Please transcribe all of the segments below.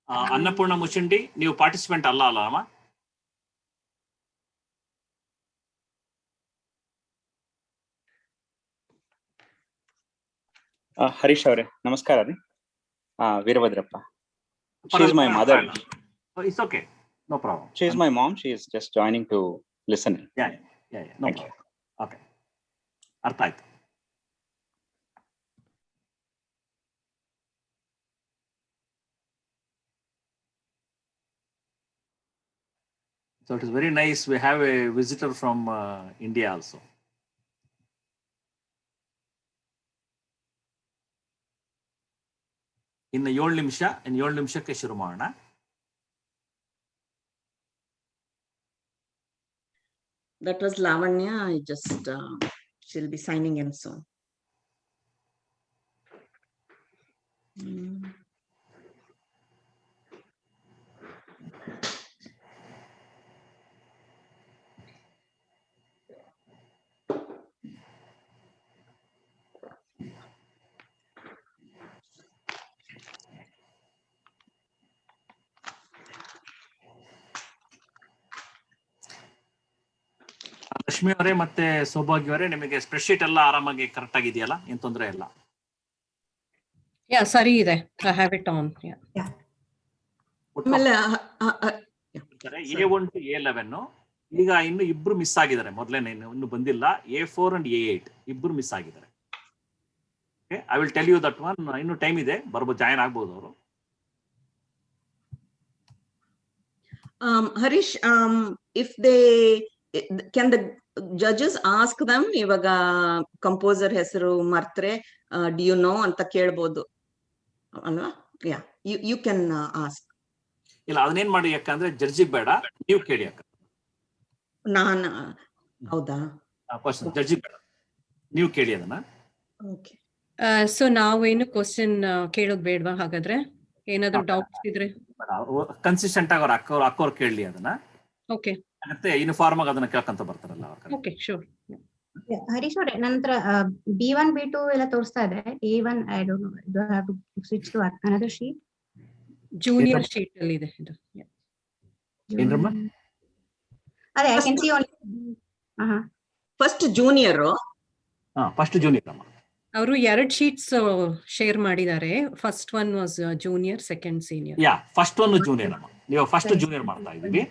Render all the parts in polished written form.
ಅನ್ನಪೂರ್ಣ ಮುಚುಂಡಿ, ನೀವು ಪಾರ್ಟಿಸಿಪೆಂಟ್ ಅಲ್ಲ ಅಮ್ಮ? ಹರೀಶ್ ಅವರೇ ನಮಸ್ಕಾರ ರೀ. Veerabhadrappa. She is my mother. It's okay, no problem. She is my mom. She is just joining to listen. Yeah, no problem. Okay, ಅರ್ಥ ಆಯ್ತು. So it is very nice. We have a visitor from India also. ಇನ್ನು 7 ನಿಮಿಷ, ಇನ್ನು 7 ನಿಮಿಷಕ್ಕೆ ಶುರು ಮಾಡೋಣ. That was Lavanya. I just she'll be signing in soon. Lakshmi ಅವರೇ ಮತ್ತೆ ಸೌಭಾಗ್ಯ ಅವರೇ, ನಿಮಗೆ ಸ್ಪ್ರೆಡ್ಶೀಟ್ ಎಲ್ಲ ಆರಾಮಾಗಿ ಕರೆಕ್ಟ್ ಆಗಿದೆಯಲ್ಲ? ಏನ್ ತೊಂದರೆ ಇಲ್ಲ? ಸರಿ ಇದೆ. I have it on. A1 to A11 ಈಗ ಇನ್ನು ಇಬ್ರು ಮಿಸ್ ಆಗಿದ್ದಾರೆ. ಮೊದಲೇನೆ ಇನ್ನು ಬಂದಿಲ್ಲ. A4 and A8 ಇಬ್ರು ಮಿಸ್ ಆಗಿದ್ದಾರೆ. I will tell you that one. ಇನ್ನು ಟೈಮ್ ಇದೆ, ಬರ್ಬೋದು, ಜಾಯಿನ್ ಆಗ್ಬೋದು ಅವರು. Harish, if they can the judges ask them ಇವಾಗ ಕಂಪೋಸರ್ ಹೆಸರು ಮರ್ತ್ರೆ do you know ಅಂತ ಕೇಳಬಹುದು ಅಲ್ವಾ? you can ask. ಇಲ್ಲ, ಅದನ್ನೇನ್ ಮಾಡಿ ಯಾಕಂದ್ರೆ ಜಡ್ಜಿಗೆ ಬೇಡ, ನೀವು ಕೇಳಿ ಅಕ್ಕ. ನಾನು ಹೌದಾ? ಜಡ್ಜಿಗೆ ಬೇಡ, ನೀವು ಕೇಳಿ ಅದನ್ನ. ಓಕೆ. ಸೊ ನಾವೇನು ಕ್ವಶನ್ ಕೇಳೋದು ಬೇಡವಾ? ಹಾಗಾದ್ರೆ ಏನಾದ್ರು ಡೌಟ್ಸ್ ಇದ್ರೆ ಕನ್ಸಿಸ್ಟೆಂಟ್ ಆಗಿ ಅವ್ರ ಅಕ್ಕವ್ರು ಕೇಳಲಿ ಅದನ್ನ. ಓಕೆ, ಮತ್ತೆ ಯೂನಿಫಾರ್ಮ್ ಆಗಿ ಅದನ್ನ ಕೇಳ್ಕೊಂತ ಬರ್ತಾರಲ್ಲ ಅವ್ರ. Okay, sure. ಹರೀಶ್ ಅವರೇ, ನಂತರ B1 B2 ಎಲ್ಲ ತೋರಿಸ್ತಾ ಇದೆ. A1 I don't know, do I have to switch to another sheet? Junior sheet ಅಲ್ಲಿ ಇದೆ ಇದು. ಏನ್ರಮ್ಮ? ಅದೇ I can see only first junior. First junior ಅಮ್ಮ. ಅವರು 2 ಶೀಟ್ಸ್ ಶೇರ್ ಮಾಡಿದ್ದಾರೆ. First one was junior, second senior. First one junior ಅಮ್ಮ. ನೀವು first junior ಮಾಡ್ತಾ ಇದೀವಿ.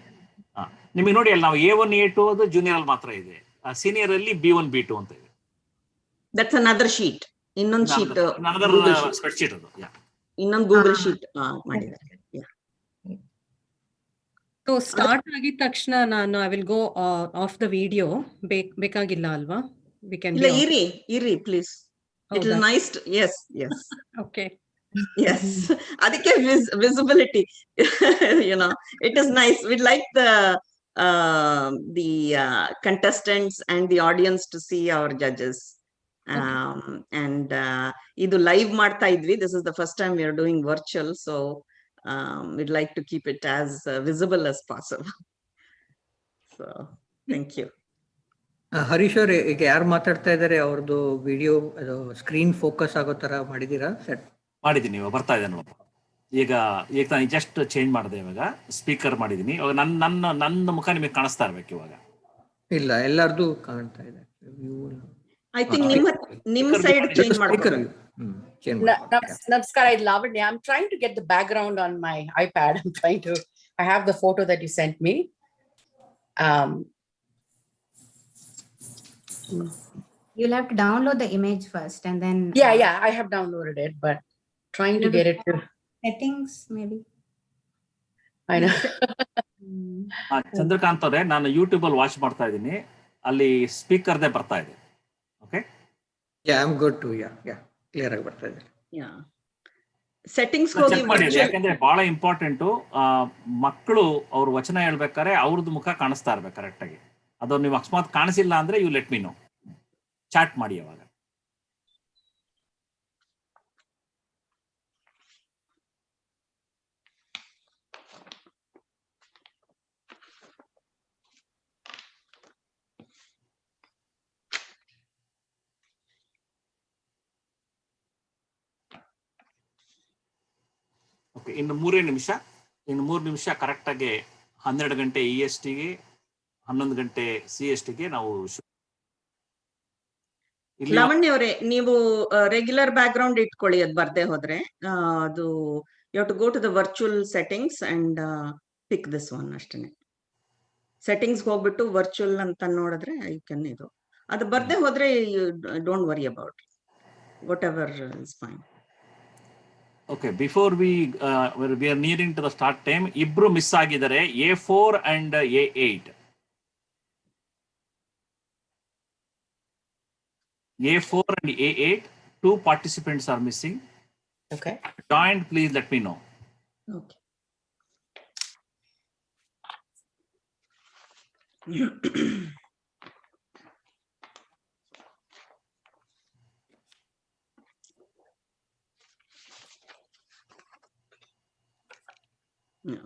ನಿಮಗೆ ನೋಡಿ, ಅಲ್ಲಿ ನಾವು A1 A2 ಅದು ಜೂನಿಯರ್ ಅಲ್ಲಿ ಮಾತ್ರ ಇದೆ. ಸೀನಿಯರ್ ಅಲ್ಲಿ B1 B2 ಅಂತ ಇದೆ. That's another sheet. ಇನ್ನೊಂದು ಶೀಟ್, ಅನದರ್ ಸ್ಪ್ರೆಡ್ ಶೀಟ್ ಅದು. ಇನ್ನೊಂದು ಗೂಗಲ್ ಶೀಟ್ ಮಾಡಿದ್ದಾರೆ. ಸೊ ಸ್ಟಾರ್ಟ್ ಆಗಿದ ತಕ್ಷಣ ನಾನು I will go of the video. ಬೇಕಾಗಿಲ್ಲ ಅಲ್ವಾ? ವಿ ಕ್ಯಾನ್ ಇಲ್ಲ, ಇರಿ please. It is nice. Yes okay. Yes, ಅದಕ್ಕೆ visibility. You know, it is nice. We'd like the contestants and the audience to see our judges. And idu live ಮಾಡ್ತಾ ಇದ್ವಿ. This is the first time we are doing virtual, so we'd like to keep it as visible as possible. So thank you. Harish ಅವ್ರೆ, ಈಗ ಯಾರು ಮಾತಾಡ್ತಾ ಇದ್ದಾರೆ ಅವ್ರದ್ದು video screen focus ಆಗೋ ತರ ಮಾಡಿದೀರಾ? ಸೆಟ್ ಮಾಡಿದ್ದೀನಿ, ಇವಾಗ ಬರ್ತಾ ಇದೆ ನೋಡಿ. ಈಗ ನಾನು ಜಸ್ಟ್ ಚೇಂಜ್ ಮಾಡಿದೆ, ಇವಾಗ ಸ್ಪೀಕರ್ ಮಾಡಿದ್ದೀನಿ. ಇವಾಗ ನನ್ನ ಮುಖ ನಿಮಗೆ ಕಾಣಿಸ್ತಾ ಇರ್ಬೇಕು ಇವಾಗ. ಇಲ್ಲ, ಎಲ್ಲಾರ್ದು ಕಾಣ್ತಾ ಇದೆ. I think ನಿಮ್ಮ ಸೈಡ್ ಚೇಂಜ್ ಮಾಡ್ಬೇಕು. Namaskar, Lavanya. I'm trying to get the background on my iPad. I have the photo that you sent me. You'll have to download the image first and then Yeah, I have downloaded it, but trying to get it to settings maybe. I know. Chandrakant ಅವರೇ, ನಾನು YouTube ಅಲ್ಲಿ watch ಮಾಡ್ತಾ ಇದ್ದೀನಿ. ಅಲ್ಲಿ ಸ್ಪೀಕರ್ದೇ ಬರ್ತಾ ಇದೆ. Okay, I am good too. Clear ಆಗಿ ಬರ್ತಾ ಇದೆ. ಸೆಟ್ಟಿಂಗ್ಸ್ ಚೆಕ್ ಮಾಡಿ, ಯಾಕಂದ್ರೆ ಬಹಳ ಇಂಪಾರ್ಟೆಂಟು. ಮಕ್ಕಳು ಅವ್ರ ವಚನ ಹೇಳ್ಬೇಕಾದ್ರೆ ಅವ್ರದ್ದು ಮುಖ ಕಾಣಿಸ್ತಾ ಇರ್ಬೇಕು ಕರೆಕ್ಟ್ ಆಗಿ. ಅದು ನೀವು ಅಕಸ್ಮಾತ್ ಕಾಣಿಸಿಲ್ಲ ಅಂದ್ರೆ you let me know. Chat ಮಾಡಿ ಅವಾಗ. ಓಕೆ, ಇನ್ನು 3 ನಿಮಿಷ. ಇನ್ನು 3 ನಿಮಿಷ ಕರೆಕ್ಟಾಗಿ 12 ಗಂಟೆ ESTಗೆ 11 ಗಂಟೆ CSTಗೆ ನಾವು ಇಲ್ಲಿ ಲಾವಣ್ಯ ಅವರೇ, ನೀವು ರೆಗ್ಯುಲರ್ ಬ್ಯಾಕ್ ಗ್ರೌಂಡ್ ಇಟ್ಕೊಳ್ಳಿ, ಅದು ಬರ್ದೇ ಹೋದ್ರೆ. ಅದು you have to go to the virtual settings and pick this one ಅಷ್ಟೇ. ಸೆಟ್ಟಿಂಗ್ಸ್ ಹೋಗ್ಬಿಟ್ಟು ವರ್ಚುವಲ್ ಅಂತ ನೋಡಿದ್ರೆ ಯು ಕ್ಯಾನ್ ಇದು. ಅದು ಬರ್ದೇ ಹೋದ್ರೆ don't worry about, whatever is fine. Okay, before we are nearing to the start time, ಇಬ್ರು miss ಆಗಿದ್ದಾರೆ, A4 and A8. A4 and A8, 2 participants are missing. Okay. Joined, please let me know. Okay.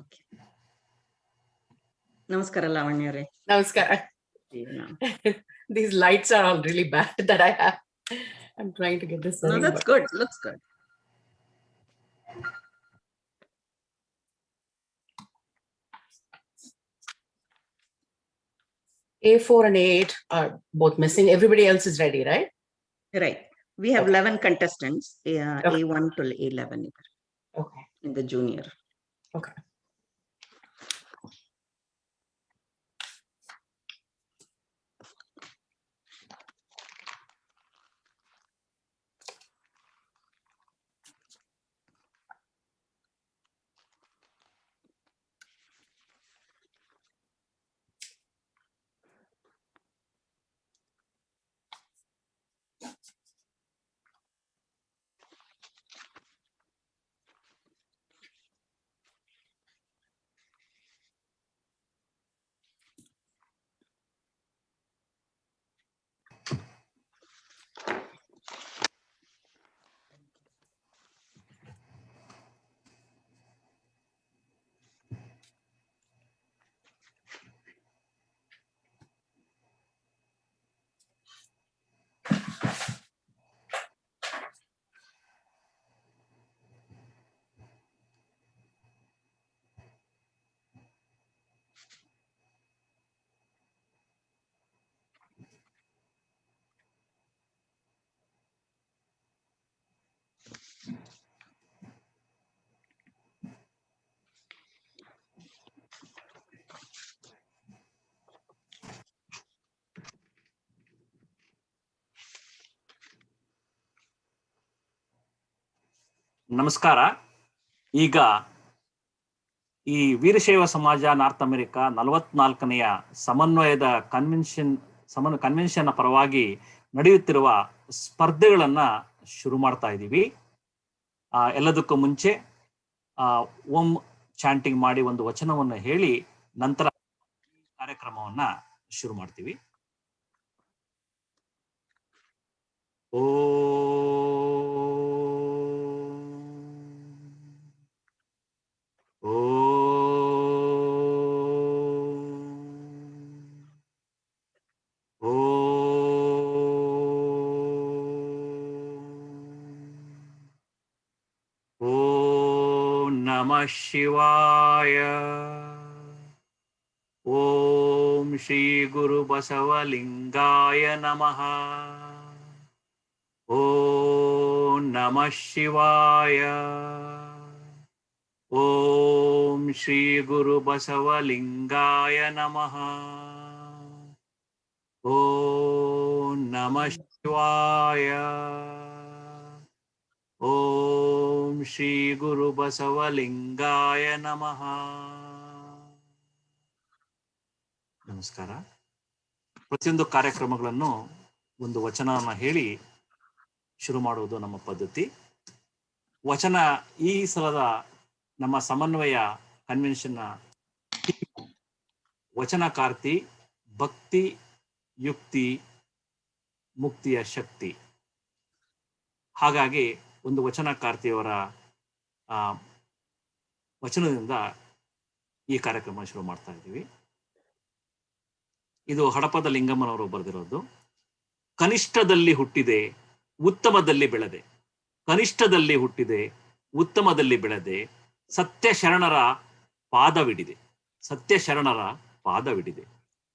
Okay. ನಮಸ್ಕಾರ ಲಾವಣ್ಯ ಅವರೇ. Namaskar. These lights are all really bad that I have. I'm trying to get this. No, that's good. Looks good. A4 and A8 are both missing. Everybody else is ready, right? Right. We have Okay. 11 contestants, Okay. A1 till A11 Okay. in the junior. Okay. ನಮಸ್ಕಾರ. ಈಗ ಈ ವೀರಶೈವ ಸಮಾಜ north America 44ನೆಯ ಸಮನ್ವಯದ convention ಪರವಾಗಿ ನಡೆಯುತ್ತಿರುವ ಸ್ಪರ್ಧೆಗಳನ್ನ ಶುರು ಮಾಡ್ತಾ ಇದ್ದೀವಿ. ಎಲ್ಲದಕ್ಕೂ ಮುಂಚೆ ಓಂ ಚಾಂಟಿಂಗ್ ಮಾಡಿ ಒಂದು ವಚನವನ್ನು ಹೇಳಿ ನಂತರ ಕಾರ್ಯಕ್ರಮವನ್ನ ಶುರು ಮಾಡ್ತೀವಿ. ಓ ನಮಃ ಶಿವಾಯ. ಓಂ ಶ್ರೀ ಗುರು ಬಸವಲಿಂಗಾಯ ನಮಃ. ಓಂ ನಮಃ ಶಿವಾಯ. ಓಂ ಶ್ರೀ ಗುರು ಬಸವಲಿಂಗಾಯ ನಮಃ. ಓಂ ನಮಃ ಶಿವಾಯ. ಓಂ ಶ್ರೀ ಗುರು ಬಸವಲಿಂಗಾಯ ನಮಃ. ನಮಸ್ಕಾರ. ಪ್ರತಿಯೊಂದು ಕಾರ್ಯಕ್ರಮಗಳನ್ನು ಒಂದು ವಚನವನ್ನು ಹೇಳಿ ಶುರು ಮಾಡುವುದು ನಮ್ಮ ಪದ್ಧತಿ. ವಚನ ಈ ಸಲದ ನಮ್ಮ ಸಮನ್ವಯ ಕನ್ವೆನ್ಷನ್ನ ವಚನಕಾರ್ತಿ ಭಕ್ತಿ ಯುಕ್ತಿ ಮುಕ್ತಿಯ ಶಕ್ತಿ. ಹಾಗಾಗಿ ಒಂದು ವಚನಕಾರ್ತಿಯವರ ವಚನದಿಂದ ಈ ಕಾರ್ಯಕ್ರಮ ಶುರು ಮಾಡ್ತಾ ಇದ್ದೀವಿ. ಇದು ಹಡಪದ ಲಿಂಗಮ್ಮನವರು ಬರೆದಿರೋದು. ಕನಿಷ್ಠದಲ್ಲಿ ಹುಟ್ಟಿದೆ ಉತ್ತಮದಲ್ಲಿ ಬೆಳೆದೆ, ಕನಿಷ್ಠದಲ್ಲಿ ಹುಟ್ಟಿದೆ ಉತ್ತಮದಲ್ಲಿ ಬೆಳೆದೆ, ಸತ್ಯ ಶರಣರ ಪಾದವಿಡಿದೆ. ಸತ್ಯ ಶರಣರ ಪಾದವಿಡಿದೆ.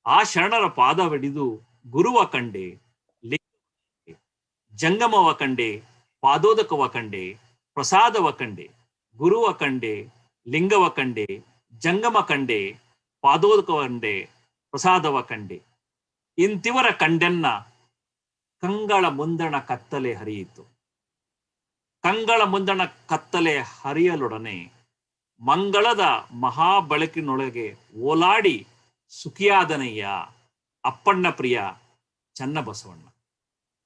ಆ ಶರಣರ ಪಾದವಿಡಿದು ಗುರುವ ಕಂಡೆ, ಜಂಗಮವ ಕಂಡೆ, ಪಾದೋದಕವ ಕಂಡೆ, ಪ್ರಸಾದವ ಕಂಡೆ, ಗುರುವ ಕಂಡೆ, ಲಿಂಗವ ಕಂಡೆ, ಜಂಗಮ ಕಂಡೆ, ಪಾದೋದಕವ ಕಂಡೆ, ಪ್ರಸಾದವ ಕಂಡೆ. ಇಂತಿವರ ಕಂಡೆನ್ನ ಕಂಗಳ ಮುಂದಣ ಕತ್ತಲೆ ಹರಿಯಿತು. ಕಂಗಳ ಮುಂದಣ ಕತ್ತಲೆ ಹರಿಯಲೊಡನೆ ಮಂಗಳದ ಮಹಾಬೆಳಕಿನೊಳಗೆ ಓಲಾಡಿ ಸುಖಿಯಾದನಯ್ಯ ಅಪ್ಪಣ್ಣ ಪ್ರಿಯ ಚನ್ನ ಬಸವಣ್ಣ.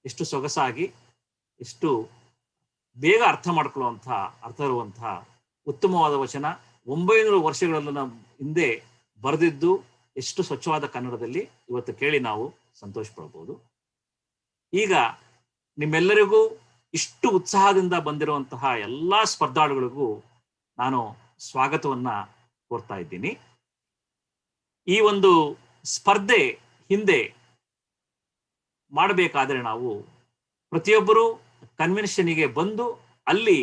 ಎಷ್ಟು ಸೊಗಸಾಗಿ, ಎಷ್ಟು ಬೇಗ ಅರ್ಥ ಮಾಡ್ಕೊಳ್ಳುವಂತಹ, ಅರ್ಥ ಇರುವಂತಹ ಉತ್ತಮವಾದ ವಚನ. 900 ವರ್ಷಗಳ ಹಿಂದೆ ಬರೆದಿದ್ದು ಎಷ್ಟು ಸ್ವಚ್ಛವಾದ ಕನ್ನಡದಲ್ಲಿ ಇವತ್ತು ಕೇಳಿ ನಾವು ಸಂತೋಷ ಪಡಬಹುದು. ಈಗ ನಿಮ್ಮೆಲ್ಲರಿಗೂ ಇಷ್ಟು ಉತ್ಸಾಹದಿಂದ ಬಂದಿರುವಂತಹ ಎಲ್ಲಾ ಸ್ಪರ್ಧಾಳುಗಳಿಗೂ ನಾನು ಸ್ವಾಗತವನ್ನ ಕೋರ್ತಾ ಇದ್ದೀನಿ. ಈ ಒಂದು ಸ್ಪರ್ಧೆ ಹಿಂದೆ ಮಾಡಬೇಕಾದ್ರೆ ನಾವು ಪ್ರತಿಯೊಬ್ಬರು ಕನ್ವೆನ್ಷನ್ಗೆ ಬಂದು ಅಲ್ಲಿ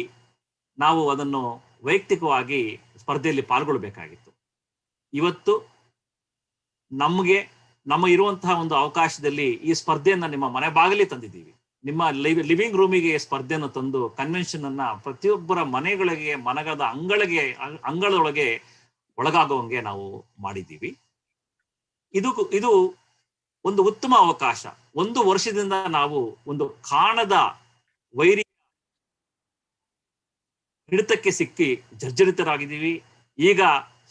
ನಾವು ಅದನ್ನು ವೈಯಕ್ತಿಕವಾಗಿ ಸ್ಪರ್ಧೆಯಲ್ಲಿ ಪಾಲ್ಗೊಳ್ಬೇಕಾಗಿತ್ತು. ಇವತ್ತು ನಮ್ಮ ಇರುವಂತಹ ಒಂದು ಅವಕಾಶದಲ್ಲಿ ಈ ಸ್ಪರ್ಧೆಯನ್ನ ನಿಮ್ಮ ಮನೆ ಬಾಗಿಲಿಗೆ ತಂದಿದ್ದೀವಿ. ನಿಮ್ಮ ಲಿವಿಂಗ್ ರೂಮಿಗೆ ಸ್ಪರ್ಧೆಯನ್ನು ತಂದು ಕನ್ವೆನ್ಷನ್ ಅನ್ನ ಪ್ರತಿಯೊಬ್ಬರ ಮನೆಗಳಿಗೆ, ಮನಗದ ಅಂಗಳದೊಳಗೆ ಒಳಗಾಗುವಂಗೆ ನಾವು ಮಾಡಿದ್ದೀವಿ. ಇದು ಒಂದು ಉತ್ತಮ ಅವಕಾಶ. 1 ವರ್ಷದಿಂದ ನಾವು ಒಂದು ಕಾಣದ ವೈರಿ ಹಿಡಿತಕ್ಕೆ ಸಿಕ್ಕಿ ಜರ್ಜರಿತರಾಗಿದ್ದೀವಿ. ಈಗ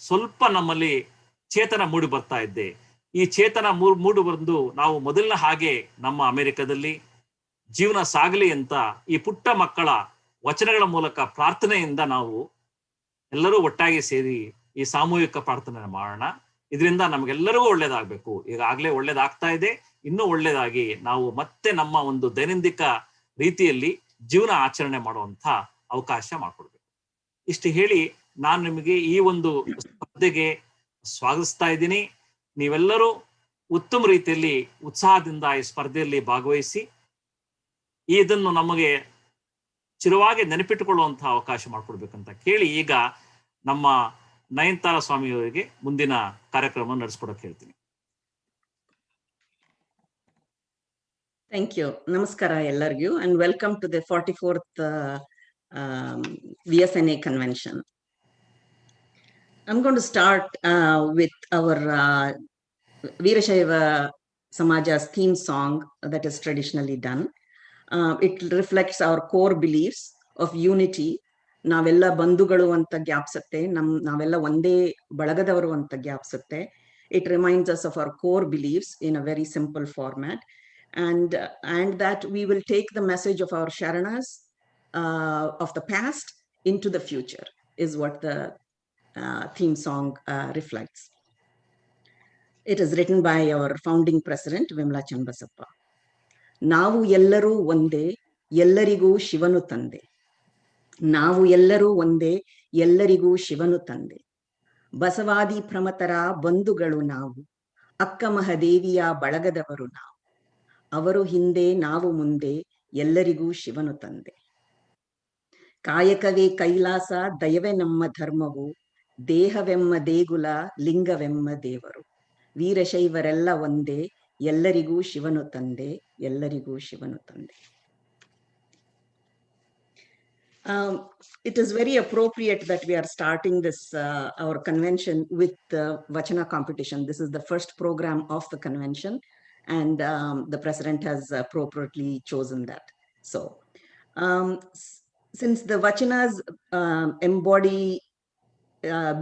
ಸ್ವಲ್ಪ ನಮ್ಮಲ್ಲಿ ಚೇತನ ಮೂಡಿ ಬರ್ತಾ ಇದ್ದೆ. ಈ ಚೇತನ ಮೂಡಿ ಬಂದು ನಾವು ಮೊದಲಿನ ಹಾಗೆ ನಮ್ಮ ಅಮೆರಿಕದಲ್ಲಿ ಜೀವನ ಸಾಗಲಿ ಅಂತ ಈ ಪುಟ್ಟ ಮಕ್ಕಳ ವಚನಗಳ ಮೂಲಕ ಪ್ರಾರ್ಥನೆಯಿಂದ ನಾವು ಎಲ್ಲರೂ ಒಟ್ಟಾಗಿ ಸೇರಿ ಈ ಸಾಮೂಹಿಕ ಪ್ರಾರ್ಥನೆ ಮಾಡೋಣ. ಇದರಿಂದ ನಮಗೆಲ್ಲರಿಗೂ ಒಳ್ಳೇದಾಗಬೇಕು. ಈಗಾಗಲೇ ಒಳ್ಳೇದಾಗ್ತಾ ಇದೆ, ಇನ್ನೂ ಒಳ್ಳೇದಾಗಿ ನಾವು ಮತ್ತೆ ನಮ್ಮ ಒಂದು ದೈನಂದಿಕ ರೀತಿಯಲ್ಲಿ ಜೀವನ ಆಚರಣೆ ಮಾಡುವಂತ ಅವಕಾಶ ಮಾಡಿಕೊಡ್ಬೇಕು. ಇಷ್ಟು ಹೇಳಿ ನಾನು ನಿಮಗೆ ಈ ಒಂದು ಸ್ಪರ್ಧೆಗೆ ಸ್ವಾಗತಿಸ್ತಾ ಇದ್ದೀನಿ. ನೀವೆಲ್ಲರೂ ಉತ್ತಮ ರೀತಿಯಲ್ಲಿ ಉತ್ಸಾಹದಿಂದ ಈ ಸ್ಪರ್ಧೆಯಲ್ಲಿ ಭಾಗವಹಿಸಿ ಇದನ್ನು ನಮಗೆ ಚಿರವಾಗಿ ನೆನಪಿಟ್ಟುಕೊಳ್ಳುವಂತಹ ಅವಕಾಶ ಮಾಡಿಕೊಡ್ಬೇಕಂತ ಕೇಳಿ ಈಗ ನಮ್ಮ ನಯನತಾರ ಸ್ವಾಮಿಯವರಿಗೆ ಮುಂದಿನ ಕಾರ್ಯಕ್ರಮ ನಡೆಸ್ಕೊಡಕ್ಕೆ ಹೇಳ್ತೀನಿ. Thank you. Namaskara ellargu and welcome to the 44th Vsna convention. I'm going to start with our Veerashaiva Samaja's theme song that is traditionally done. It reflects our core beliefs of unity. ನಾವೆಲ್ಲ ಬಂಧುಗಳು ಅಂತ ಜ್ಞಾಪಿಸುತ್ತೆ, ನಾವೆಲ್ಲ ಒಂದೇ ಬಳಗದವರು ಅಂತ ಜ್ಞಾಪಿಸುತ್ತೆ. It reminds us of our core beliefs in a very simple format, and that we will take the message of our Sharanas of the past into the future is what the theme song reflects. It is written by our founding president Vimla Channabasappa. ನಾವು ಎಲ್ಲರೂ ಒಂದೇ, ಎಲ್ಲರಿಗೂ ಶಿವನು ತಂದೆ. ನಾವು ಎಲ್ಲರೂ ಒಂದೇ, ಎಲ್ಲರಿಗೂ ಶಿವನು ತಂದೆ. ಬಸವಾದಿ ಪ್ರಮತರ ಬಂಧುಗಳು ನಾವು, ಅಕ್ಕ ಮಹದೇವಿಯ ಬಳಗದವರು ನಾವು. ಅವರು ಹಿಂದೆ ನಾವು ಮುಂದೆ, ಎಲ್ಲರಿಗೂ ಶಿವನು ತಂದೆ. ಕಾಯಕವೇ ಕೈಲಾಸ, ದಯವೇ ನಮ್ಮ ಧರ್ಮವು, ದೇಹವೆಮ್ಮ ದೇಗುಲ, ಲಿಂಗವೆಮ್ಮ ದೇವರು. ವೀರಶೈವರೆಲ್ಲ ಒಂದೇ, ಎಲ್ಲರಿಗೂ ಶಿವನು ತಂದೆ, ಎಲ್ಲರಿಗೂ ಶಿವನು ತಂದೆ. It is very appropriate that we are starting this our convention with the Vachana competition. This is the first program of the convention, and the president has appropriately chosen that. So since the Vachanas embody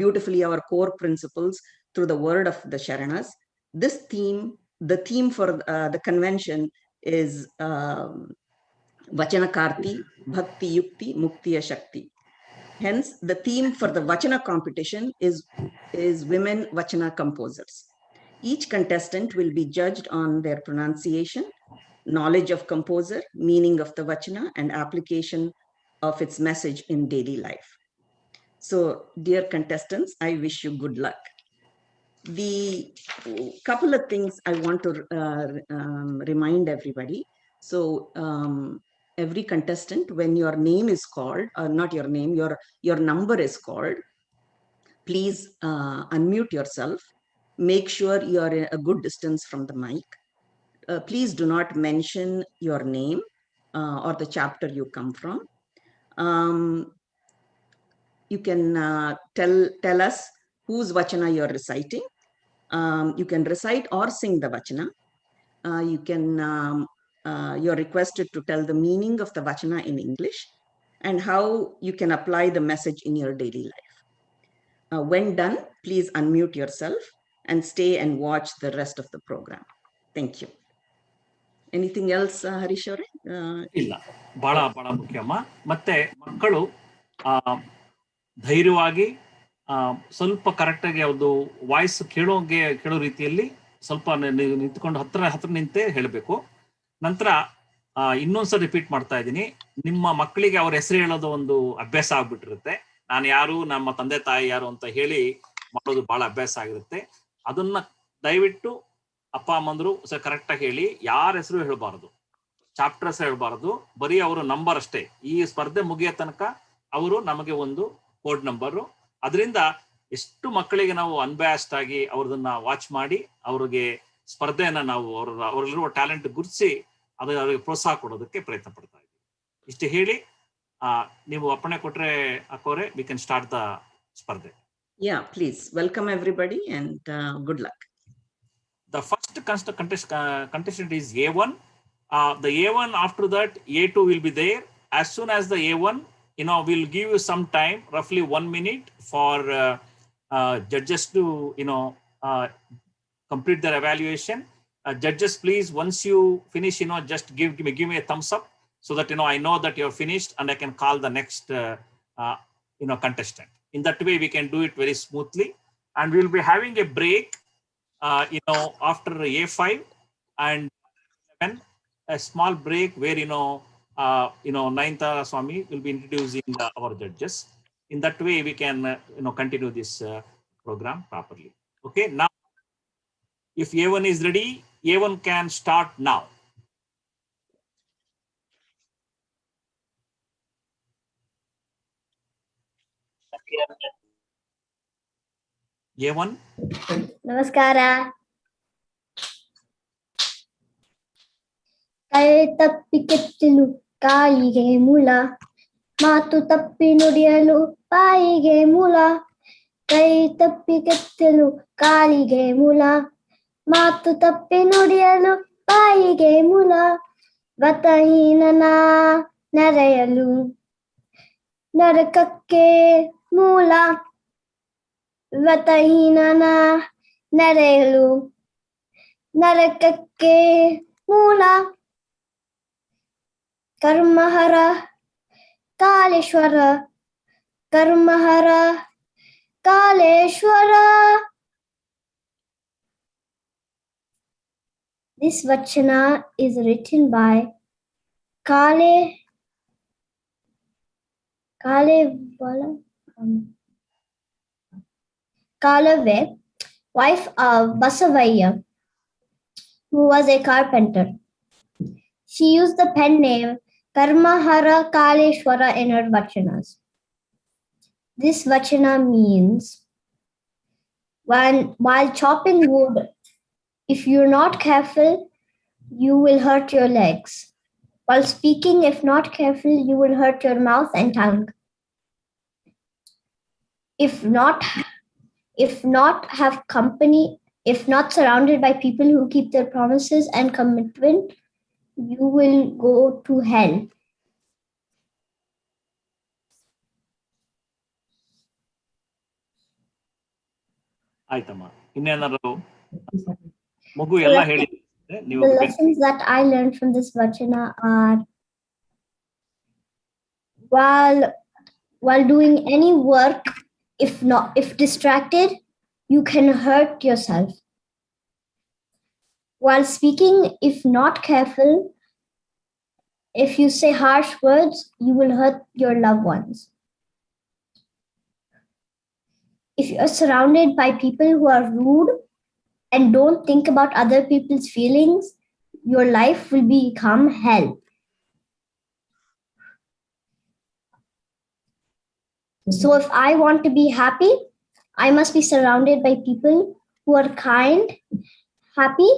beautifully our core principles through the word of the Sharanas, the theme for the convention is Vachana Karti, Bhakti Yukti, Muktiya Shakti. Hence, the theme for the Vachana competition is women Vachana composers. Each contestant will be judged on their pronunciation, knowledge of composer, meaning of the Vachana, and application of its message in daily life. So, dear contestants, I wish you good luck. The couple of things I want to remind everybody. So, every contestant, when your name is called, or not your name, your number is called, please unmute yourself. Make sure you are a good distance from the mic. Please do not mention your name or the chapter you come from. You can tell us whose Vachana you're reciting. You can recite or sing the Vachana. You're requested to tell the meaning of the Vachana in English and how you can apply the message in your daily life. When done, please unmute yourself and stay and watch the rest of the program. Thank you. Anything else, Harish ಅವರೇ? ಇಲ್ಲ, ಬಹಳ ಬಹಳ ಮುಖ್ಯಮ್ಮ. ಮತ್ತೆ ಮಕ್ಕಳು ಧೈರ್ಯವಾಗಿ ಸ್ವಲ್ಪ ಕರೆಕ್ಟಾಗಿ ಅದು ವಾಯ್ಸ್ ಕೇಳೋ ರೀತಿಯಲ್ಲಿ ಸ್ವಲ್ಪ ನಿಂತ್ಕೊಂಡು ಹತ್ರ ನಿಂತೆ ಹೇಳಬೇಕು. ನಂತರ ಇನ್ನೊಂದ್ಸಲ ರಿಪೀಟ್ ಮಾಡ್ತಾ ಇದ್ದೀನಿ, ನಿಮ್ಮ ಮಕ್ಕಳಿಗೆ ಅವ್ರ ಹೆಸರು ಹೇಳೋದು ಒಂದು ಅಭ್ಯಾಸ ಆಗ್ಬಿಟ್ಟಿರುತ್ತೆ. ನಾನು ಯಾರು, ನಮ್ಮ ತಂದೆ ತಾಯಿ ಯಾರು ಅಂತ ಹೇಳಿ ಮಾಡೋದು ಬಹಳ ಅಭ್ಯಾಸ ಆಗಿರುತ್ತೆ. ಅದನ್ನ ದಯವಿಟ್ಟು ಅಪ್ಪ ಅಮ್ಮಂದ್ರು ಕರೆಕ್ಟಾಗಿ ಹೇಳಿ. ಯಾರ ಹೆಸರು ಹೇಳಬಾರದು, ಚಾಪ್ಟರ್ ಹೆಸರು ಹೇಳಬಾರದು, ಬರೀ ಅವರು ನಂಬರ್ ಅಷ್ಟೇ. ಈ ಸ್ಪರ್ಧೆ ಮುಗಿಯೋ ತನಕ ಅವರು ನಮಗೆ ಒಂದು ಕೋಡ್ ನಂಬರು. ಅದರಿಂದ ಎಷ್ಟು ಮಕ್ಕಳಿಗೆ ನಾವು ಅನ್ಬ್ಯಾಸ್ಡ್ ಆಗಿ ಅವ್ರದನ್ನ ವಾಚ್ ಮಾಡಿ ಅವ್ರಿಗೆ ಸ್ಪರ್ಧೆಯನ್ನ ನಾವು ಅವರಲ್ಲಿರುವ ಟ್ಯಾಲೆಂಟ್ ಗುರುತಿಸಿ ಅವ್ರಿಗೆ ಪ್ರೋತ್ಸಾಹ ಕೊಡೋದಕ್ಕೆ ಪ್ರಯತ್ನ ಪಡ್ತಾ ಇದ್ದೀವಿ. ಇಷ್ಟು ಹೇಳಿ ನೀವು ಅಪ್ಪಣೆ ಕೊಟ್ರೆ ಅಕ್ಕೋರೆ, ವಿ ಕ್ಯಾನ್ ಸ್ಟಾರ್ಟ್ ದ ಸ್ಪರ್ಧೆ. Yeah, please welcome everybody and good luck. The first contestant is A1. The A1, after that A2 will be there. As soon as the A1, we'll give you some time, roughly 1 minute, for judges to complete their evaluation. Judges, please, once you finish, just give me a thumbs up so that I know that you're finished and I can call the next contestant. In that way we can do it very smoothly, and we'll be having a break after A5 and 11, a small break where Nainta Swami will be introducing our judges. In that way we can continue this program properly. Okay, now if A1 is ready, A1 can start now. A1. Namaskara. ಕೈ ತಪ್ಪಿ ಕೆತ್ತಲು ಕಾಯಿಗೆ ಮೂಲ, ಮಾತು ತಪ್ಪಿ ನುಡಿಯಲು ಬಾಯಿಗೆ ಮೂಲ. ಕೈ ತಪ್ಪಿ ಕೆತ್ತಲು ಕಾಲಿಗೆ ಮೂಲ, ಮಾತು ತಪ್ಪಿ ನುಡಿಯಲು ಬಾಯಿಗೆ ಮೂಲ. ವತಹೀನನ ನೆರೆಯಲು ನರಕಕ್ಕೆ ಮೂಲ. ವತಹೀನನ ನೆರೆಯಲು ನರಕಕ್ಕೆ ಮೂಲ. ಕರ್ಮಹರ Kaleshwara, ಕರ್ಮಹರ Kaleshwara. This Vachana is written by Kalave, wife of Basavaya, who was a carpenter. She used the pen name Karmahara Kaleshwara in her Vachanas. This Vachana means while chopping wood, if you're not careful, you will hurt your legs. While speaking, if not careful, you will hurt your mouth and tongue. If not have company, if not surrounded by people who keep their promises and commitment, you will go to hell. ಆಯ್ತಮ್ಮ, ಇನ್ನೇನಾದ್ರು ಮಗು ಎಲ್ಲ ಹೇಳಿ. The lessons that I learned from this Vachana are, while doing any work, if distracted, you can hurt yourself. While speaking, if not careful, if you say harsh words, you will hurt your loved ones. If you are surrounded by people who are rude and don't think about other people's feelings, your life will become hell. So if I want to be happy, I must be surrounded by people who are kind, happy,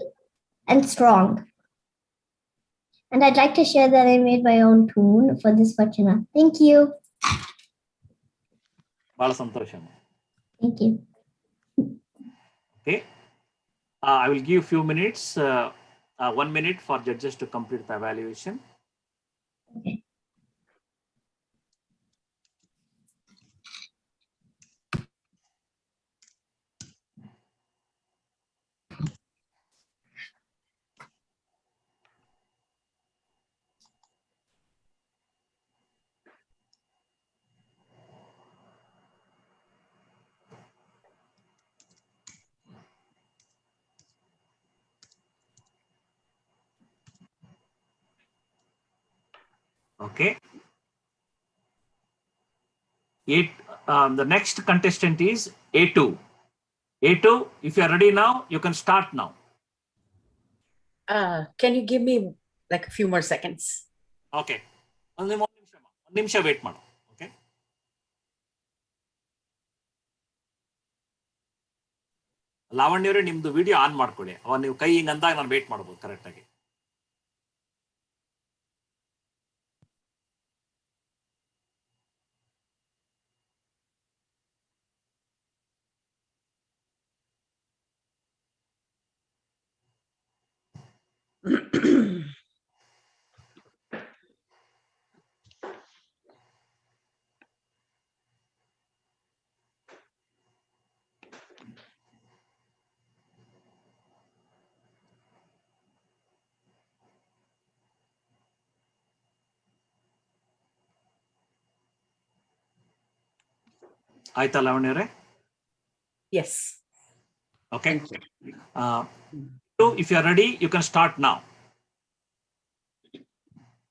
and strong. And I'd like to share that I made my own tune for this Vachana. Thank you. ಬಹಳ ಸಂತೋಷ. Thank you. Okay. I will give few minutes, 1 minute for judges to complete the evaluation. Okay. Okay. The next contestant is A2. A2, if you are ready now, you can start now. Can you give me like a few more seconds? Okay. ಒಂದು ನಿಮಿಷ wait ಮಾಡು. Okay. ಲಾವಣ್ಯವರೇ ನಿಮ್ದು video on ಮಾಡ್ಕೊಳ್ಳಿ. ಅವ ನೀವು ಕೈ ಹಿಂಗ್ ಅಂದಾಗ ನಾನು ವೇಟ್ ಮಾಡ್ಬೋದು ಕರೆಕ್ಟ್ ಆಗಿ. ಆಯ್ತಾ ಲಾವಣ್ಯವರೇ? Yes. Okay. So if you are ready, you can start now.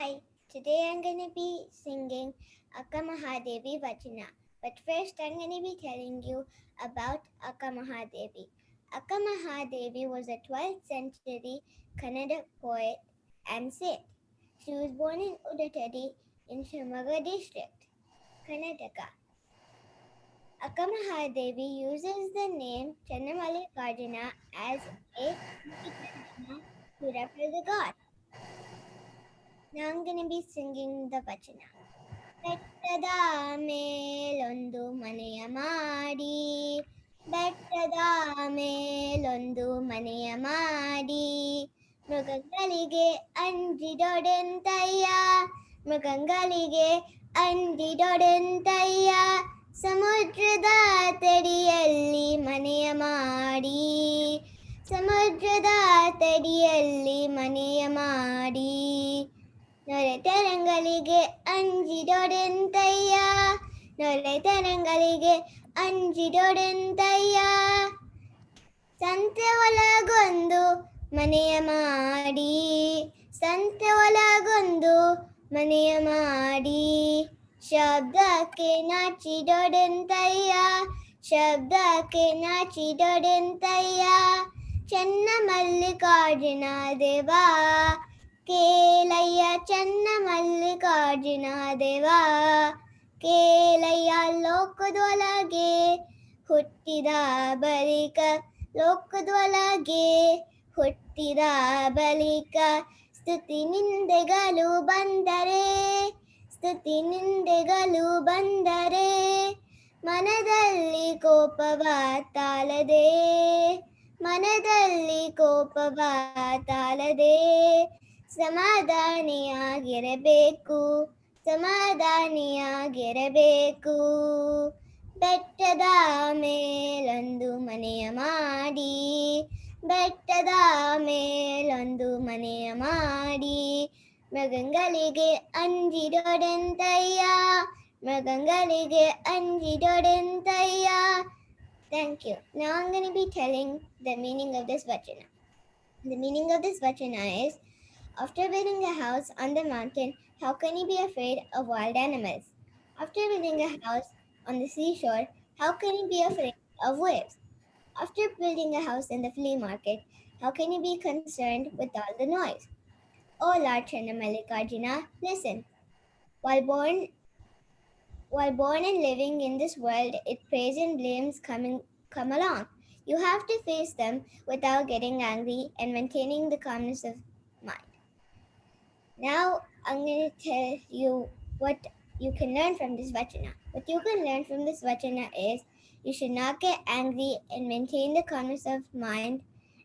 Hi, today I'm going to be singing Akka Mahadevi Vachana. But first I'm going to be telling you about Akka Mahadevi. Akka Mahadevi was a 12th century Kannada poet and saint. She was born in Udattadi in Shivamoga district, Karnataka. Akka Mahadevi uses the name Channamallikarjuna as a to refer the god. Now I'm going to be singing the Vachana. ಬೆಟ್ಟದ ಮೇಲೊಂದು ಮನೆಯ ಮಾಡಿ, ಬೆಟ್ಟದ ಮೇಲೊಂದು ಮನೆಯ ಮಾಡಿ, ಮೃಗಗಳಿಗೆ ಅಂಜಿದೊಡೆಂತಯ್ಯ, ಮೃಗಗಳಿಗೆ ಅಂಜಿದೊಡೆಂತಯ್ಯ, ಸಮುದ್ರದ ತಡಿಯಲ್ಲಿ ಮನೆಯ ಮಾಡಿ, ಸಮುದ್ರದ ತಡಿಯಲ್ಲಿ ಮನೆಯ ಮಾಡಿ, ನೊರೆತರಂಗಳಿಗೆ ಅಂಜಿದೊಡೆಂತಯ್ಯ, ನೊರೆತರಂಗಳಿಗೆ ಅಂಜಿದೊಡೆಂತಯ್ಯ, ಸಂತೆ ಒಳಗೊಂದು ಮನೆಯ ಮಾಡಿ, ಸಂತೆ ಒಳಗೊಂದು ಮನೆಯ ಮಾಡಿ, ಶಬ್ದಕ್ಕೆ ನಾಚಿದೊಡೆಂತಯ್ಯ, ಶಬ್ದಕ್ಕೆ ನಾಚಿದೊಡೆಂತಯ್ಯ, ಚನ್ನಮಲ್ಲಿಕಾರ್ಜುನ ದೇವ ಕೇಲಯ್ಯ, ಚನ್ನಮಲ್ಲಿಕಾರ್ಜುನ ದೇವ ಕೇಲಯ್ಯ, ಲೋಕದೊಳಗೆ ಹುಟ್ಟಿದ ಬಳಿಕ, ಲೋಕದೊಳಗೆ ಹುಟ್ಟಿದ ಬಳಿಕ, ಸ್ತುತಿ ನಿಂದೆಗಳು ಬಂದರೆ, ಸ್ತುತಿ ನಿಂದೆಗಳು ಬಂದರೆ, ಮನದಲ್ಲಿ ಕೋಪವ ತಾಳದೆ, ಮನದಲ್ಲಿ ಕೋಪವ ತಾಳದೆ, ಸಮಾಧಾನಿಯಾಗಿರಬೇಕು, ಸಮಾಧಾನಿಯಾಗಿರಬೇಕು, ಬೆಟ್ಟದ ಮೇಲೊಂದು ಮನೆಯ ಮಾಡಿ, ಬೆಟ್ಟದ ಮೇಲೊಂದು ಮನೆಯ ಮಾಡಿ, ಮೃಗಗಳಿಗೆ ಅಂಜಿದೊಡೆಂತಯ್ಯ, ಮೃಗಗಳಿಗೆ ಅಂಜಿದೊಡೆಂತಯ್ಯ. Thank you. Now I'm going to be telling the meaning of this Vachana. The meaning of this Vachana is, after building a house on the mountain, how can you be afraid of wild animals? After building a house on the seashore, how can you be afraid of waves? After building a house in the flea market, how can you be concerned with all the noise? Oh Lord Channamallikarjuna, listen. While born While born and living in this world, it praise and blames come along. You have to face them without getting angry and maintaining the calmness of mind. Now I'm going to tell you what you can learn from this Vachana. What you can learn from this Vachana is you should not get angry and maintain the calmness of mind,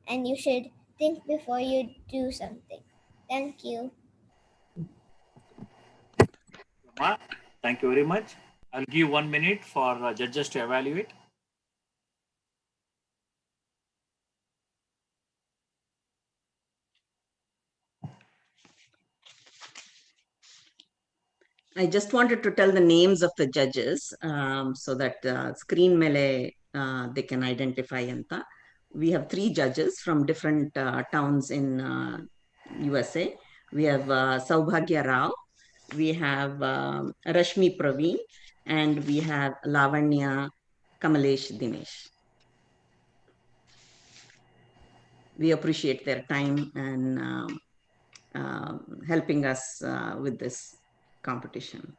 and you should think before you do something. Thank you. Thank you very much. I'll give 1 minute for judges to evaluate. I just wanted to tell the names of the judges so that screen mele they can identify anta. We have 3 judges from different towns in USA. We have Saubhagya Rao, we have Rashmi Praveen, and we have Lavanya Kamalesh Dinesh. We appreciate their time and helping us with this competition.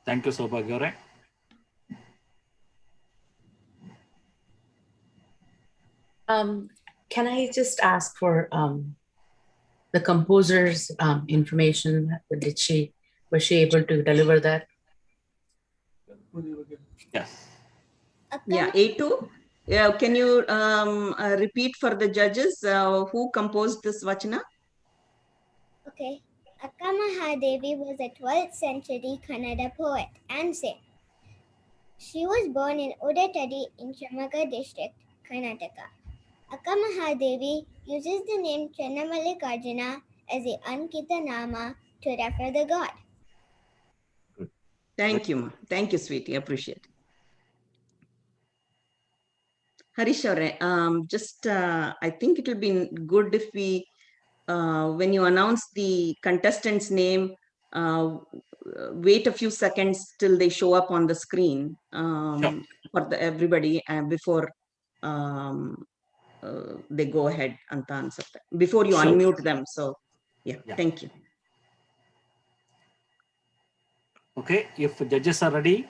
Thank you, Saubhagya. Can I just ask for the composer's information? Was she able to deliver that? Yes. Yeah, A2. Yeah, can you repeat for the judges who composed this Vachana? Okay. Akka Mahadevi was a 12th century Kannada poet and singer. She was born in Udaitadi in Shimoga district, Karnataka. Akka Mahadevi uses the name Channamallikarjuna as the Ankita Nama to refer the god. Good. Thank you, ma. Thank you, sweetie. Appreciate it. Harish, just I think it will be good if we, when you announce the contestant's name, wait a few seconds till they show up on the screen Sure. for everybody before they go ahead anta ansutte. Before you Sure. unmute them. So, yeah, thank you. Okay, if judges are ready.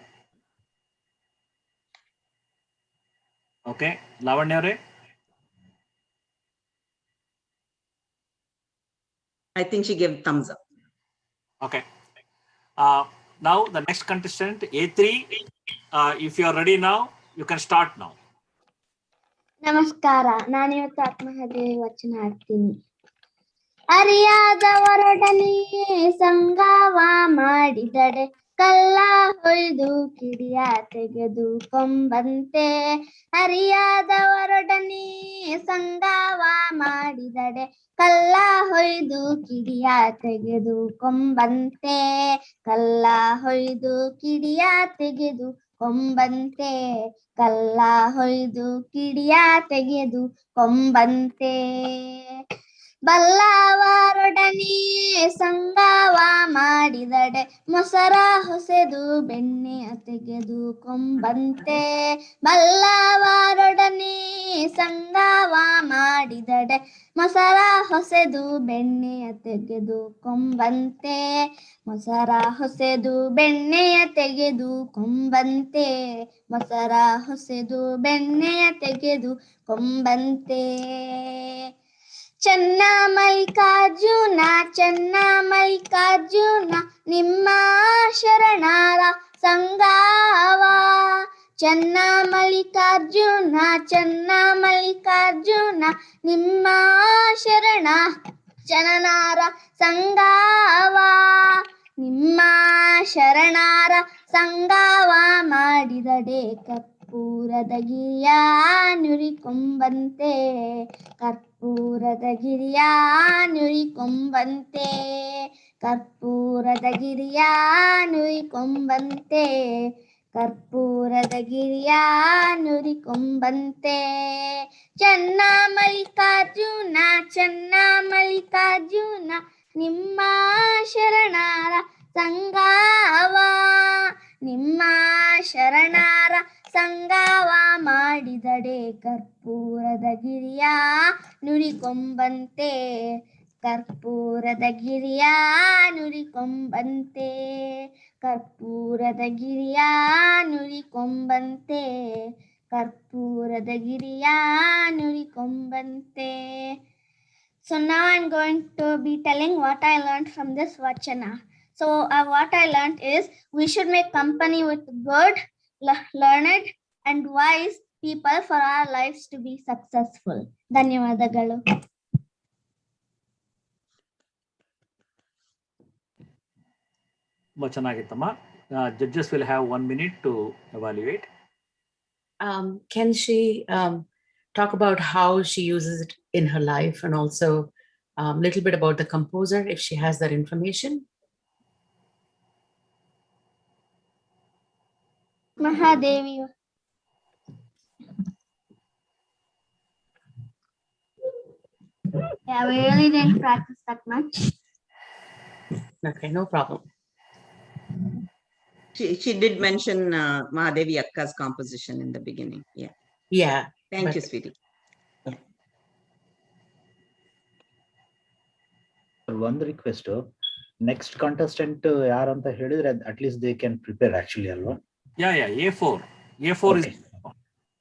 Okay, Lavanya. I think she gave thumbs up. Okay. Now the next contestant, A3. If you are ready now, you can start now. ನಮಸ್ಕಾರ, ನಾನಿವತ್ತು ಆತ್ಮಹತ್ಯೆ ವಚನ ಹಾಡ್ತೀನಿ. ಅರಿಯಾದವರೊಡನೆಯೇ ಸಂಗವ ಮಾಡಿದಡೆ ಕಲ್ಲ ಹೊಯ್ದು ಕಿಡಿಯ ತೆಗೆದು ಕೊಂಬಂತೆ. ಅರಿಯಾದವರೊಡನೆ ಸಂಗವ ಮಾಡಿದಡೆ ಕಲ್ಲ ಹೊಯ್ದು ಕಿಡಿಯ ತೆಗೆದು ಕೊಂಬಂತೆ. ಕಲ್ಲ ಹೊಯ್ದು ಕಿಡಿಯ ತೆಗೆದು ಕೊಂಬಂತೆ. ಕಲ್ಲ ಹೊಯ್ದು ಕಿಡಿಯ ತೆಗೆದು ಕೊಂಬಂತೆ. ಬಲ್ಲವರೊಡನೆ ಸಂಗವ ಮಾಡಿದಡೆ ಮೊಸರ ಹೊಸೆದು ಬೆಣ್ಣೆಯ ತೆಗೆದು ಕೊಂಬಂತೆ. ಬಲ್ಲವರೊಡನೆ ಸಂಗವ ಮಾಡಿದಡೆ ಮೊಸರ ಹೊಸೆದು ಬೆಣ್ಣೆಯ ತೆಗೆದು ಕೊಂಬಂತೆ. ಮೊಸರ ಹೊಸೆದು ಬೆಣ್ಣೆಯ ತೆಗೆದು ಕೊಂಬಂತೆ. ಮೊಸರ ಹೊಸೆದು ಬೆಣ್ಣೆಯ ತೆಗೆದು ಕೊಂಬಂತೆ. ಚೆನ್ನಮಲ್ಲಿಕಾರ್ಜುನ ಚೆನ್ನಮಲ್ಲಿಕಾರ್ಜುನ ನಿಮ್ಮ ಶರಣರ ಸಂಗವ. ಚೆನ್ನಮಲ್ಲಿಕಾರ್ಜುನ ಚೆನ್ನಮಲ್ಲಿಕಾರ್ಜುನ ನಿಮ್ಮ ಶರಣರ ಸಂಗವ. ನಿಮ್ಮ ಶರಣರ ಸಂಗವ ಮಾಡಿದಡೆ ಕರ್ಪೂರದ ಗಿರಿಯ ನುರಿಕೊಂಬಂತೆ. ಕರ್ಪೂರದ ಗಿರಿಯ ನುರಿಕೊಂಬಂತೆ. ಕರ್ಪೂರದ ಗಿರಿಯ ನುರಿಕೊಂಬಂತೆ. ಕರ್ಪೂರದ ಗಿರಿಯ ನುರಿಕೊಂಬಂತೆ. ಚೆನ್ನಮಲ್ಲಿಕಾರ್ಜುನ ಚೆನ್ನಮಲ್ಲಿಕಾರ್ಜುನ ನಿಮ್ಮ ಶರಣರ ಸಂಗವ. ನಿಮ್ಮ ಶರಣರ ಸಂಗವ ಮಾಡಿದಡೆ ಕರ್ಪೂರದ ಗಿರಿಯ ನುರಿಕೊಂಬಂತೆ. ಕರ್ಪೂರದ ಗಿರಿಯ ನುರಿಕೊಂಬಂತೆ ಕರ್ಪೂರದ ಗಿರಿಯ ನುರಿಕೊಂಬಂತೆ ಕರ್ಪೂರದ ಗಿರಿಯ ನುರಿಕೊಂಬಂತೆ. So now I'm going to be telling what I learned from this Vachana. So what I learned is we should make company with good, learned and wise people for our lives to be successful. ಧನ್ಯವಾದಗಳು. ತುಂಬಾ ಚೆನ್ನಾಗಿತ್ತಮ್ಮ. Judges will have 1 minute to evaluate. Can she talk about how she uses it in her life, and also a little bit about the composer, if she has that information? Mahadevi. Yeah, we really didn't practice that much. Okay, no problem. She did mention Mahadevi Akka's composition in the beginning. Yeah. Yeah. Thank you, sweetie. One request, next contestant ಯಾರು ಅಂತ ಹೇಳಿದ್ರೆ at least they can prepare actually ಅಲ್ವಾ? Yeah, A4 okay. is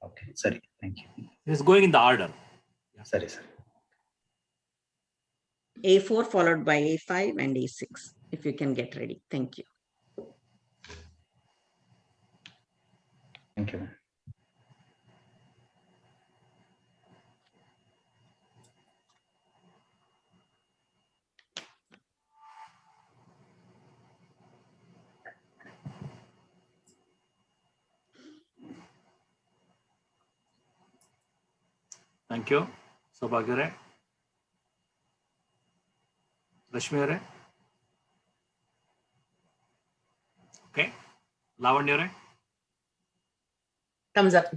okay, ಸರಿ, thank you. It is going in the order. ಸರಿ ಸರಿ. A4 followed by A5 and A6 if you can get ready. Thank you. Thank you. Thank you. Saubhagyare. Rashmi. Okay. Lavanya. Thumbs up.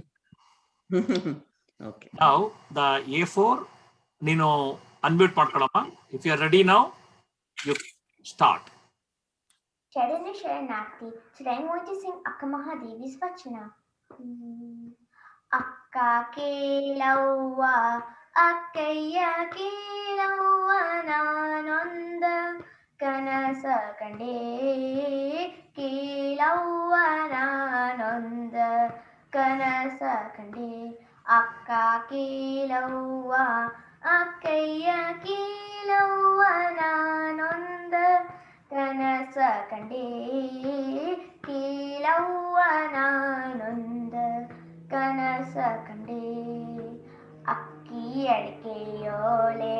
Okay. Now the A4 Nino unmute ಮಾಡ್ಕೊಳ್ಳಮ್ಮ. If you are ready now, you start. Charana Sharanati. Today I'm going to sing Akka Mahadevi's Vachana. Akka Kelauva, Akkaya Kelauva Nananda Kanasa Kande Kelauva Nananda Kanasa Kande Akka Kelauva, Akkaya Kelauva Nananda ಕನಸ ಕಂಡೇ ಕೇಳವ್ವ ನಾನೊಂದ ಕನಸ ಕಂಡೇ ಅಕ್ಕಿ ಅಡಿಕೆಯೋಳೆ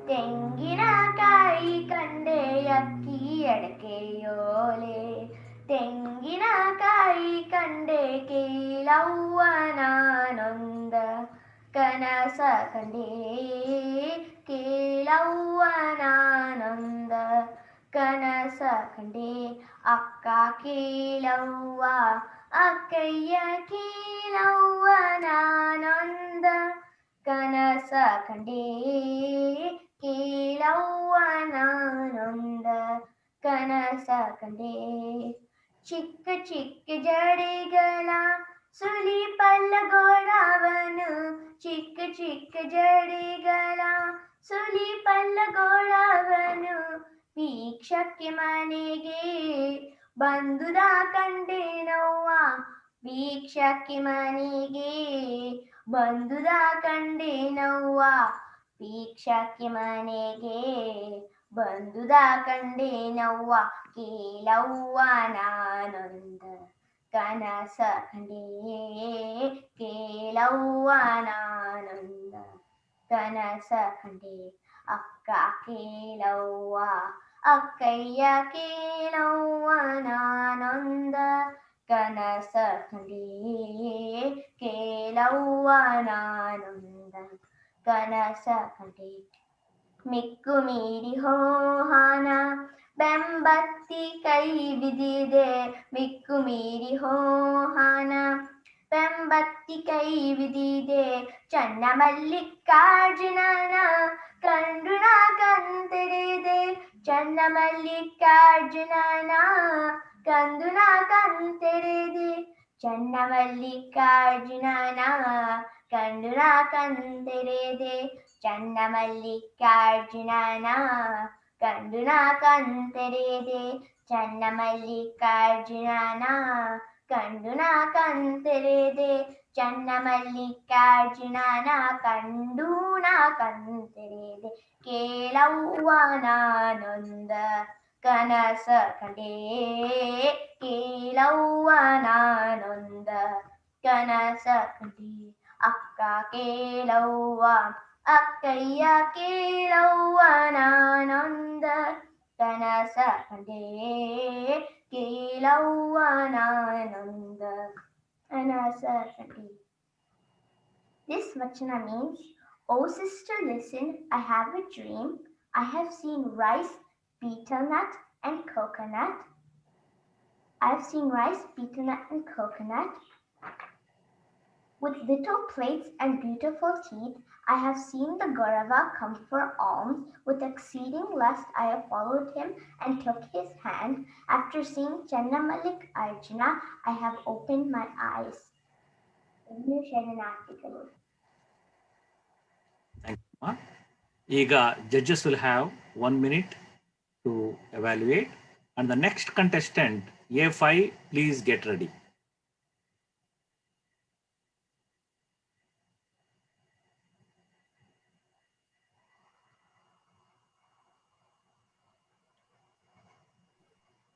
ತೆಂಗಿನಕಾಯಿ ಕಂಡೆ ಅಕ್ಕಿ ಅಡಿಕೆಯೋಳೆ ತೆಂಗಿನಕಾಯಿ ಕಂಡೆ ಕೇಳವ್ವ ನಾನೊಂದ ಕನಸ ಕಂಡೇ ಕೇಳವ್ವ ನಾನೊಂದ ಕನಸ ಕಂಡೆ ಅಕ್ಕ ಕೇಳವ್ವ ಅಕ್ಕಯ್ಯ ಕೇಳವ್ವ ನಾನೊಂದ ಕನಸ ಕಂಡೆ ಕೇಳವ್ವ ನಾನೊಂದ ಕನಸ ಕಂಡೆ ಚಿಕ್ಕ ಚಿಕ್ಕ ಜಡೆಗಳ ಸುಲಿ ಪಲ್ಲಗೋಳವನು ಚಿಕ್ಕ ಚಿಕ್ಕ ಜಡೆಗಳ ಸುಲಿ ಪಲ್ಲಗೋಳವನು ವೀಕ್ಷಕ್ಕೆ ಮನೆಗೆ ಬಂದುದ ಕಂಡೇನವ್ವ ವೀಕ್ಷಕ್ಕೆ ಮನೆಗೆ ಬಂದುದ ಕಂಡೇನವ್ವ ವೀಕ್ಷಕ್ಕೆ ಮನೆಗೆ ಬಂದುದ ಕಂಡೇನವ್ವ ಕೇಳವ್ವ ನಾನೊಂದ ಕನಸ ಕಂಡೇ ಕೇಳವ್ವ ನಾನೊಂದ ಕನಸ ಕಂಡೇ ಅಕ್ಕ ಕೇಳವ್ವ ಅಕ್ಕಯ್ಯ ಕೇಳವ್ವ ನಾನೊಂದ ಕನಸ ಕಂಡೇ ಕೇಳವ್ವ ನಾನೊಂದ ಕನಸ ಕಂಡೇ ಮಿಕ್ಕು ಮೀರಿ ಹೋಹಾನ ಬೆಂಬತ್ತಿ ಕೈ ಬಿದಿದೆ ಮಿಕ್ಕು ಮೀರಿ ಹೋಹಾನ ಬೆಂಬತ್ತಿ ಕೈ ಬಿದಿದೆ ಚನ್ನ ಮಲ್ಲಿಕಾರ್ಜುನನ ಕಂಡು ನಾ ಕಂತೆರೆದೆ ಚನ್ನ ಮಲ್ಲಿಕಾರ್ಜುನನ ಕಂದು ನಾ ಕಂತೆರೆದೆ ಚನ್ನ ಮಲ್ಲಿಕಾರ್ಜುನನ ಕಂಡು ನಾ ಕಂತೆರೆದೆ ಚನ್ನಮಲ್ಲಿಕಾರ್ಜುನನ ಕಂಡು ನಾ ಕಣ್ತೆರೆದೆ ಚನ್ನಮಲ್ಲಿಕಾರ್ಜುನನ ಕಂಡು ನಾ ಕಣ್ತೆರೆದೆ ಚನ್ನಮಲ್ಲಿಕಾರ್ಜುನನ ಕಂಡು ನಾ ಕಣ್ತೆರೆದೆ ಕೇಳವ್ವನಾನೊಂದ ಕನಸ ಕಂಡೆ ಕೇಳವ್ವನಾನೊಂದ ಕನಸ ಕಂಡೆ ಅಕ್ಕ ಕೇಳವ್ವ ಅಕ್ಕಯ್ಯ ಕೇಳವ್ವ ನಾನೊಂದ ಕನಸ ಕಂಡೆ ಕೇಳವ್ವ ನಾನೊಂದ ಕನಸ ಕಂಡೆ. This Vachana means, "Oh sister, listen, I have a dream. I have seen rice, betel nut, and coconut. I've seen rice, betel nut, and coconut. With little plates and beautiful teeth, I have seen the Gaurava come for alms. With exceeding lust, I have followed him and took his hand. After seeing Channamalik Arjuna, I have opened my eyes." Thank you, Ma. ಈಗ judges will have 1 minute to evaluate, and the next contestant, A5, please get ready.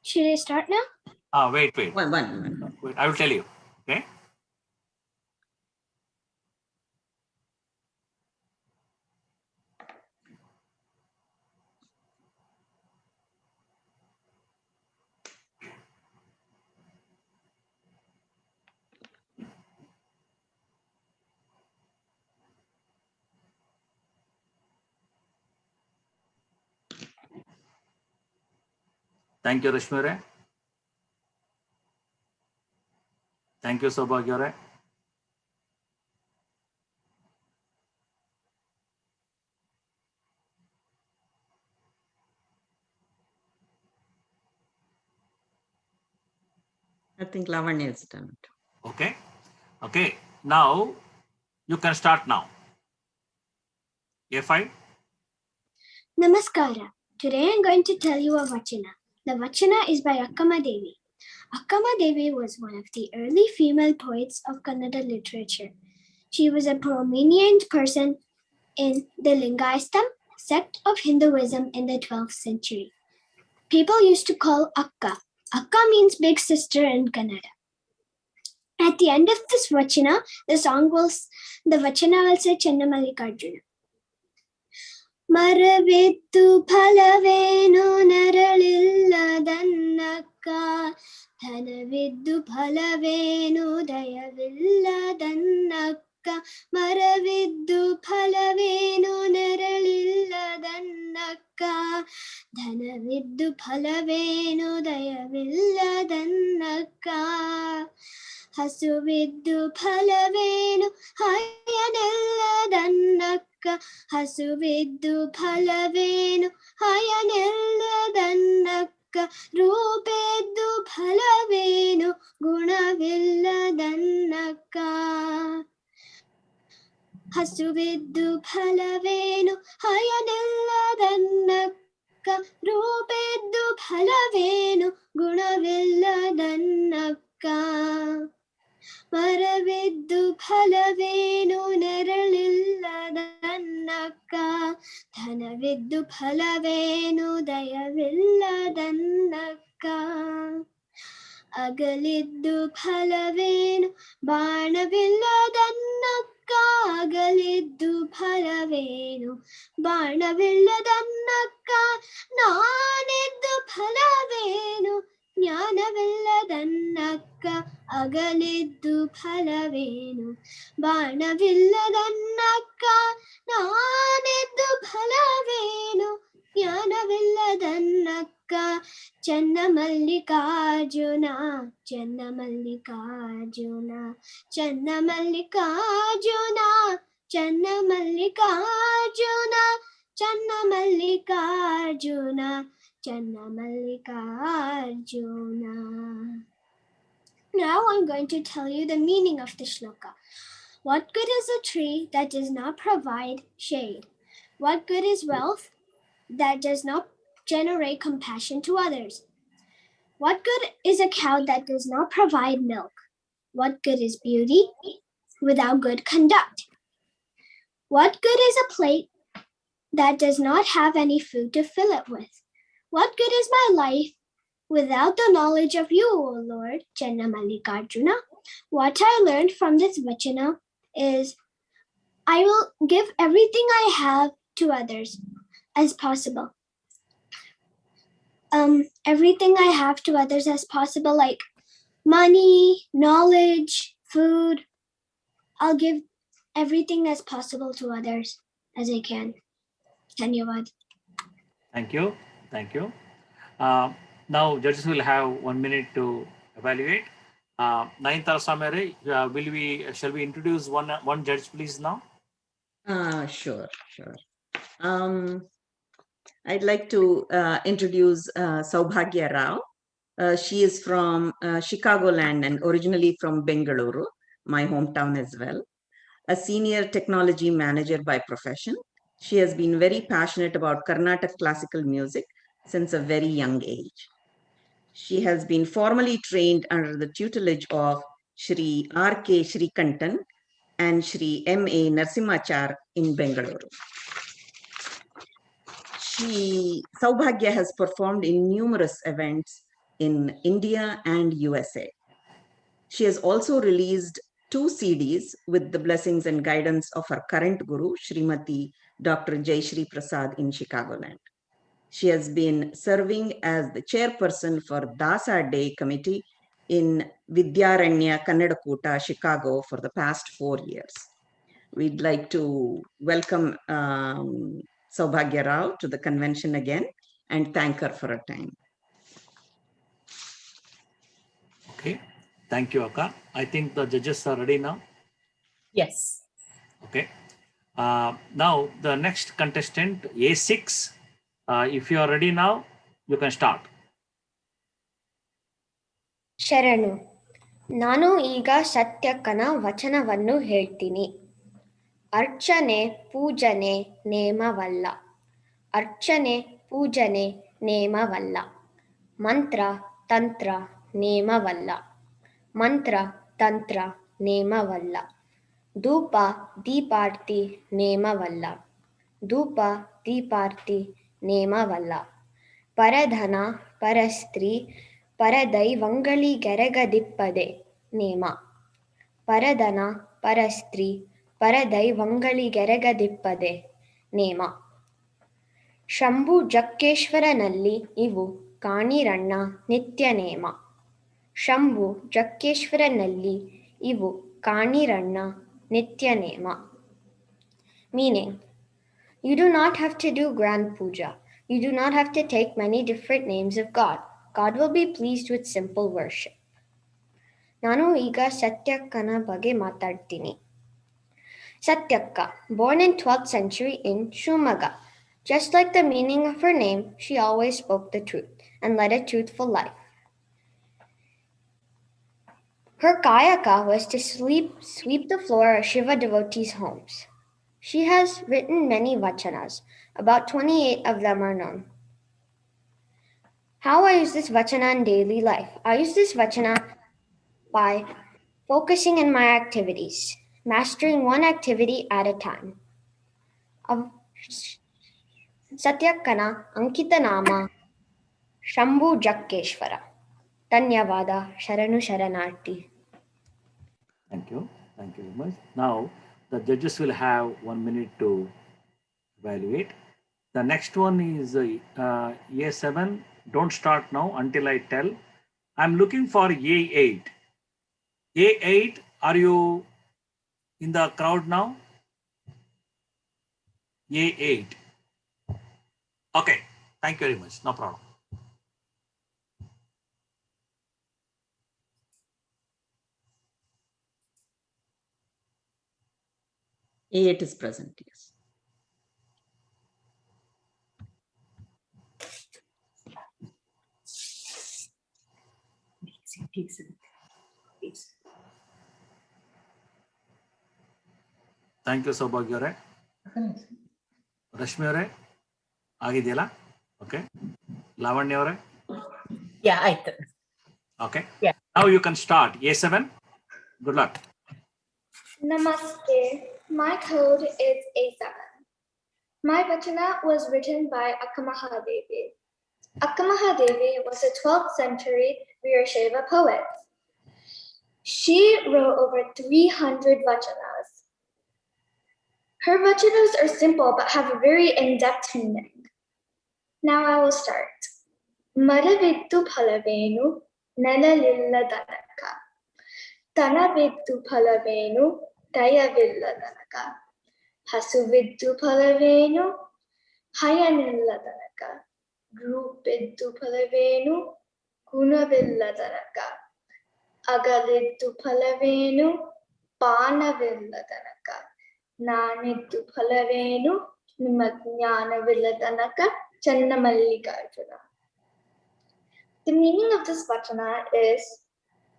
Should I start now? Wait. One. Wait, I will tell you. Okay. Thank you, Rashmire. Thank you, Saubhagyare. I think Lavanya is done. Okay. Now you can start now. A5. Namaskara. Today I'm going to tell you a Vachana. The Vachana is by Akkama Devi. Akkama Devi was one of the early female poets of Kannada literature. She was a prominent person in the Lingaistam sect of Hinduism in the 12th century. People used to call Akka. Akka means big sister in Kannada. At the end of this Vachana, the Vachana will say Channamalikarjuna. ಮರವೆತ್ತು ಫಲವೇನು ನರಳಿಲ್ಲದನ್ನಕ್ಕ ಧನವಿದ್ದು ಫಲವೇನು ದಯವಿಲ್ಲದನ್ನಕ್ಕ ಮರವಿದ್ದು ಫಲವೇನು ನರಳಿಲ್ಲದನ್ನಕ್ಕ ಧನವಿದ್ದು ಫಲವೇನು ದಯವಿಲ್ಲದನ್ನಕ್ಕ ಹಸುವಿದ್ದು ಫಲವೇನು ಹಯನೆಲ್ಲದನ್ನಕ್ಕ ಹಸುವಿದ್ದು ಫಲವೇನು ಹಯನೆಲ್ಲದನ್ನಕ್ಕ ರೂಪೆದ್ದು ಫಲವೇನು ಗುಣವಿಲ್ಲದನ್ನಕ್ಕ ಹಸುವಿದ್ದು ಫಲವೇನು ಹಯನೆಲ್ಲದನ್ನಕ್ಕ ರೂಪೆದ್ದು ಫಲವೇನು ಗುಣವಿಲ್ಲದನ್ನಕ್ಕ ಮರವಿದ್ದು ಫಲವೇನು ನೆರಳಿಲ್ಲದನ್ನಕ್ಕ ಧನವಿದ್ದು ಫಲವೇನು ದಯವಿಲ್ಲದನ್ನಕ್ಕ ಅಗಲಿದ್ದು ಫಲವೇನು ಬಾಣವಿಲ್ಲದನ್ನಕ್ಕ ಅಗಲಿದ್ದು ಫಲವೇನು ಬಾಣವಿಲ್ಲದನ್ನಕ್ಕ ನಾನಿದ್ದು ಫಲವೇನು ಜ್ಞಾನವಿಲ್ಲದನ್ನಕ್ಕ ಅಗಲಿದ್ದು ಫಲವೇನು ಬಾಣವಿಲ್ಲದನ್ನಕ್ಕ ನಾನಿದ್ದು ಫಲವೇನು ಜ್ಞಾನವಿಲ್ಲದನ್ನಕ್ಕ Channamallikarjuna Channamallikarjuna Channamallikarjuna Channamallikarjuna Channamallikarjuna Channamalikarjuna. Now I'm going to tell you the meaning of the shloka. What good is a tree that does not provide shade? What good is wealth that does not generate compassion to others? What good is a cow that does not provide milk? What good is beauty without good conduct? What good is a plate that does not have any food to fill it with? What good is my life without the knowledge of you, O Lord? Janna Mallikarjuna. What I learned from this Vachana is I will give everything I have to others as possible. Everything I have to others as possible, like money, knowledge, food. I'll give everything as possible to others as I can. Dhanyavad. Thank you. Thank you. Now judges will have 1 minute to evaluate. Nayanthara Samare, shall we introduce one judge, please, now? Sure. I'd like to introduce Saubhagya Rao. She is from Chicagoland and originally from Bengaluru, my hometown as well. A senior technology manager by profession. She has been very passionate about Carnatic classical music since a very young age. She has been formally trained under the tutelage of Shri R.K. Srikantan and Shri M.A. Narsimachar in Bengaluru. Saubhagya has performed in numerous events in India and USA. She has also released 2 CDs with the blessings and guidance of her current guru, Srimati Dr. Jayashri Prasad in Chicagoland. She has been serving as the chairperson for Dasa Day Committee in Vidyaranya Kannadakuta, Chicago for the past 4 years. We'd like to welcome Saubhagya Rao to the convention again and thank her for her time. Okay. Thank you, Akka. I think the judges are ready now. Yes. Okay. Now the next contestant, A6. If you are ready now, you can start. ಶರಣು. ನಾನು ಈಗ ಸತ್ಯಕ್ಕನ ವಚನವನ್ನು ಹೇಳ್ತೀನಿ. ಅರ್ಚನೆ ಪೂಜನೆ ನೇಮವಲ್ಲ. ಅರ್ಚನೆ ಪೂಜನೆ ನೇಮವಲ್ಲ. ಮಂತ್ರ ತಂತ್ರ ನೇಮವಲ್ಲ. ಮಂತ್ರ ತಂತ್ರ ನೇಮವಲ್ಲ. ಧೂಪ ದೀಪಾರ್ತಿ ನೇಮವಲ್ಲ. ಧೂಪ ದೀಪಾರ್ತಿ ನೇಮವಲ್ಲ. ಪರಧನ ಪರಸ್ತ್ರೀ ಪರದೈವಂಗಳಿಗೆರಗದಿಪ್ಪದೆ ನೇಮ. ಪರಧನ ಪರಸ್ತ್ರೀ ಪರದೈವಂಗಳಿಗೆರಗದಿಪ್ಪದೆ ನೇಮ. ಶಂಭು ಜಕ್ಕೇಶ್ವರನಲ್ಲಿ ಇವು ಕಾಣಿರಣ್ಣ ನಿತ್ಯ ನೇಮ. ಶಂಭು ಜಕ್ಕೇಶ್ವರನಲ್ಲಿ ಇವು ಕಾಣಿರಣ್ಣ ನಿತ್ಯ ನೇಮ. Meaning, you do not have to do grand puja. You do not have to take many different names of God. God will be pleased with simple worship. ನಾನು ಈಗ ಸತ್ಯಕ್ಕನ ಬಗ್ಗೆ ಮಾತಾಡ್ತೀನಿ. Satyakka, born in 12th century in Shumaga. Just like the meaning of her name, she always spoke the truth and led a truthful life. Her kayaka was to sweep the floor of Shiva devotees' homes. She has written many vachanas. About 28 of them are known. How I use this vachana in daily life? I use this vachana by focusing in my activities, mastering one activity at a time. Satyakana Ankita Nama Shambhu Jakkeshwara. Dhanyavada Sharanu Sharanarti. Thank you. Thank you very much. Now, the judges will have 1 minute to evaluate. The next one is A7. Don't start now until I tell. I'm looking for A8. A8, are you in the crowd now? A8. Okay. Thank you very much. No problem. A8 is present, yes. Thank you, Saubhagya. Rashmi ಅವರೇ ಆಗಿದೆಯಲ್ಲ? Okay. Lavanya ಅವರೇ? Yeah, ಆಯ್ತು. Okay. Yeah. Now you can start. A7. Good luck. Namaste. My code is A7. My Vachana was written by Akkamahadevi. Akkamahadevi was a 12th century Virashaiva poet. She wrote over 300 Vachanas. Her Vachanas are simple but have a very in-depth meaning. Now I will start. Madavittu Palavenu Nelalilla Danaka. Tanaviddu Palavenu Dayavilla Danaka. Hasuviddu Palavenu Hayanilla Danaka. Grupiddu Palavenu Gunavilla Danaka. Agaliddu Palavenu Panavilla Danaka. Naniddu Palavenu Nimajnanavilla Danaka Channamallikarjuna. The meaning of this vachana is,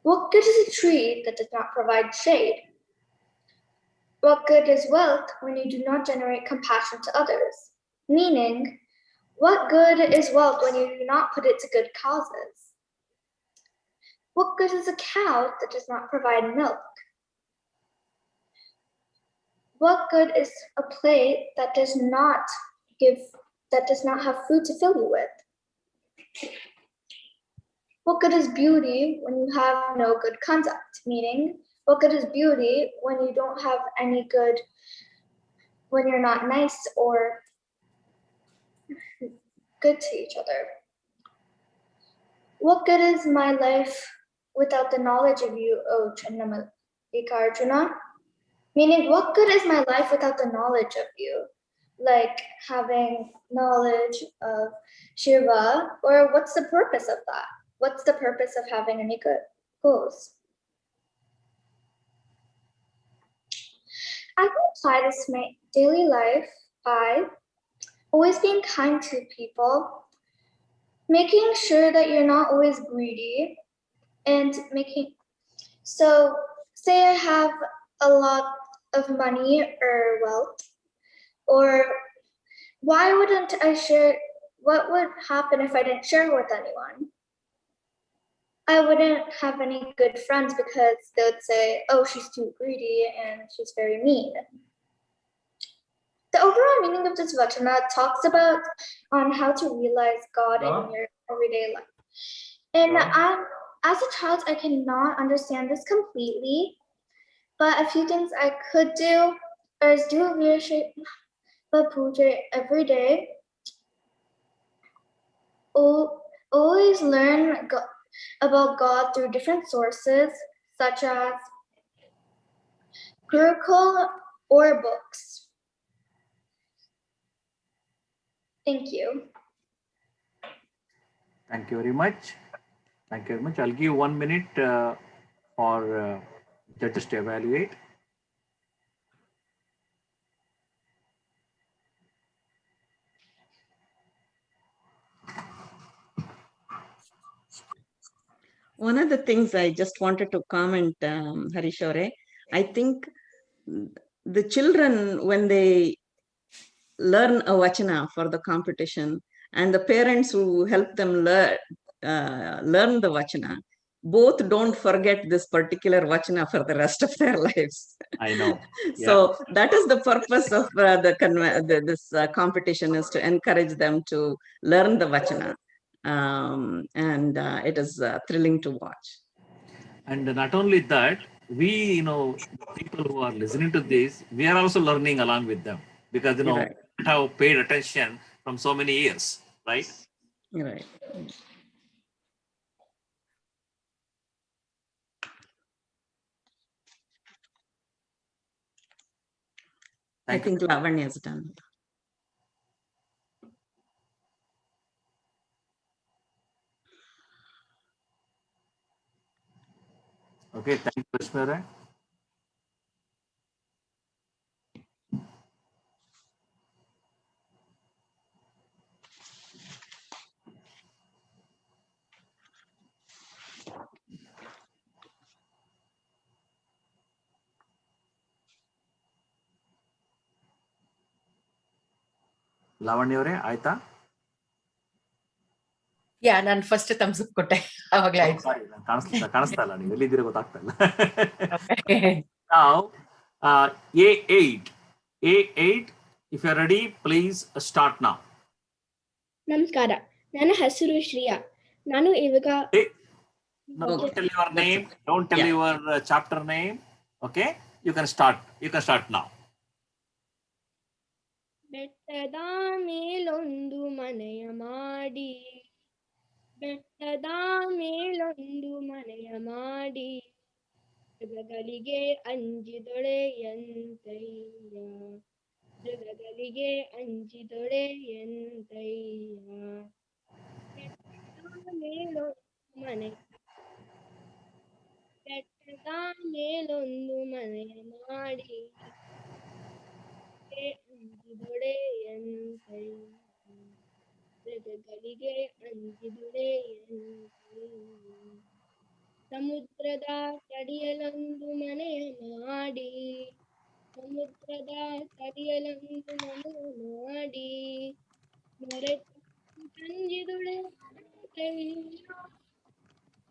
what good is a tree that does not provide shade? What good is wealth when you do not generate compassion to others? Meaning, what good is wealth when you do not put it to good causes? What good is a cow that does not provide milk? What good is a plate that does not have food to fill you with? What good is beauty when you have no good conduct? Meaning, what good is beauty when you don't have any good, when you're not nice or good to each other? What good is my life without the knowledge of you, O Channamallikarjuna? Meaning, what good is my life without the knowledge of you? Like having knowledge of Shiva, or what's the purpose of that? What's the purpose of having any good goals? I can apply this to my daily life by always being kind to people, making sure that you're not always greedy, and say I have a lot of money or wealth, or why wouldn't I share? What would happen if I didn't share with anyone? I wouldn't have any good friends because they would say, oh, she's too greedy and she's very mean. The overall meaning of this vachana talks about on how to realize God in your everyday life. And as a child, I cannot understand this completely, but a few things I could do is do a Virashaiva puja every day. Always learn about God through different sources, such as Gurukul or books. Thank you. Thank you very much. Thank you very much. I'll give 1 minute for judges to evaluate. One of the things I just wanted to comment, Harish Aure, I think the children, when they learn a vachana for the competition, and the parents who help them learn the vachana, both don't forget this particular vachana for the rest of their lives. I know. So that is the purpose of this competition, is to encourage them to learn the vachana. And it is thrilling to watch. And not only that, we, people who are listening to this, we are also learning along with them, because, Right. we have paid attention from so many years, right? Right. I think Lavanya is done. Okay, thank you, Rashmi. Lavanya ಅವರೇ ಆಯ್ತಾ? Yeah, ನಾನು first thumbs up ಕೊಟ್ಟೆ. ಅವಾಗಲೇ ಆಯ್ತು. ಸಾರಿ, ಕಾಣಿಸ್ತಾ ಇಲ್ಲ, ನೀವು ಎಲ್ಲಿದ್ದೀರೋ ಗೊತ್ತಾಗ್ತಾ ಇಲ್ಲ. Okay. Now, A8. A8, if you're ready, please start now. ನಮಸ್ಕಾರ, ನನ್ನ ಹೆಸರು ಶ್ರೇಯಾ. ನಾನು ಇವಾಗ Don't tell your name. Don't tell your chapter name. Okay, you can start. You can start now. ಬೆಟ್ಟದ ಮೇಲೊಂದು ಮನೆಯ ಮಾಡಿ, ಬೆಟ್ಟದ ಮೇಲೊಂದು ಮನೆಯ ಮಾಡಿ, ಮೃಗಗಳಿಗೆ ಅಂಜಿದೊಳೆಯಂತಯ್ಯ, ಮೃಗಗಳಿಗೆ ಅಂಜಿದೊಳೆಯಂತಯ್ಯ. ಬೆಟ್ಟದ ಮೇಲೊಂದು ಮನೆ, ಬೆಟ್ಟದ ಮೇಲೊಂದು ಮನೆಯ ಮಾಡಿ, ಅಂಜಿದೊಳೆಯಂತಯ್ಯ, ಮೃಗಗಳಿಗೆ ಅಂಜಿದೊಳೆಯಂತಯ್ಯ. ಸಮುದ್ರದ ತಡಿಯಲೊಂದು ಮನೆಯ ಮಾಡಿ, ಸಮುದ್ರದ ತಡಿಯಲೊಂದು ಮನೆಯ ಮಾಡಿ, ಮರೆತಂಜಿದೊಳೆಯಂತಯ್ಯ,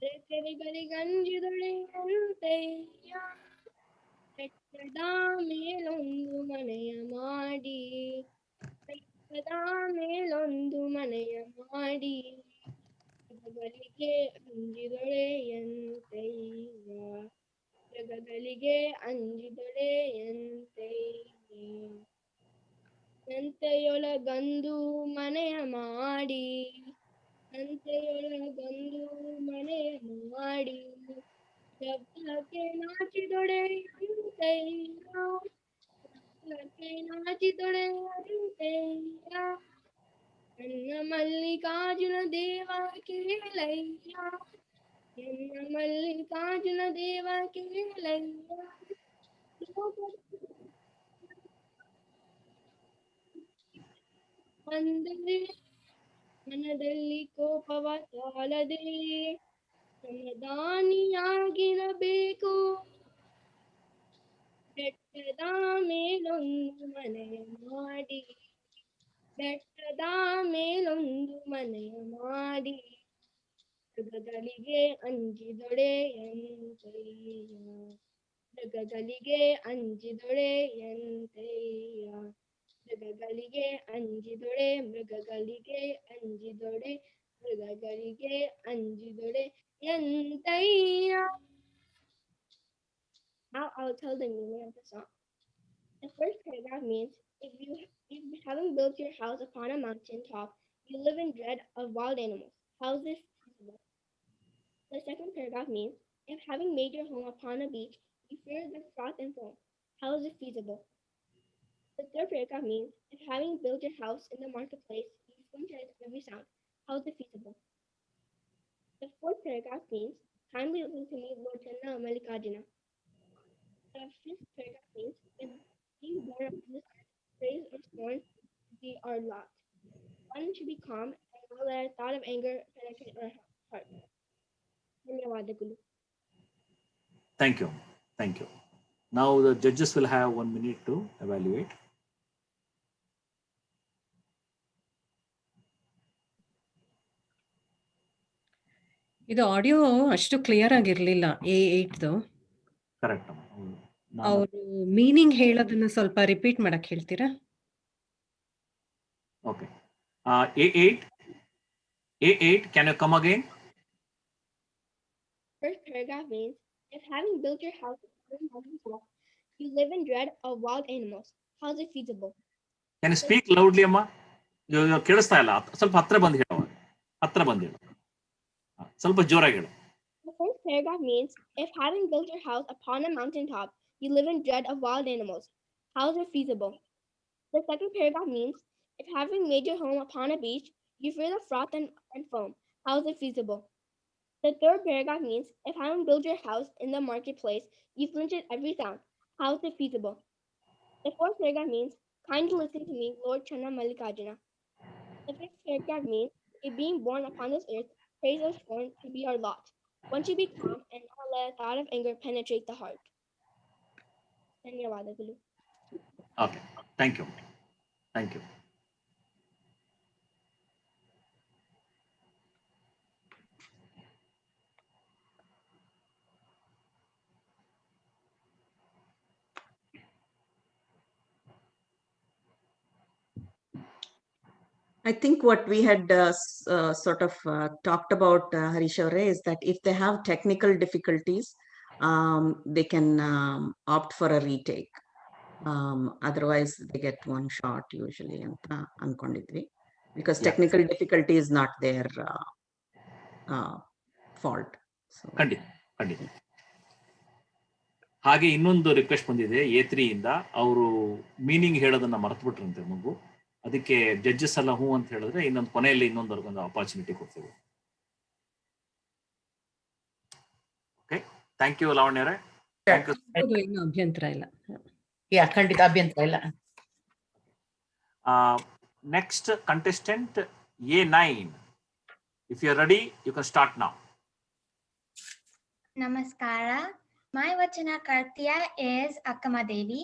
ಮರೆತರಿಗಳಿಗಂಜಿದೊಳೆಯಂತಯ್ಯ. ಬೆಟ್ಟದ ಮೇಲೊಂದು ಮನೆಯ ಮಾಡಿ, ಬೆಟ್ಟದ ಮೇಲೊಂದು ಮನೆಯ ಮಾಡಿ, ಮೃಗಗಳಿಗೆ ಅಂಜಿದೊಳೆಯಂತಯ್ಯ, ಮೃಗಗಳಿಗೆ ಅಂಜಿದೊಳೆಯಂತಯ್ಯ. ಸಂತೆಯೊಳಗಂದು ಮನೆಯ ಮಾಡಿ, ಸಂತೆಯೊಳಗಂದು ಮನೆಯ ಮಾಡಿ, ಶಬ್ದಕ್ಕೆ ನಾಚಿದೊಡೆಯಂತಯ್ಯ, ಶಬ್ದಕ್ಕೆ ನಾಚಿದೊಡೆಯಂತಯ್ಯ. ನನ್ನ ಮಲ್ಲಿಕಾರ್ಜುನ ದೇವ ಕೇಳಯ್ಯ, ನನ್ನ ಮಲ್ಲಿಕಾರ್ಜುನ ದೇವ ಕೇಳಯ್ಯ. ಅಂದರೆ ಮನದಲ್ಲಿ ಕೋಪವ ತಾಳದೆ ಸಮಾಧಾನಿಯಾಗಿರಬೇಕು. ಬೆಟ್ಟದ ಮೇಲೊಂದು ಮನೆಯ ಮಾಡಿ, ಬೆಟ್ಟದ ಮೇಲೊಂದು ಮನೆಯ ಮಾಡಿ, ಮೃಗಗಳಿಗೆ ಅಂಜಿದೊಳೆಯಂತಯ್ಯ, ಮೃಗಗಳಿಗೆ ಅಂಜಿದೊಳೆಯಂತಯ್ಯ, ಮೃಗಗಳಿಗೆ ಅಂಜಿದೊಡೆ, ಮೃಗಗಳಿಗೆ ಅಂಜಿದೊಡೆ, ಮೃಗಗಳಿಗೆ ಅಂಜಿದೊಳೆಯಂತಯ್ಯ. Now I'll tell the meaning of the song. The first paragraph means if having built your house upon a mountain top, you live in dread of wild animals. How is this feasible? The second paragraph means if having made your home upon a beach, you fear the froth and foam. How is it feasible? The third paragraph means if having built your house in the marketplace, you flinch at every sound. How is it feasible? The fourth paragraph means kindly listen to me, Lord Channa Mallikarjuna. The fifth paragraph means if being born upon this earth, praise or scorn be our lot. One should be calm and not let a thought of anger penetrate our heart. Dhanyavadagulu. Thank you. Thank you. Now the judges will have 1 minute to evaluate. ಇದು audio ಅಷ್ಟು clear ಆಗಿರ್ಲಿಲ್ಲ A8ದು. Correct. ಅವರು meaning ಹೇಳೋದನ್ನ ಸ್ವಲ್ಪ repeat ಮಾಡಕ್ ಹೇಳ್ತೀರಾ? Okay. A8, can you come again? First paragraph means if having built your house upon a mountain top, you live in dread of wild animals. How is it feasible? Can you speak loudly, ಅಮ್ಮ? ಕೇಳಿಸ್ತಾ ಇಲ್ಲ, ಸ್ವಲ್ಪ ಹತ್ರ ಬಂದು ಹೇಳು. ಹತ್ರ ಬಂದು ಹೇಳು, ಸ್ವಲ್ಪ ಜೋರಾಗಿ ಹೇಳು. The first paragraph means if having built your house upon a mountain top, you live in dread of wild animals. How is it feasible? The second paragraph means if having made your home upon a beach, you fear the froth and foam. How is it feasible? The third paragraph means if having built your house in the marketplace, you flinch at every sound. How is it feasible? The fourth paragraph means kindly listen to me, Lord Channa Mallikarjuna. The fifth paragraph means if being born upon this earth, praise or scorn should be our lot. One should be calm and not let a thought of anger penetrate the heart. Dhanyavadagulu. Okay. Thank you. Thank you. I think what we had sort of talked about, Harish Aure, is that if they have technical difficulties, they can opt for a retake. Otherwise, they get one shot usually ಅಂತ ಅನ್ಕೊಂಡಿದ್ವಿ, because technical difficulty is not their fault. So, ಖಂಡಿತ ಖಂಡಿತ. ಹಾಗೆ ಇನ್ನೊಂದು request ಬಂದಿದೆ A3 ಇಂದ. ಅವರು meaning ಹೇಳೋದನ್ನ ಮರೆತು ಬಿಟ್ರಂತೆ ಮಗು. ಅದಕ್ಕೆ ಜಡ್ಜಸ್ ಎಲ್ಲ ಹೂ ಅಂತ ಹೇಳಿದ್ರೆ ಇನ್ನೊಂದು ಕೊನೆಯಲ್ಲಿ ಇನ್ನೊಂದವ್ರಿಗೊಂದು ಅಪಾರ್ಚುನಿಟಿ ಕೊಡ್ತೇವೆ. ಓಕೆ, ಥ್ಯಾಂಕ್ ಯು ಲಾವಣ್ಯರೇ. Thank you. ಏನು ಅಭ್ಯಂತರ ಇಲ್ಲ. ಖಂಡಿತ ಅಭ್ಯಂತರ ಇಲ್ಲ. Next contestant A9. If you're ready, you can start now. Namaskara. My Vachana Kartiya is Akkama Devi.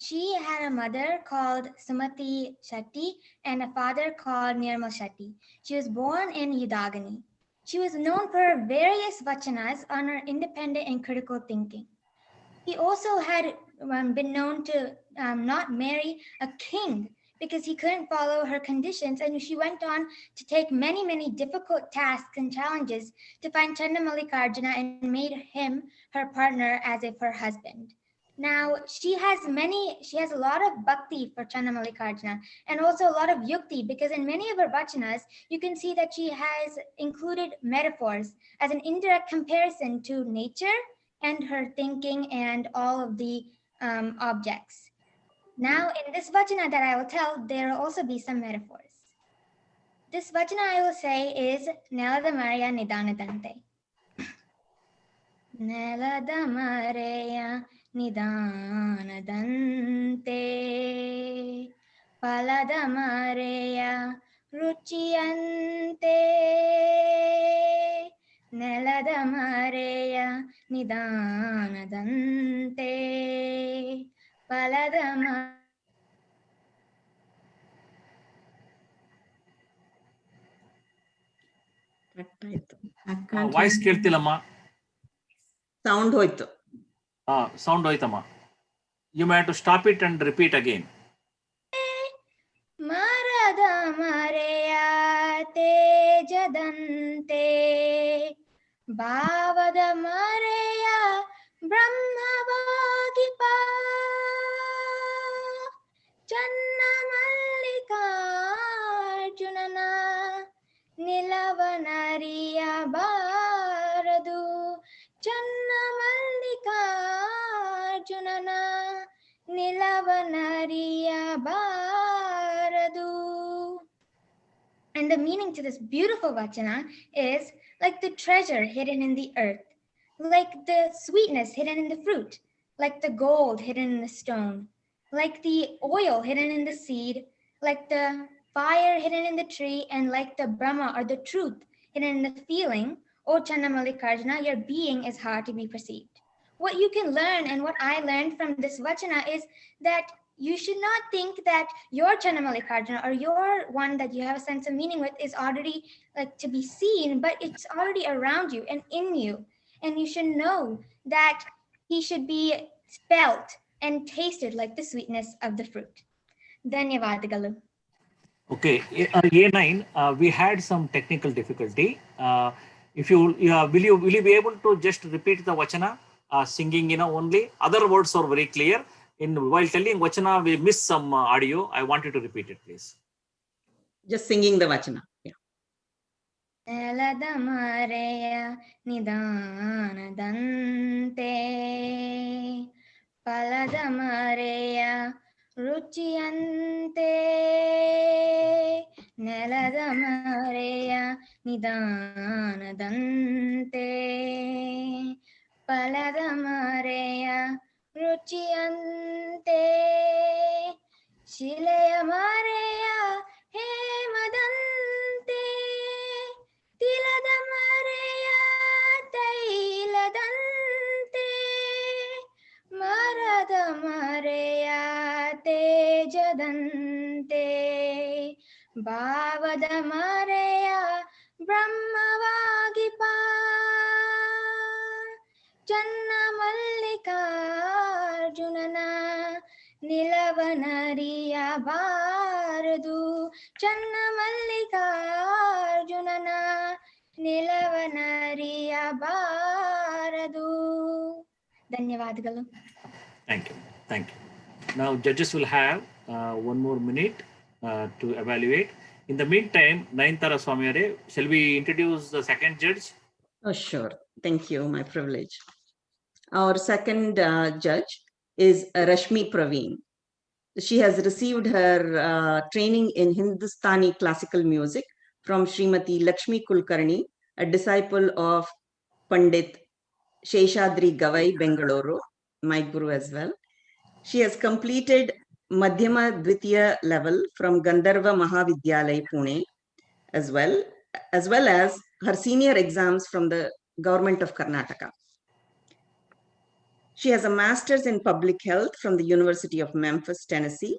She had a mother called Sumati Shetty and a father called Nirmal Shetty. She was born in Udagani. She was known for various vachanas on her independent and critical thinking. He also had been known to not marry a king because he couldn't follow her conditions, and she went on to take many, many difficult tasks and challenges to find Chandamallikarjuna and made him her partner as if her husband. Now, she has a lot of bhakti for Chandamallikarjuna and also a lot of yukti, because in many of her vachanas, you can see that she has included metaphors as an indirect comparison to nature and her thinking and all of the objects. Now, in this vachana that I will tell, there will also be some metaphors. This vachana I will say is Nelada Maria Nidanadante. Nelada Maria Nidanadante Palada Maria Ruchiyante ನೆಲದ ಮರೆಯ ನಿಧಾನದಂತೆ ಫಲದ voice ಕೇಳ್ತಿಲ್ಲಮ್ಮ. Sound ಹೋಯ್ತು. Sound ಹೋಯ್ತಮ್ಮ. You may have to stop it and repeat again. ಮರದ ಮರೆಯ ತೇಜದಂತೆ ಭಾವದ ಮರೆಯ ಬ್ರಹ್ಮವಾಗಿ ಚನ್ನ ಮಲ್ಲಿಕಾರ್ಜುನನ ನಿಲವನರಿಯಬಾರದು ಚನ್ನ ಮಲ್ಲಿಕಾರ್ಜುನನ ನಿಲವನರಿಯಬಾರದು. And the meaning to this beautiful vachana is like the treasure hidden in the earth, like the sweetness hidden in the fruit, like the gold hidden in the stone, like the oil hidden in the seed, like the fire hidden in the tree, and like the Brahma or the truth hidden in the feeling. O Chandamallikarjuna, your being is hard to be perceived. What you can learn and what I learned from this vachana is that you should not think that your Chandamallikarjuna or your one that you have a sense of meaning with is already like to be seen, but it's already around you and in you. And you should know that he should be felt and tasted like the sweetness of the fruit. Dhanyavadagalu. Okay, A9, we had some technical difficulty. If you will you be able to just repeat the vachana, singing only? Other words are very clear. While telling vachana, we missed some audio. I want you to repeat it, please. Just singing the vachana. Yeah. ನೆಲದ ಮರೆಯ ನಿಧಾನದಂತೆ ಫಲದ ಮರೆಯ ರುಚಿಯಂತೆ ನೆಲದ ಮರೆಯ ನಿಧಾನದಂತೆ ಫಲದ ಮರೆಯ ರುಚಿಯಂತೆ ಶಿಲೆಯ ಮರೆಯ ಹೇಮದಂತೆ ತಿಲದ ಮರೆಯ ತೈಲದಂತೆ ಮರದ ಮರೆಯ ತೇಜದಂತೆ ಭಾವದ ಮರೆಯ ಬ್ರಹ್ಮವಾಗಿ ಚನ್ನ ಮಲ್ಲಿಕಾರ್ಜುನನ ನಿಲವನರಿಯಬಾರದು ಚನ್ನ ಮಲ್ಲಿಕಾರ್ಜುನನ ನಿಲವನರಿಯಬಾರದು. ಧನ್ಯವಾದಗಳು. Thank you. Thank you. Now, judges will have one more minute to evaluate. In the meantime, Nayantara Swamiyare, shall we introduce the second judge? Oh, sure. Thank you. My privilege. Our second judge is Rashmi Praveen. She has received her training in Hindustani classical music from Srimati Lakshmi Kulkarni, a disciple of Pandit Sheshadri Gavai Bengaluru, my guru as well. She has completed Madhyama Dvitiya level from Gandharva Mahavidyalaya, Pune, as well as her senior exams from the government of Karnataka. She has a master's in public health from the University of Memphis, Tennessee,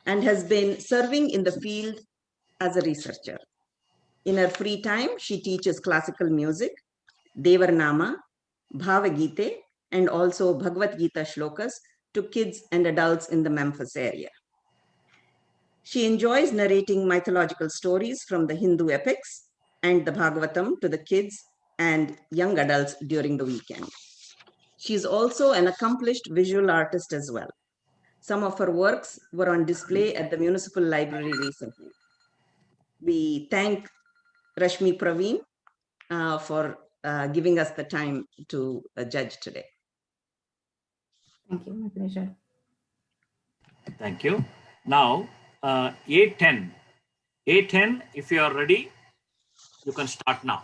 and has been serving in the field as a researcher. In her free time, she teaches classical music, Devarnama, Bhavagite, and also Bhagavad Gita shlokas to kids and adults in the Memphis area. She enjoys narrating mythological stories from the Hindu epics and the Bhagavatam to the kids and young adults during the weekend. She is also an accomplished visual artist as well. Some of her works were on display at the municipal library recently. We thank Rashmi Praveen for giving us the time to judge today. Thank you. My pleasure. Thank you. Now, A10. A10, if you are ready, you can start now.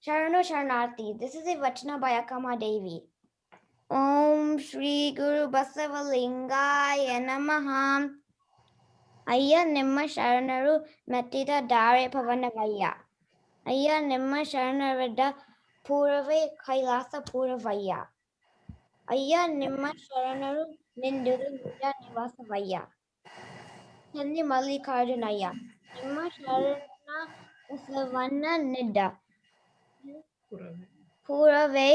Sharanu Sharanarthi. This is a Vachana by Akama Devi. Om Shri Guru Basavalingaya Namaha. Ayya Nimma Sharanaru Matida Dare Pavanavaya. Ayya Nimma Sharanarada Purave Kailasa Puravaya. Ayya Nimma Sharanaru Ninduru Nida Nivasavaya. Chandi Mallikarjunaya. Nimma Sharana Usavanna Nida. Purave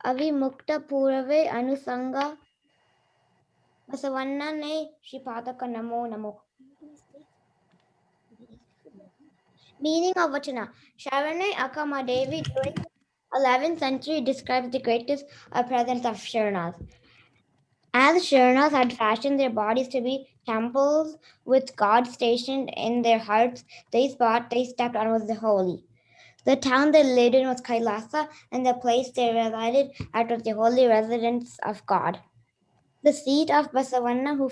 Avimukta Purave Anusanga Basavanna Ne Shripadaka Namo Namo. Meaning of Vachana. Sharane Akama Devi during the 11th century describes the greatest presence of Sharanas. As Sharanas had fashioned their bodies to be temples with God stationed in their hearts, the spot they stepped on was the holy. The town they lived in was Kailasa, and the place they resided at was the holy residence of God. The seat of Basavanna, who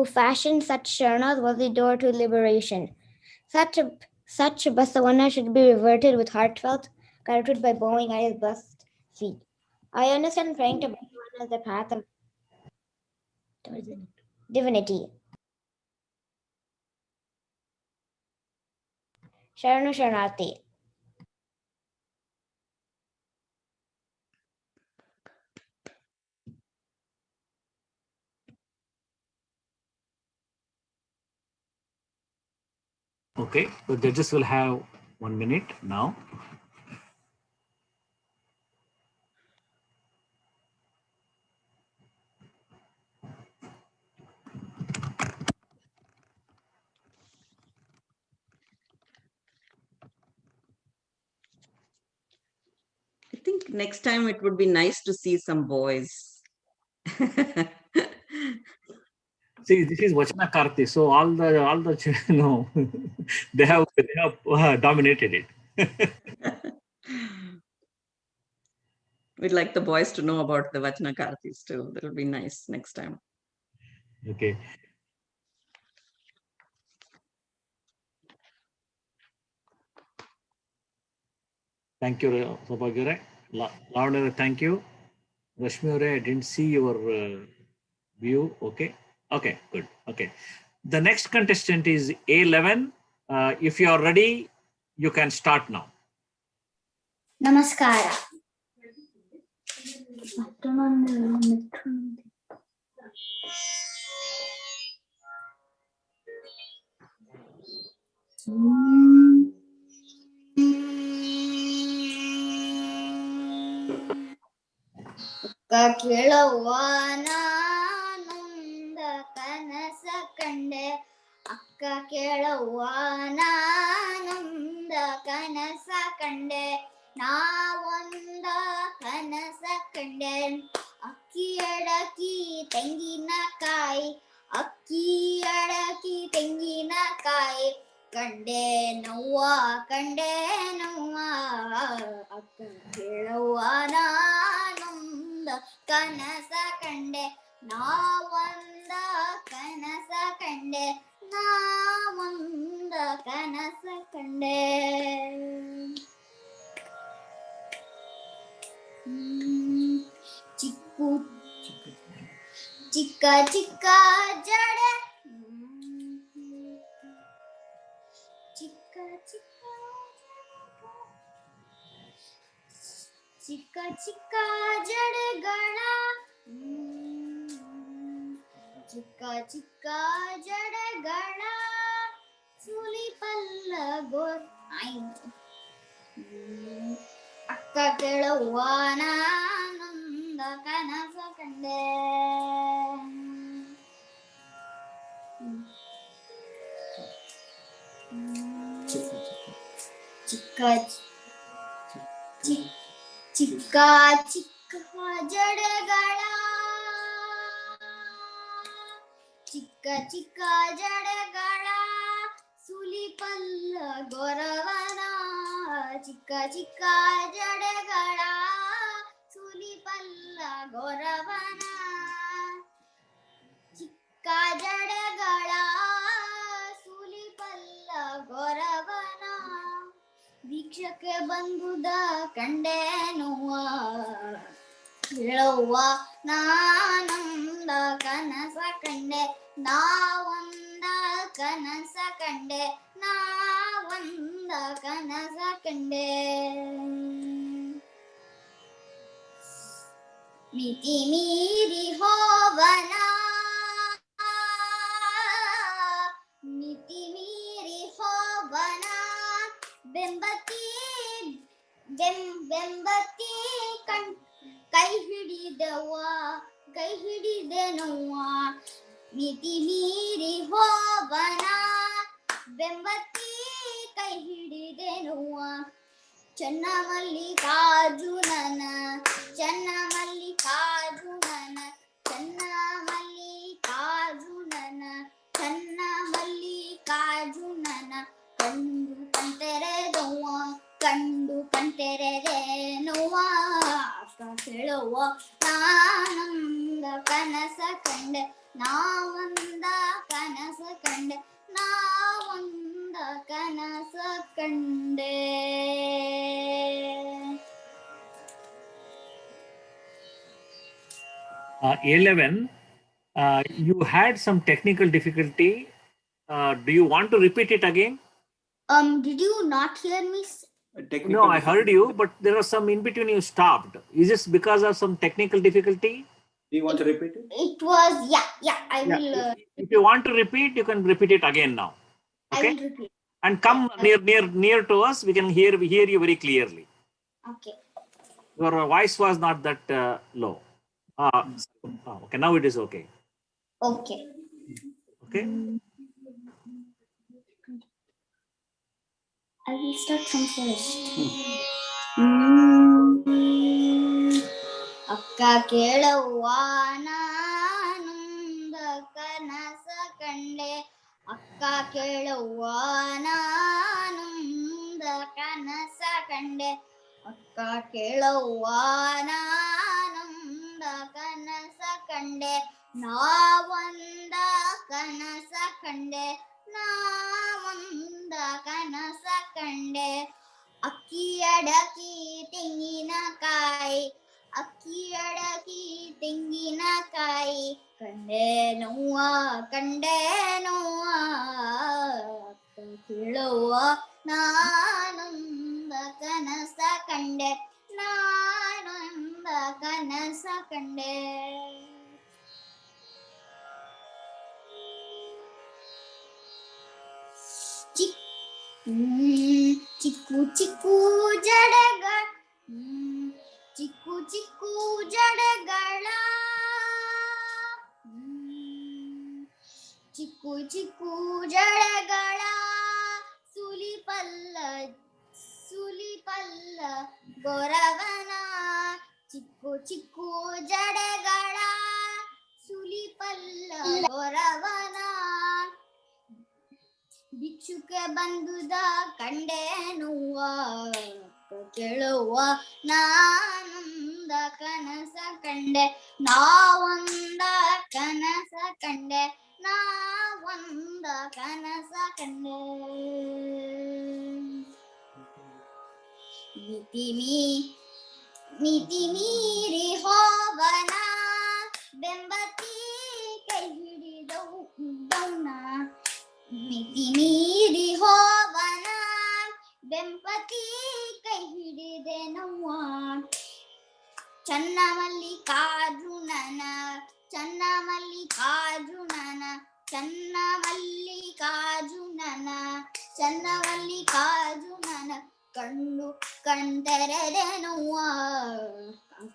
fashioned such Sharanas, was the door to liberation. Such Basavanna should be reverted with heartfelt gratitude by bowing at his blessed feet. I understand praying to Basavanna as the path of divinity. Sharanu Sharanarthi. Okay, the judges will have 1 minute now. I think next time it would be nice to see some boys. See, this is Vachana Karti, so all the they have dominated it. We'd like the boys to know about the Vachana Kartis too. That'll be nice next time. Okay. Thank you, Saubhagyare. Lavanya, thank you. Rashmi, I didn't see your view. Okay. Okay, good. Okay. The next contestant is A11. If you are ready, you can start now. Namaskara. ಕೇಳವ್ವ ನಾನೊಂದ ಕನಸ ಕಂಡೆ, ಅಕ್ಕ ಕೇಳವ್ವ ನಾನೊಂದ ಕನಸ ಕಂಡೆ, ನಾವೊಂದ ಕನಸ ಕಂಡೆ. ಅಕ್ಕಿ ಅಡಕಿ ತೆಂಗಿನಕಾಯಿ, ಅಕ್ಕಿ ಅಡಕಿ ತೆಂಗಿನಕಾಯಿ, ಕಂಡೆ ನವ್ವ ಕಂಡೆ ನವ್ವ. ಅಕ್ಕ ಕೇಳವ್ವ ನಾನೊಂದ ಕನಸ ಕಂಡೆ, ನಾವೊಂದ ಕನಸ ಕಂಡೆ, ನಾವೊಂದ ಕನಸ ಕಂಡೆ. ಚಿಕ್ಕು ಚಿಕ್ಕ ಚಿಕ್ಕ ಜಡೆ, ಚಿಕ್ಕ ಚಿಕ್ಕ ಚಿಕ್ಕ ಚಿಕ್ಕ ಜಡೆಗಳ, ಚಿಕ್ಕ ಚಿಕ್ಕ ಜಡೆಗಳ ಸುಲಿಪಲ್ಲ ಗೋರ್. ಅಕ್ಕ ಕೇಳವ್ವ ನಾನೊಂದ ಕನಸ ಕಂಡೆ, ಚಿಕ್ಕ ಚಿಕ್ಕ ಚಿಕ್ಕ ಜಡೆಗಳ, ಚಿಕ್ಕ ಚಿಕ್ಕ ಜಡೆಗಳ ಸುಲಿಪಲ್ಲ ಗೊರವನ, ಚಿಕ್ಕ ಚಿಕ್ಕ ಜಡೆಗಳ ಸುಲಿಪಲ್ಲ ಗೊರವನ, ಚಿಕ್ಕ ಜಡೆಗಳ ಸುಲಿಪಲ್ಲ ಗೊರವನ. ಭಿಕ್ಷಕ್ಕೆ ಬಂದುದ ಕಂಡೇನುವ, ಕೇಳವ್ವ ನಾನೊಂದ ಕನಸ ಕಂಡೆ, ನಾವೊಂದ ಕನಸ ಕಂಡೆ, ನಾವೊಂದ ಕನಸ ಕಂಡೆ. ಮಿತಿ ಮೀರಿ ಹೋವನ, ಮಿತಿ ಮೀರಿ ಹೋವನ, ಬೆಂಬತ್ತಿ ಬೆಂಬತ್ತಿ ಕೈ ಹಿಡಿದವ್ವ, ಕೈ ಹಿಡಿದೆನವ್ವ. ಮಿತಿ ಮೀರಿ ಹೋವನ, ಬೆಂಬತ್ತಿ ಕೈ ಹಿಡಿದೆನವ್ವ. ಚೆನ್ನ ಮಲ್ಲಿಕಾರ್ಜುನನ, ಚೆನ್ನ ಮಲ್ಲಿಕಾರ್ಜುನನ, ಚೆನ್ನ ಮಲ್ಲಿಕಾರ್ಜುನನ, ಚೆನ್ನ ಮಲ್ಲಿಕಾರ್ಜುನನ, ಕಂಡು ಕಣ್ತೆರೆದವ್ವ, ಕಂಡು ಕಣ್ತೆರೆದೇನವ್ವ. ಅಕ್ಕ ಕೇಳವ್ವ ನಾನೊಂದ ಕನಸ ಕಂಡೆ, ನಾವೊಂದ ಕನಸ ಕಂಡೆ, ನಾವೊಂದ ಕನಸ ಕಂಡೆ. Eleven, you had some technical difficulty. Do you want to repeat it again? Did you not hear me? No, I heard you, but there was some in between you stopped. Is this because of some technical difficulty? Do you want to repeat it? It was, yeah, I will. If you want to repeat, you can repeat it again now. Okay? I will repeat. And come near to us, we can hear you very clearly. Okay. Your voice was not that low. Okay, now it is okay. Okay. Okay. I will start from first. ಅಕ್ಕ ಕೇಳವ್ವ ನಾನೊಂದ ಕನಸ ಕಂಡೆ, ಅಕ್ಕ ಕೇಳವ್ವ ನಾನೊಂದ ಕನಸ ಕಂಡೆ, ಅಕ್ಕ ಕೇಳವ್ವ ನಾನೊಂದ ಕನಸ ಕಂಡೆ, ನಾವೊಂದ ಕನಸ ಕಂಡೆ, ನಾವೊಂದ ಕನಸ ಕಂಡೆ. ಅಕ್ಕಿ ಅಡಕಿ ತೆಂಗಿನಕಾಯಿ, ಅಕ್ಕಿ ಅಡಕಿ ತೆಂಗಿನಕಾಯಿ, ಕಂಡೆ ನೋವ ಕಂಡೆ ನೋವ. ಅಕ್ಕ ಕೇಳವ್ವ ನಾನೊಂದ ಕನಸ ಕಂಡೆ, ನಾನೊಂದ ಕನಸ ಕಂಡೆ. ಚಿಕ್ಕು ಚಿಕ್ಕು ಜಡೆಗಳ, ಚಿಕ್ಕು ಚಿಕ್ಕು ಜಡೆಗಳ ಚಿಕ್ಕು ಚಿಕ್ಕು ಜಡೆಗಳ ಸುಲಿಪಲ್ಲ ಗೊರವನ ಚಿಕ್ಕು ಚಿಕ್ಕು ಜಡೆಗಳ ಸುಲಿಪಲ್ಲ ಗೊರವನ ಭಿಕ್ಷುಕೆ ಬಂದುದ ಕಂಡೇನುವ ಕೇಳುವ ನಾನೊಂದ ಕನಸ ಕಂಡೆ ನಾವೊಂದ ಕನಸ ಕಂಡೆ ನಾವೊಂದ ಕನಸ ಕಂಡೆ ಮಿತಿ ಮೀರಿ ಹೋವನ ಬೆಂಬತಿ ಕೈ ಹಿಡಿದೌನ ಮಿತಿ ಮೀರಿ ಹೋವನ ಬೆಂಪತಿ ಕೈ ಹಿಡಿದೆ ನವ್ವ ಚನ್ನಮಲ್ಲಿಕಾರ್ಜುನನ ಚನ್ನಮಲ್ಲಿಕಾರ್ಜುನನ ಚನ್ನಮಲ್ಲಿಕಾರ್ಜುನನ ಚನ್ನಮಲ್ಲಿಕಾರ್ಜುನನ ಕಂಡು ಕಣ್ತೆರೆದೆ ನವ್ವ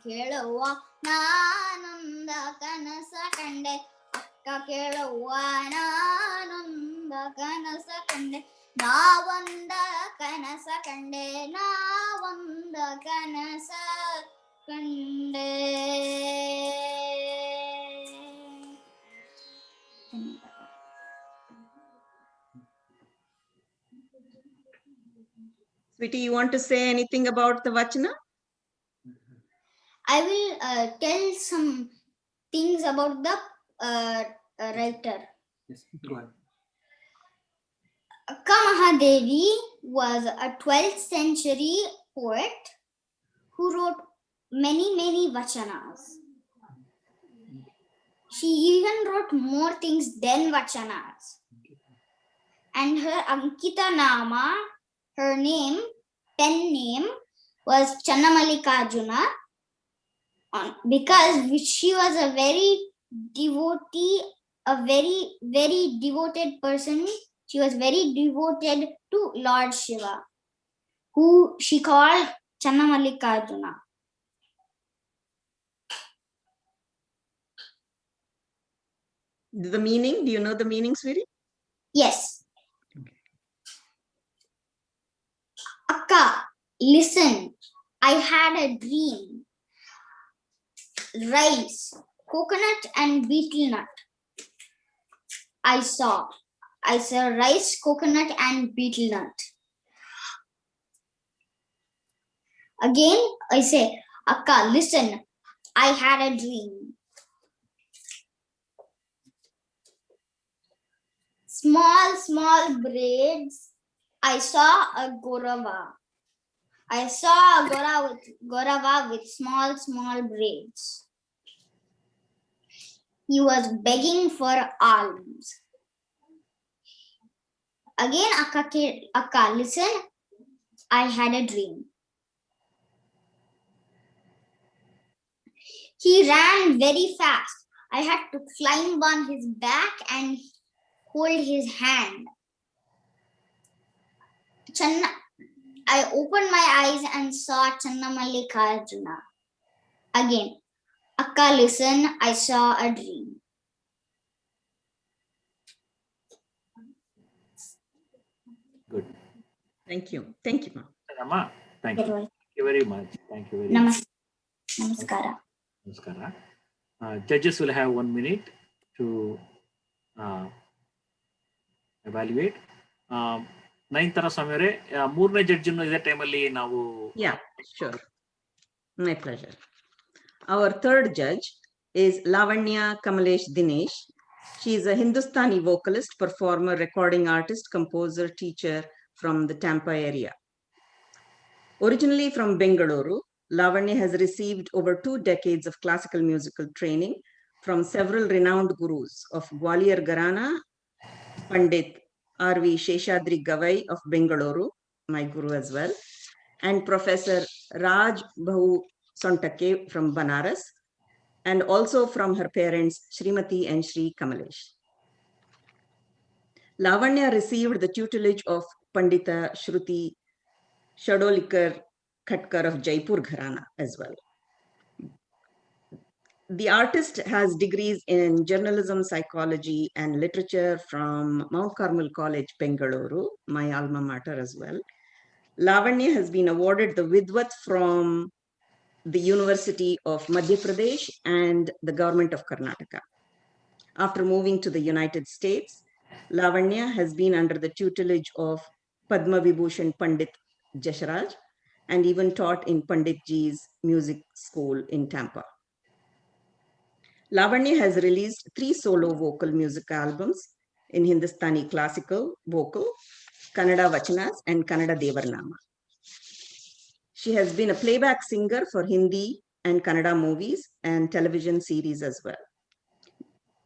ಕೇಳುವ ನಾನೊಂದ ಕನಸ ಕಂಡೆ ಅಕ್ಕ ಕೇಳುವ ನಾನೊಂದ ಕನಸ ಕಂಡೆ ನಾವೊಂದ ಕನಸ ಕಂಡೆ ನಾವೊಂದ ಕನಸ ಕಂಡೆ Sweetie, you want to say anything about the Vachana? I will tell some things about the writer. Yes, go ahead. Akka Mahadevi was a 12th century poet who wrote many vachanas. She even wrote more things than vachanas. And her Ankita Nama, her name, pen name, was Channamallikarjuna, because she was a very devotee, a very devoted person. She was very devoted to Lord Shiva, who she called Channamallikarjuna. The meaning, do you know the meaning, sweetie? Yes. Akka, listen, I had a dream. Rice, coconut and betel nut. I saw rice, coconut and betel nut. Again, I say, Akka, listen, I had a dream. Small braids. I saw a gorava. I saw a gorava with small braids. He was begging for alms. Again, Akka, listen, I had a dream. He ran very fast. I had to climb on his back and hold his hand. I opened my eyes and saw Channamallikarjuna. Again, Akka, listen, I saw a dream. Good. Thank you, ma. Amma, thank you. Thank you very much. Thank you very much. Namaskara. Namaskara. Judges will have 1 minute to evaluate. Naintara Samire, ಮೂರನೇ judge ಇದೇ ಟೈಮಲ್ಲಿ ನಾವು. Yeah, sure. My pleasure. Our third judge is Lavanya Kamalesh Dinesh. She is a Hindustani vocalist, performer, recording artist, composer, teacher from the Tampa area. Originally from Bengaluru, Lavanya has received over 2 decades of classical musical training from several renowned gurus of Gwalior Gharana, Pandit R.V. Sheshadri Gavai of Bengaluru, my guru as well, and Professor Raj Bahu Sontake from Banaras, and also from her parents, Srimati and Shri Kamalesh. Lavanya received the tutelage of Pandita Shruti Shadolikar Khatkar of Jaipur Gharana as well. The artist has degrees in journalism, psychology, and literature from Mount Carmel College, Bengaluru, my alma mater as well. Lavanya has been awarded the Vidwat from the University of Madhya Pradesh and the government of Karnataka. After moving to the United States, Lavanya has been under the tutelage of Padma Vibhushan Pandit Jasharaj and even taught in Pandit Ji's music school in Tampa. Lavanya has released 3 solo vocal music albums in Hindustani classical vocal, Kannada Vachanas, and Kannada Devarnama. She has been a playback singer for Hindi and Kannada movies and television series as well.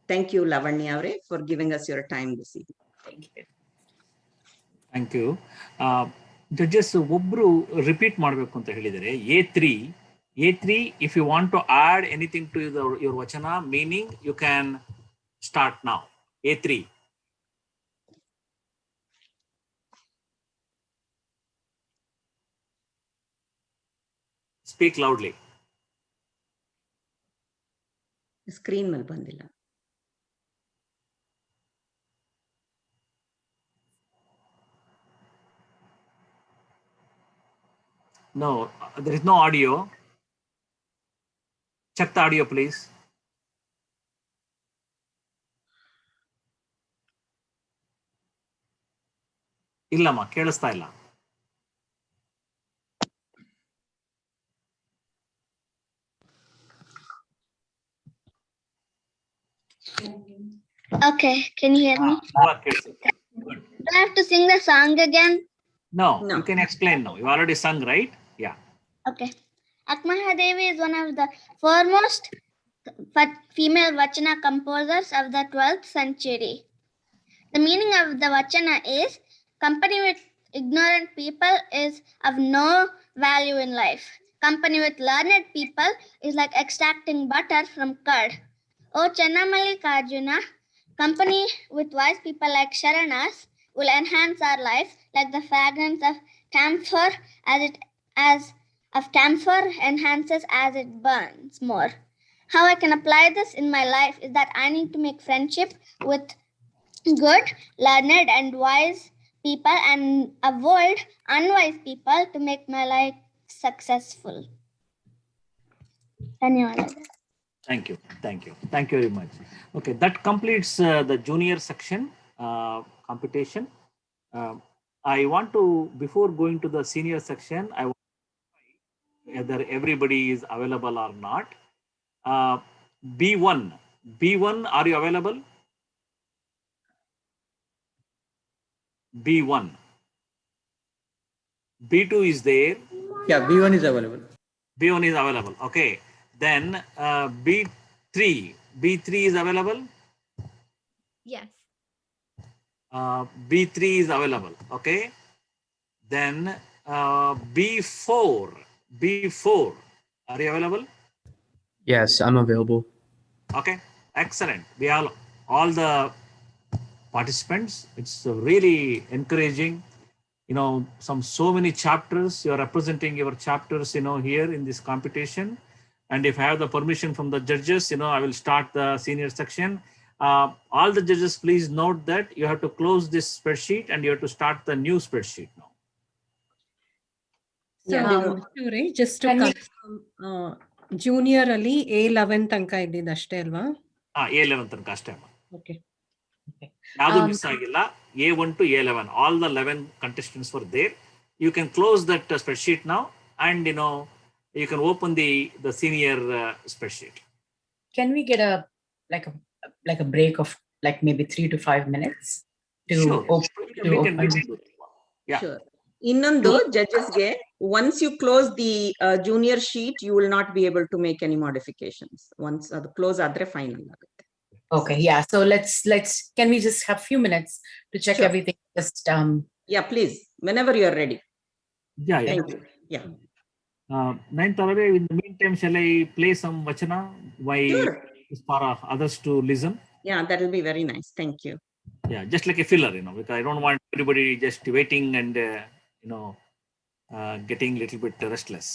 Thank you, Lavanya Avre, for giving us your time this evening. Thank you. Thank you. Judges ಒಬ್ರು repeat ಮಾಡಬೇಕು ಅಂತ ಹೇಳಿದರೆ A3 if you want to add anything to your vachana meaning you can start now. A3. Speak loudly. Screen ಮೇಲೆ ಬಂದಿಲ್ಲ. No, there is no audio. Check the audio, please. ಇಲ್ಲಮ್ಮ, ಕೇಳಿಸ್ತಾ ಇಲ್ಲ. Okay, can you hear me? Do I have to sing the song again? No, you can explain now. You already sung, right? Yeah. Okay. Akmahadevi is one of the foremost female Vachana composers of the 12th century. The meaning of the Vachana is, company with ignorant people is of no value in life. Company with learned people is like extracting butter from curd. O Channamallikarjuna, company with wise people like Sharanas will enhance our life like the fragrance of camphor camphor enhances as it burns more. How I can apply this in my life is that I need to make friendship with good, learned, and wise people and avoid unwise people to make my life successful. Thank you very much. Okay, that completes the junior section competition. I want to, before going to the senior section, I want to know whether everybody is available or not. B1, are you available? B1. B2 is there. Yeah, B1 is available. B1 is available. Okay. Then B3 is available. Yes. B3 is available. Okay. Then B4. Are you available? Yes, I'm available. Okay. Excellent. We have all the participants. It's really encouraging. So many chapters. You are representing your chapters, here in this competition. And if I have the permission from the judges, I will start the senior section. All the judges, please note that you have to close this spreadsheet and you have to start the new spreadsheet now. So, just to confirm, junior ಅಲ್ಲಿ A11 ತನಕ ಇದ್ದಿದ್ದು ಅಷ್ಟೇ ಅಲ್ವಾ? A11 ತನಕ ಅಷ್ಟೇ. Okay. ಯಾವುದು miss ಆಗಿಲ್ಲ. A1 to A11, all the 11 contestants were there. You can close that spreadsheet now, and you can open the senior spreadsheet. Can we get a break of like maybe 3 to 5 minutes to open? Yeah. Sure. Innondu judgesಗೆ, once you close the junior sheet, you will not be able to make any modifications. Once ಅದು close ಆದ್ರೆ final ಆಗುತ್ತೆ. Okay, yeah. So let's can we just have few minutes to check everything? Just Yeah, please. Whenever you are ready. Yeah. Thank you. Yeah. Nayanthara, in the meantime, shall I play some vachana for others to listen? Yeah, that will be very nice. Thank you. Yeah, just like a filler, because I don't want everybody just waiting and getting a little bit restless.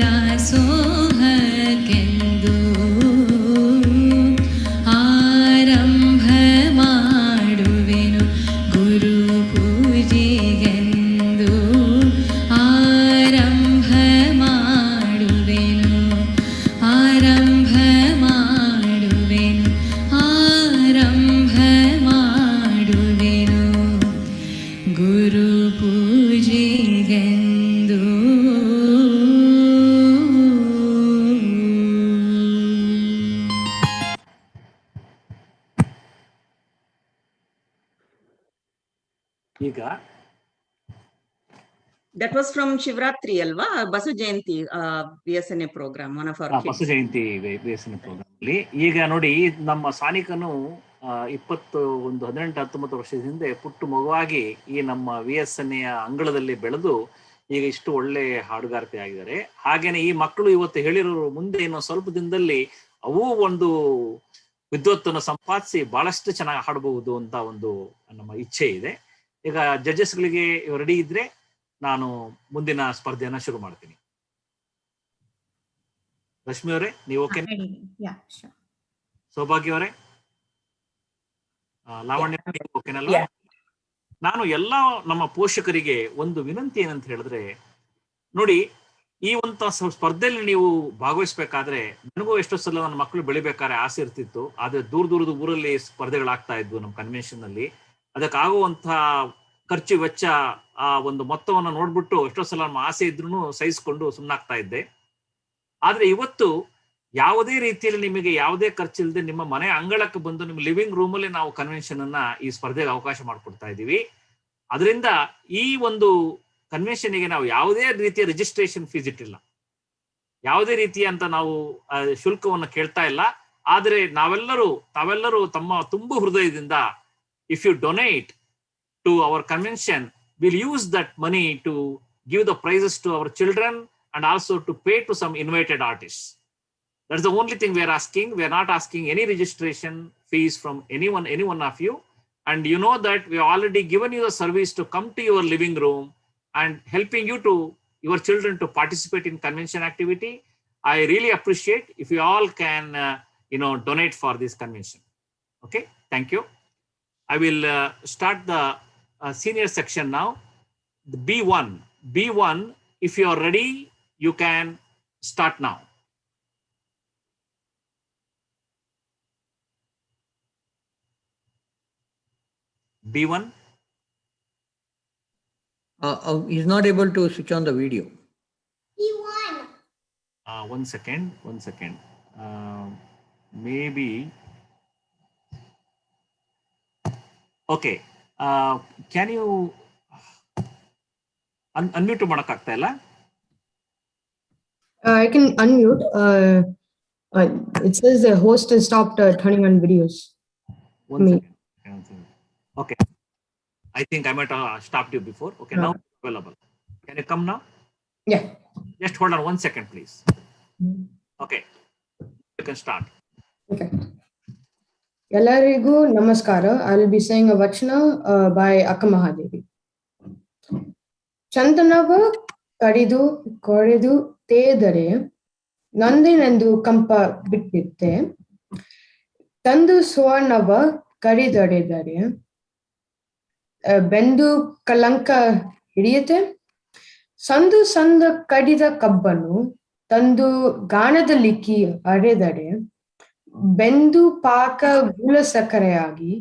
ದಾಸೋಹಕ್ಕೆಂದು ಆರಂಭ ಮಾಡುವೆನು ಗುರು ಪೂಜೆಗೆಂದು ಆರಂಭ ಮಾಡುವೆನು ಆರಂಭ ಮಾಡುವೆನು ಆರಂಭ ಮಾಡುವೆನು ಗುರು ಪೂಜೆಗೆಂದು. ಈಗ That was from Shivratri alva, Basu Jayanti VSNA program, one of our kids. ಬಸು ಜಯಂತಿ ಬೇಸಿನ ಪ್ರೋಗ್ರಾಮ್ ಅಲ್ಲಿ. ಈಗ ನೋಡಿ ನಮ್ಮ ಸಾನಿಕನು 18-19 ವರ್ಷದ ಹಿಂದೆ ಪುಟ್ಟು ಮಗುವಾಗಿ ಈ ನಮ್ಮ VSNA ಅಂಗಳದಲ್ಲಿ ಬೆಳೆದು ಈಗ ಇಷ್ಟು ಒಳ್ಳೆ ಹಾಡುಗಾರಿಕೆ ಆಗಿದ್ದಾರೆ. ಹಾಗೇನೆ ಈ ಮಕ್ಕಳು ಇವತ್ತು ಹೇಳಿರೋರು ಮುಂದೆ ಇನ್ನೂ ಸ್ವಲ್ಪ ದಿನದಲ್ಲಿ ಅವು ಒಂದು ವಿದ್ವತ್ತನ್ನು ಸಂಪಾದಿಸಿ ಬಹಳಷ್ಟು ಚೆನ್ನಾಗಿ ಹಾಡಬಹುದು ಅಂತ ಒಂದು ನಮ್ಮ ಇಚ್ಛೆ ಇದೆ. ಈಗ ಜಡ್ಜಸ್ಗಳಿಗೆ ರೆಡಿ ಇದ್ರೆ ನಾನು ಮುಂದಿನ ಸ್ಪರ್ಧೆಯನ್ನ ಶುರು ಮಾಡ್ತೀನಿ. ರಶ್ಮಿ ಅವರೇ, ನೀವು ಓಕೆ? ಸೌಭಾಗ್ಯ ಅವರೇ, ಲಾವಣ್ಯ ಓಕೆನಲ್ವಾ? ನಾನು ಎಲ್ಲ ನಮ್ಮ ಪೋಷಕರಿಗೆ ಒಂದು ವಿನಂತಿ ಏನಂತ ಹೇಳಿದ್ರೆ, ನೋಡಿ ಈ ಒಂದು ಸ್ಪರ್ಧೆಯಲ್ಲಿ ನೀವು ಭಾಗವಹಿಸ್ಬೇಕಾದ್ರೆ, ನನಗೂ ಎಷ್ಟೋ ಸಲ ನನ್ನ ಮಕ್ಕಳು ಬೆಳಿಬೇಕಾದ್ರೆ ಆಸೆ ಇರ್ತಿತ್ತು. ಆದ್ರೆ ದೂರದ ಊರಲ್ಲಿ ಸ್ಪರ್ಧೆಗಳಾಗ್ತಾ ಇದ್ವು ನಮ್ಮ ಕನ್ವೆನ್ಷನ್ ಅಲ್ಲಿ. ಅದಕ್ಕಾಗುವಂತಹ ಖರ್ಚು ವೆಚ್ಚ ಆ ಒಂದು ಮೊತ್ತವನ್ನು ನೋಡ್ಬಿಟ್ಟು ಎಷ್ಟೋ ಸಲ ನಮ್ಮ ಆಸೆ ಇದ್ರೂ ಸಹಿಸ್ಕೊಂಡು ಸುಮ್ಮನಾಗ್ತಾ ಇದ್ದೆ. ಆದ್ರೆ ಇವತ್ತು ಯಾವುದೇ ರೀತಿಯಲ್ಲಿ ನಿಮಗೆ ಯಾವುದೇ ಖರ್ಚಿಲ್ಲದೆ ನಿಮ್ಮ ಮನೆ ಅಂಗಳಕ್ಕೆ ಬಂದು ನಿಮ್ಮ ಲಿವಿಂಗ್ ರೂಮ್ ಅಲ್ಲಿ ನಾವು ಕನ್ವೆನ್ಷನ್ ಅನ್ನ ಈ ಸ್ಪರ್ಧೆಗೆ ಅವಕಾಶ ಮಾಡಿಕೊಡ್ತಾ ಇದ್ದೀವಿ. ಅದರಿಂದ ಈ ಒಂದು ಕನ್ವೆನ್ಷನ್ಗೆ ನಾವು ಯಾವುದೇ ರೀತಿಯ ರಿಜಿಸ್ಟ್ರೇಷನ್ ಫೀಸ್ ಇಟ್ಟಿಲ್ಲ, ಯಾವುದೇ ರೀತಿಯ ಅಂತ ನಾವು ಶುಲ್ಕವನ್ನು ಕೇಳ್ತಾ ಇಲ್ಲ. ಆದ್ರೆ ತಾವೆಲ್ಲರೂ ತಮ್ಮ ತುಂಬು ಹೃದಯದಿಂದ if you donate to our convention, we'll use that money to give the prizes to our children and also to pay to some invited artists. That's the only thing we are asking. We are not asking any registration fees from any one of you. And you know that we have already given you the service to come to your living room and helping your children to participate in convention activity. I really appreciate if you all can, donate for this convention. Okay, thank you. I will start the senior section now. The B1, if you are ready, you can start now. B1. He's not able to switch on the video. B1. One second. Maybe. Okay. Can you unmute ಮಾಡಕ್ಕಾಗ್ತಾ ಇಲ್ಲ? I can unmute. It says the host has stopped turning on videos. One second. Okay. I think I might have stopped you before. Okay, now available. Can you come now? Yeah. Just hold on 1 second, please. Okay. You can start. Okay. ಎಲ್ಲರಿಗೂ ನಮಸ್ಕಾರ. I will be saying a Vachana by Akkamahadevi. ಚಂದನವ ಕಡಿದು ಕೊರೆದು ತೇದರೆ ನಂದಿನೆಂದು ಕಂಪ ಬಿಟ್ಟಿತ್ತೆ, ತಂದು ಸ್ವರ್ಣವ ಕಡಿದೊಡೆದರೆ ಬೆಂದು ಕಲಂಕ ಹಿಡಿಯುತ್ತೆ, ಸಂದ ಕಡಿದ ಕಬ್ಬನ್ನು ತಂದು ಗಾಣದಲ್ಲಿಕ್ಕಿ ಅರೆದರೆ ಬೆಂದು ಪಾಕ ಗುಲ ಸಕ್ಕರೆಯಾಗಿ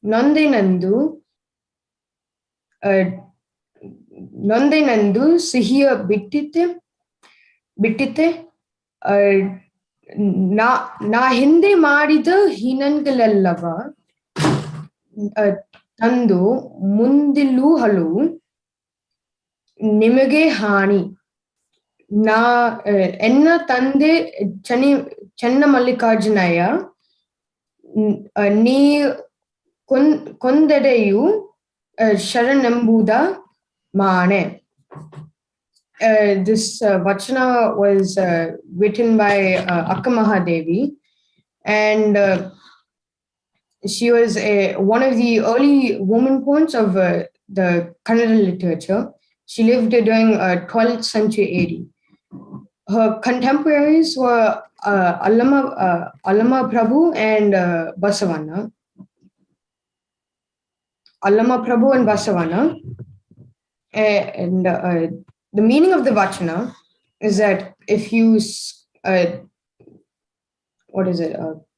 ನೊಂದೆನೆಂದು ಸಿಹಿಯ ಬಿಟ್ಟಿತ್ತೆ. ನಾ ಹಿಂದೆ ಮಾಡಿದ ಹೀನನ್ಗಳೆಲ್ಲವ ತಂದು ಮುಂದಿಲ್ಲೂ ಹಲವು ನಿಮಗೆ ಹಾನಿ. ಎನ್ನ ತಂದೆ ಚೆನ್ನ ಮಲ್ಲಿಕಾರ್ಜುನಯ್ಯ ನೀ ಕೊಂದೆಡೆಯು ಶರಣೆಂಬುದ ಮಾಣೆ. This Vachana was written by Akkamahadevi, and she was one of the early woman poets of the Kannada literature. She lived during 12th century AD. her contemporaries were Allama Prabhu and Basavana. Allama Prabhu and Basavana. And the meaning of the Vachana is that if you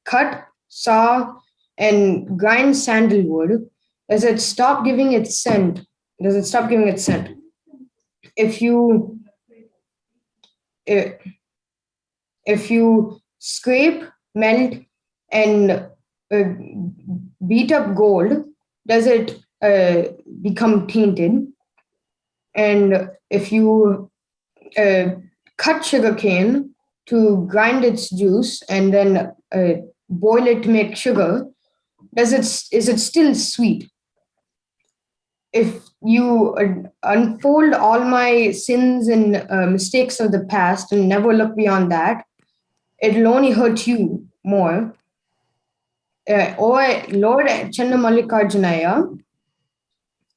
cut, saw, and grind sandalwood, does it stop giving its scent? Does it stop giving its scent? If you scrape, melt, and beat up gold, does it become tainted? And if you cut sugarcane to grind its juice and then boil it to make sugar, is it still sweet? If you unfold all my sins and mistakes of the past and never look beyond that, it'll only hurt you more. Or Lord Channamallikarjunaya,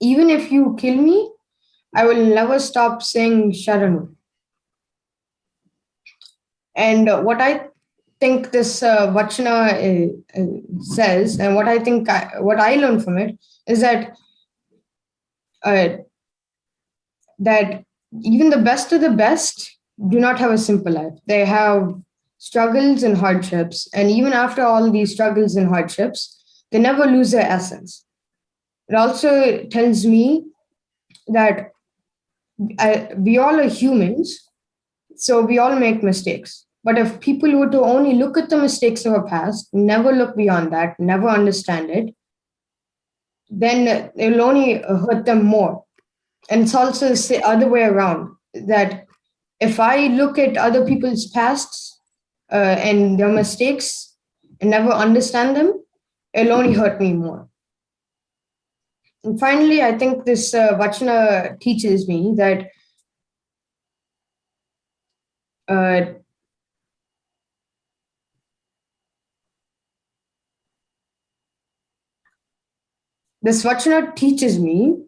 even if you kill me, I will never stop saying Sharanu. And what I think this Vachana says, and what I learned from it, is that that even the best of the best do not have a simple life. They have struggles and hardships, and even after all these struggles and hardships, they never lose their essence. It also tells me that we all are humans, so we all make mistakes. But if people were to only look at the mistakes of our past, never look beyond that, never understand it, then it will only hurt them more. And it's also the other way around, that if I look at other people's pasts and their mistakes and never understand them, it'll only hurt me more. And finally, I think this Vachana teaches me that this Vachana teaches me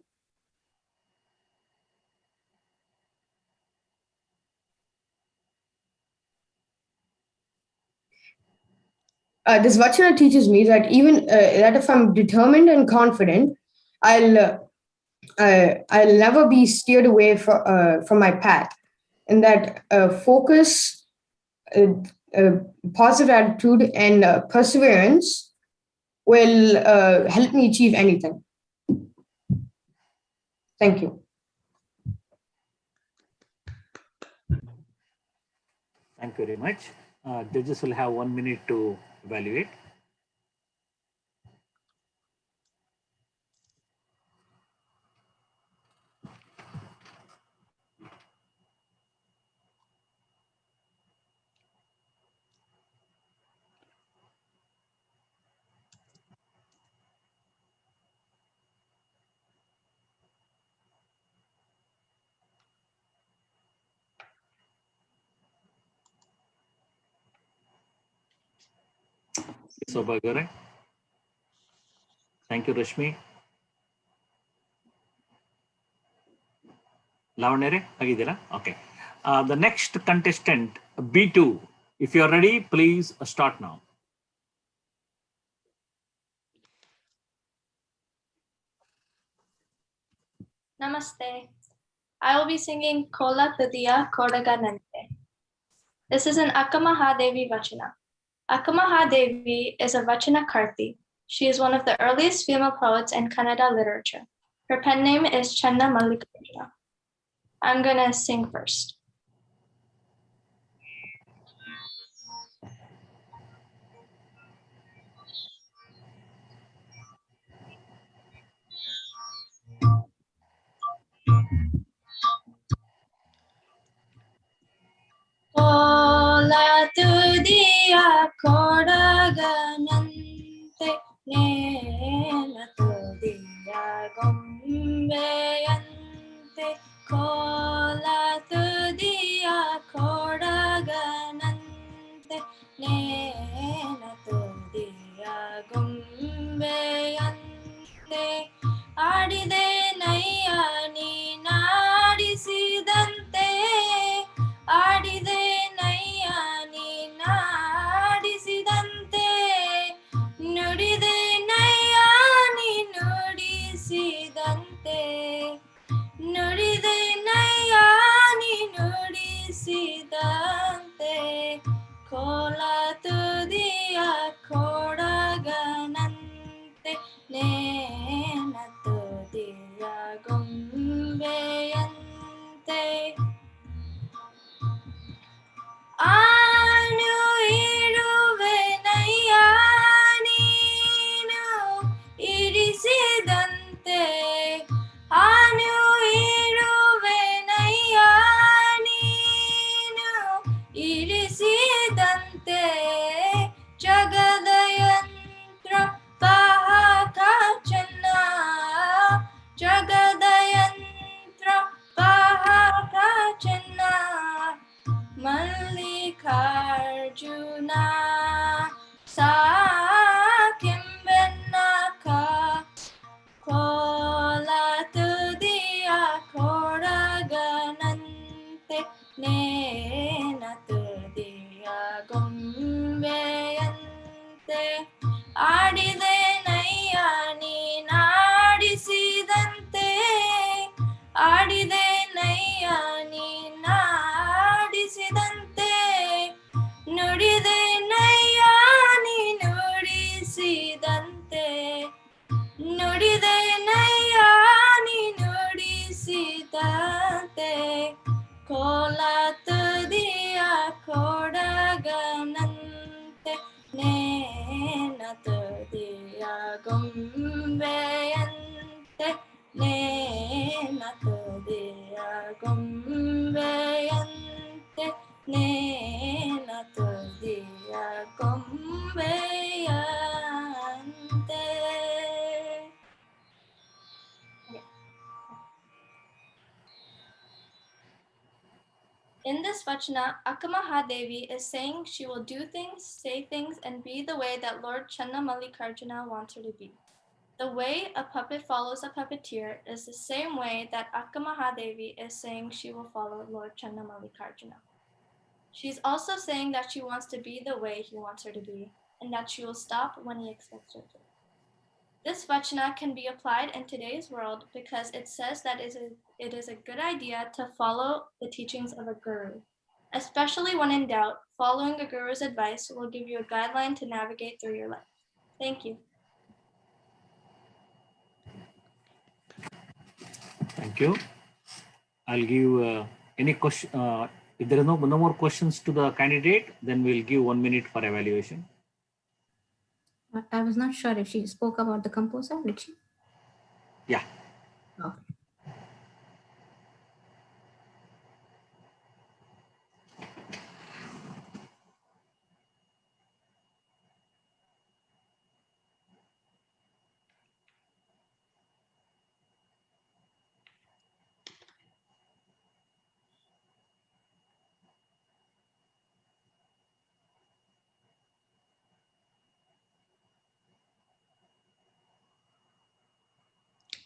this Vachana teaches me that even that if I'm determined and confident, I'll never be steered away from my path, and that focus, positive attitude, and perseverance will help me achieve anything. Thank you. Thank you very much. Judges will have 1 minute to evaluate. Sobagare. Thank you, Rashmi. Lavanyare, agidira? Okay. The next contestant, B2. If you are ready, please start now. Namaste. I will be singing Kola Tudiya Kodaganante. This is an Akkamahadevi Vachana. Akkamahadevi is a Vachana Karthi. She is one of the earliest female poets in Kannada literature. Her pen name is Channa Mallikarjuna. I'm gonna sing first. Kola Tudiya Kodaganante Nela Tudiya Gombeyante Kola Tudiya Kodaganante Nela Tudiya Gombeyante Adide Naya Ni Nadisidanತೆ ಆಡಿದೆ ಇರಿಸಿದಂತೆ ಜಗದಯಂತ್ರ ವಾಹಕ ಚೆನ್ನ ಜಗದಯಂತ್ರ ವಾಹಕ ಚೆನ್ನ ಮಲ್ಲಿಕಾರ್ಜುನ ಸಾಕೆಂಬೆನ್ನಕ ಕೋಲ ತುದಿಯ ಕೊಡಗನಂತೆ ನೇನ ತುದಿಯ ಗೊಂಬೆಯಂತೆ ಆಡಿದೆ ನಯ್ಯ ನೀನಾಡಿಸಿದಂತೆ ಆಡಿದೆ ನಯ್ಯ ನೀನಾಡಿಸಿದಂತೆ ನುಡಿದೆ ನಯ್ಯ ನೀ ನುಡಿಸಿದಂತೆ ನುಡಿದೆ ನಯ್ಯ ನೀ ನುಡಿಸಿದಂತೆ ಕೋಲ ತುದಿಯ ಕೊಡಗನಂತೆ ನೇನ ತುದಿಯ ಗೊಂಬೆಯಂತೆ ನೇನ ತುದಿಯ ಗೊಂಬೆಯಂತೆ ನೇನ ತುದಿಯ ಗೊಂಬೆಯಂತೆ. In this Vachana, Akkamahadevi is saying she will do things, say things, and be the way that Lord Channa Mallikarjuna wants her to be. The way a puppet follows a puppeteer is the same way that Akkamahadevi is saying she will follow Lord Channa Mallikarjuna. She's also saying that she wants to be the way he wants her to be, and that she will stop when he expects her to. This Vachana can be applied in today's world because it says that it is a good idea to follow the teachings of a guru. Especially when in doubt, following a guru's advice will give you a guideline to navigate through your life. Thank you. Thank you. I'll give any question. If there are no more questions to the candidate, then we'll give 1 minute for evaluation. I was not sure if she spoke about the composer, did she? Yeah. Okay.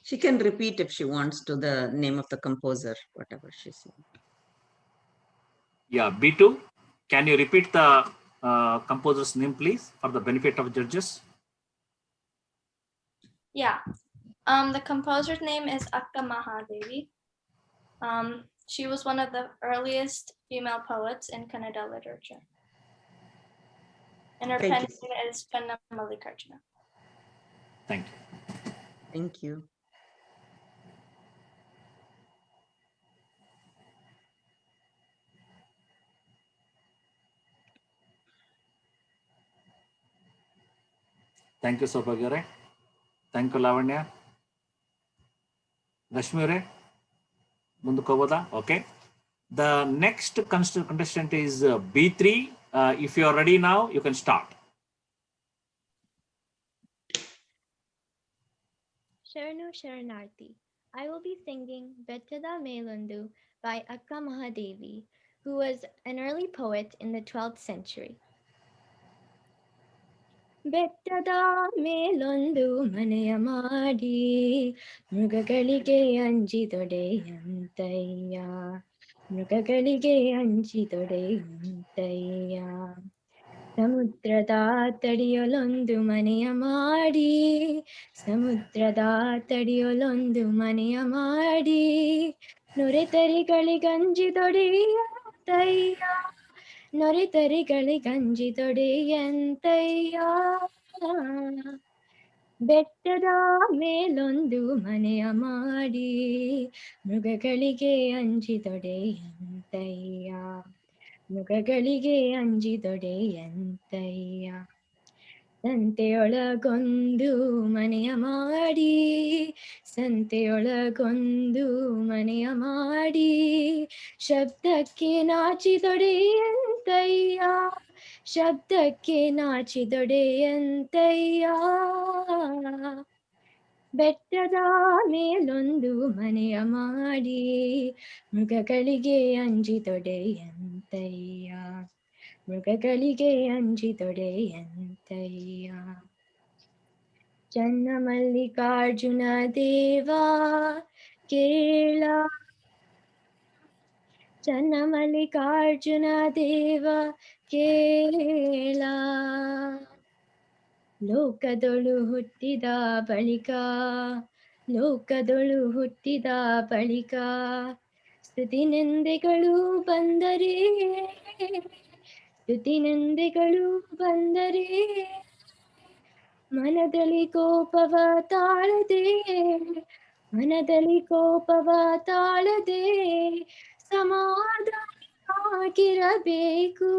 She can repeat if she wants to the name of the composer, whatever she said. Yeah, B2, can you repeat the composer's name, please, for the benefit of judges? Yeah. The composer's name is Akkamahadevi. She was one of the earliest female poets in Kannada literature. And her Thank pen you. name is Channa Mallikarjuna. Thank you. Thank you. Thank you, Saubhagyare. Thank you, Lavanya. Rashmi, munduku hogoda? Okay. The next contestant is B3. If you are ready now, you can start. Sharanu Sharanarthi. I will be singing Bettada Melandu by Akka Mahadevi, who was an early poet in the 12th century. ಬೆಟ್ಟದ ಮೇಲೊಂದು ಮನೆಯ ಮಾಡಿ ಮೃಗಗಳಿಗೆ ಅಂಜಿದೊಡೆಯಂತಯ್ಯ ಮೃಗಗಳಿಗೆ ಅಂಜಿದೊಡೆಯಂತಯ್ಯ ಸಮುದ್ರದ ತಡಿಯಲೊಂದು ಮನೆಯ ಮಾಡಿ ಸಮುದ್ರದ ತಡಿಯಲೊಂದು ಮನೆಯ ಮಾಡಿ ನೊರೆತರಿಗಳಿಗಂಜಿದೊಡೆಯಂತಯ್ಯ ನೊರೆತರಿಗಳಿಗಂಜಿದೊಡೆಯಂತಯ್ಯ ಬೆಟ್ಟದ ಮೇಲೊಂದು ಮನೆಯ ಮಾಡಿ ಮೃಗಗಳಿಗೆ ಅಂಜಿದೊಡೆಯಂತಯ್ಯ ಮೃಗಗಳಿಗೆ ಅಂಜಿದೊಡೆಯಂತಯ್ಯ ಸಂತೆಯೊಳಗೊಂದು ಮನೆಯ ಮಾಡಿ ಸಂತೆಯೊಳಗೊಂದು ಮನೆಯ ಮಾಡಿ ಶಬ್ದಕ್ಕೆ ನಾಚಿದೊಡೆಯಂತಯ್ಯ ಶಬ್ದಕ್ಕೆ ನಾಚಿದೊಡೆಯಂತಯ್ಯ ಬೆಟ್ಟದ ಮೇಲೊಂದು ಮನೆಯ ಮಾಡಿ ಮೃಗಗಳಿಗೆ ಅಂಜಿದೊಡೆಯಂತಯ್ಯ ಮೃಗಗಳಿಗೆ ಅಂಜಿದೊಡೆಯಂತಯ್ಯ ಚನ್ನ ಮಲ್ಲಿಕಾರ್ಜುನ ದೇವ ಕೇಳ ಚನ್ನ ಮಲ್ಲಿಕಾರ್ಜುನ ದೇವ ಕೇಳ ಲೋಕದೊಳು ಹುಟ್ಟಿದ ಬಳಿಕ ಲೋಕದೊಳು ಹುಟ್ಟಿದ ಬಳಿಕ ಸ್ತುತಿನಿಂದೆಗಳು ಬಂದರೆ ಸ್ತುತಿನಿಂದೆಗಳು ಬಂದರೆ ಮನದಲ್ಲಿ ಕೋಪವ ತಾಳದೆ ಮನದಲ್ಲಿ ಕೋಪವ ತಾಳದೆ ಸಮಾಧಾನವಾಗಿರಬೇಕು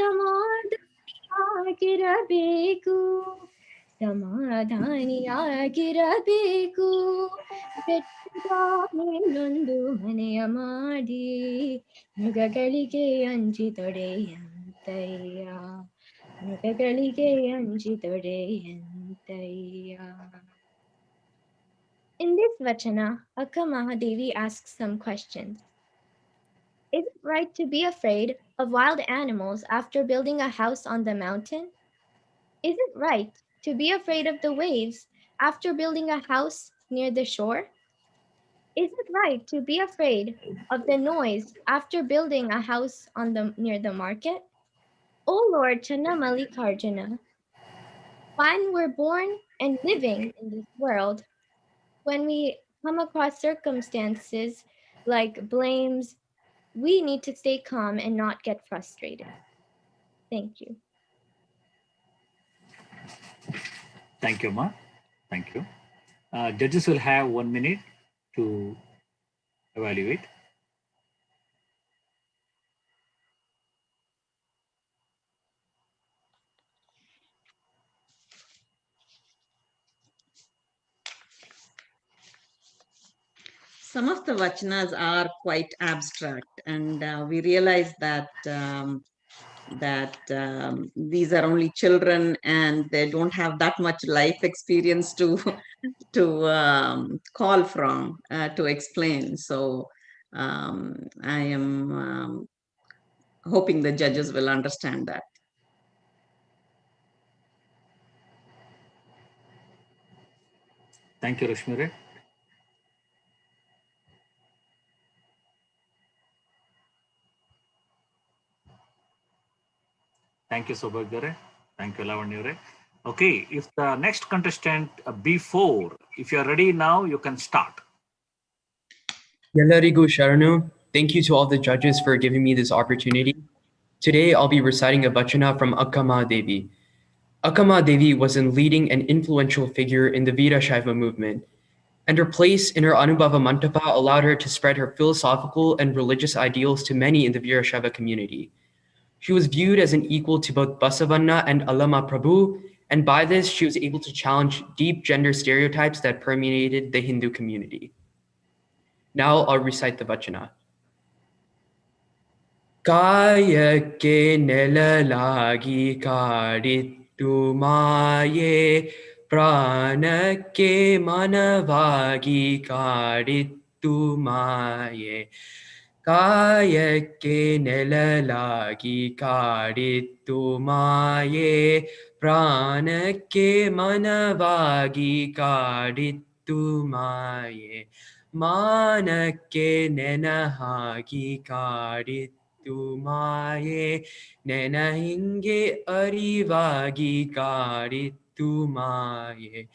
ಸಮಾಧಾನವಾಗಿರಬೇಕು ಸಮಾಧಾನಿಯಾಗಿರಬೇಕು ಬೆಟ್ಟದ ಮೇಲೊಂದು ಮನೆಯ ಮಾಡಿ ಮೃಗಗಳಿಗೆ ಅಂಜಿದೊಡೆಯಂತಯ್ಯ ಮೃಗಗಳಿಗೆ ಅಂಜಿದೊಡೆಯಂತಯ್ಯ. In this Vachana, Akka Mahadevi asks some questions. Is it right to be afraid of wild animals after building a house on the mountain? Is it right to be afraid of the waves after building a house near the shore? Is it right to be afraid of the noise after building a house near the market? O Lord Channa Mallikarjuna, when we're born and living in this world, when we come across circumstances like blames, we need to stay calm and not get frustrated. Thank you. Thank you, Ma. Thank you. Judges will have 1 minute to evaluate. Some of the vachanas are quite abstract, and we realize that these are only children and they don't have that much life experience to call from to explain. So I am hoping the judges will understand that. Thank you, Rashmire. Thank you, Sobhagyare. Thank you, Lavanyure. Okay, if the next contestant, B4, if you're ready now, you can start. Yellarigu Sharanu, thank you to all the judges for giving me this opportunity. Today, I'll be reciting a vachana from Akka Devi. Akka Devi was a leading and influential figure in the Veerashaiva movement, and her place in her Anubhava Mantapa allowed her to spread her philosophical and religious ideals to many in the Veerashaiva community. She was viewed as an equal to both Basavanna and Allama Prabhu, and by this, she was able to challenge deep gender stereotypes that permeated the Hindu community. Now I'll recite the vachana. Kayake nelalagi kadittu maye pranake manavagi kadittu maye Kayake nelalagi kadittu maye pranake manavagi kadittu maye Manake nenahagi kadittu maye nenahinge arivagi kadittu maye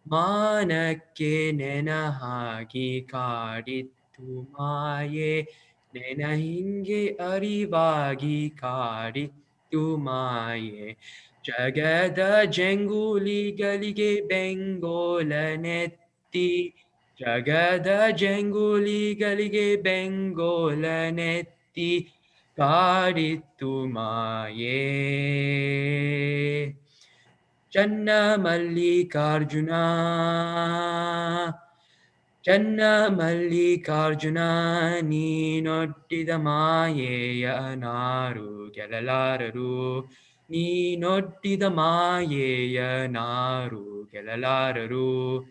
Manake nenahagi kadittu maye nenahinge arivagi kadittu maye Jagada jenguli galige bengolanetti Jagada jenguli galige bengolanetti kadittu maye Channa Mallikarjuna. Channa Mallikarjuna Neenottida Mayeya Naru Gelalararu. Neenottida Mayeya Naru Gelalararu.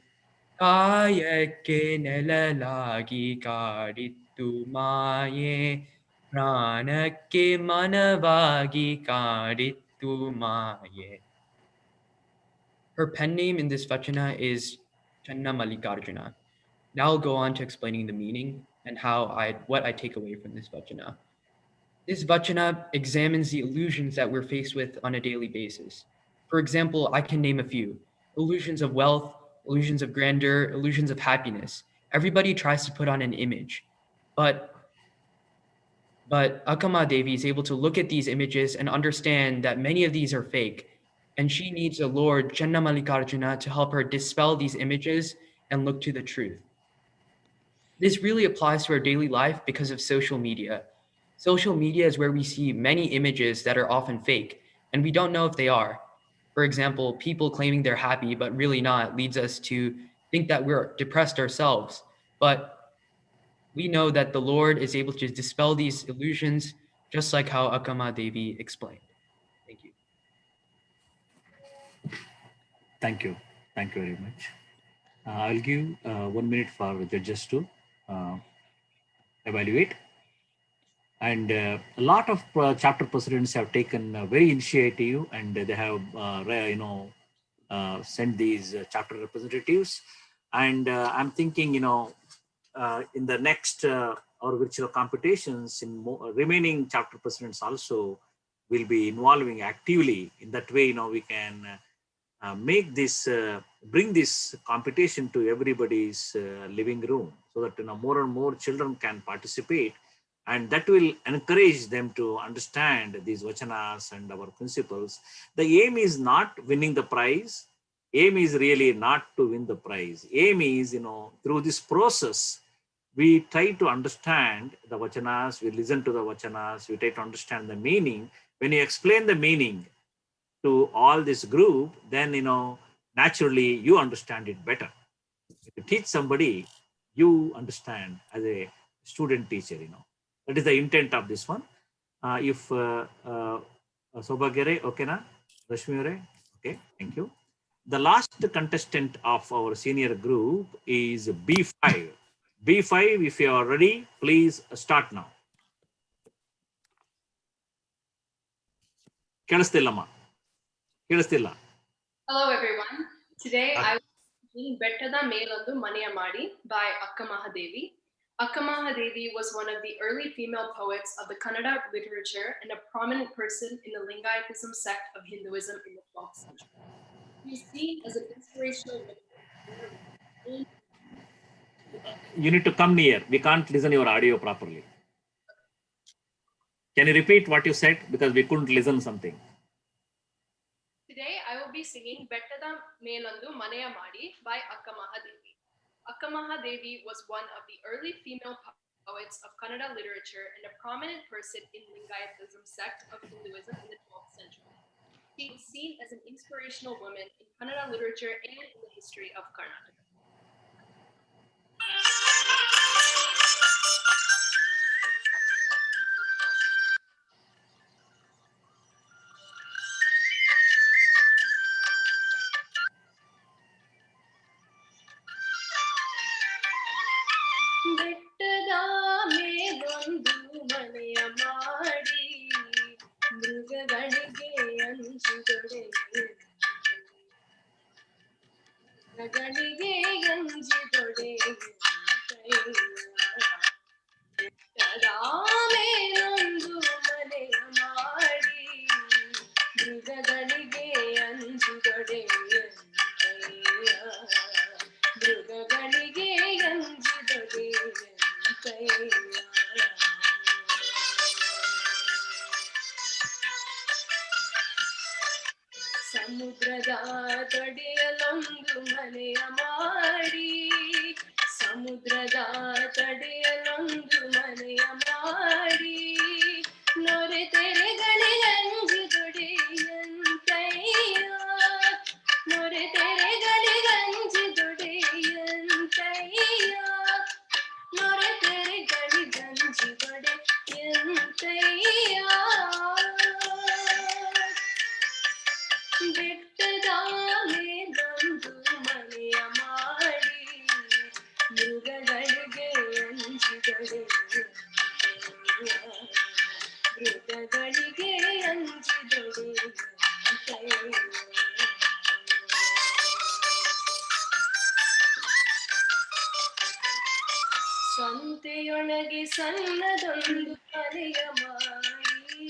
ಕಾಯಕ್ಕೆ ನೆಲಲಾಗಿ ಕಾಡಿತ್ತು ಮಾಯೆ ಪ್ರಾಣಕ್ಕೆ ಮನವಾಗಿ ಕಾಡಿತ್ತು ಮಾಯೆ. Her pen name in this vachana is Channa Mallikarjuna. Now I'll go on to explaining the meaning and what I take away from this vachana. This vachana examines the illusions that we're faced with on a daily basis. For example, I can name a few: illusions of wealth, illusions of grandeur, illusions of happiness. Everybody tries to put on an image, but Akama Devi is able to look at these images and understand that many of these are fake, and she needs a Lord, Channa Mallikarjuna, to help her dispel these images and look to the truth. This really applies to our daily life because of social media. Social media is where we see many images that are often fake, and we don't know if they are. For example, people claiming they're happy but really not leads us to think that we're depressed ourselves. But we know that the Lord is able to dispel these illusions, just like how Akama Devi explained. Thank you. Thank you. Thank you very much. I'll give 1 minute for judges to evaluate. And a lot of chapter presidents have taken very initiative, and they have sent these chapter representatives. And I'm thinking, in the next or virtual competitions, remaining chapter presidents also will be involving actively. In that way, we can make this bring this competition to everybody's living room, so that more and more children can participate, and that will encourage them to understand these vachanas and our principles. The aim is not winning the prize. Aim is really not to win the prize. Aim is, through this process, we try to understand the vachanas, we listen to the vachanas, we try to understand the meaning. When you explain the meaning to all this group, then naturally you understand it better. If you teach somebody, you understand as a student teacher. That is the intent of this one. If Sobagere, okay na? Rashmi, okay, thank you. The last contestant of our senior group is B5. B5, if you are ready, please start now. ಕೇಳಿಸ್ತಿಲ್ಲಮ್ಮ, ಕೇಳಿಸ್ತಿಲ್ಲ. Hello everyone. Today I will be reading Bettada Melandu Maniya Madi by Akka Mahadevi. Akka Mahadevi was one of the early female poets of the Kannada literature and a prominent person in the Lingayatism sect of Hinduism in the 12th century. She is seen as an inspirational woman. You need to come near. We can't listen your audio properly. Can you repeat what you said? Because we couldn't listen something. Today I will be singing Bettada Melandu Maniya Madi by Akka Mahadevi. Akka Mahadevi was one of the early female poets of Kannada literature and a prominent person in Lingayatism sect of Hinduism in the 12th century. She is seen as an inspirational woman in Kannada literature and in the history of Karnataka. ಬೆಟ್ಟದ ಮೇಲೊಂದು ಮನೆಯ ಮಾಡಿ ಮೃಗಗಳಿಗೆ ಅಂಜಿದೊಡೆ ಮೃಗಗಳಿಗೆ ಅಂಜಿದೊಡೆ ಬೆಟ್ಟದ ಮೇಲೊಂದು ಮನೆಯ ಮಾಡಿ ಮೃಗಗಳಿಗೆ ಅಂಜಿದೊಡೆ ಮೃಗಗಳಿಗೆ ಅಂಜಿದೊಡೆ ಸಮುದ್ರದ ತಡೆಯಲೊಂದು ಮನೆಯ ಮಾಡಿ ಸಮುದ್ರದ ತಡೆಯಲೊಂದು ಮನೆಯ ಮಾಡಿ ನೊರೆ ತೆರೆಗಳಿಗೆ ಅಂಜಿದೊಡೆಯಂತಯ್ಯ ಸಣ್ಣದೊಂದು ಮನೆಯ ಮಾಡಿ,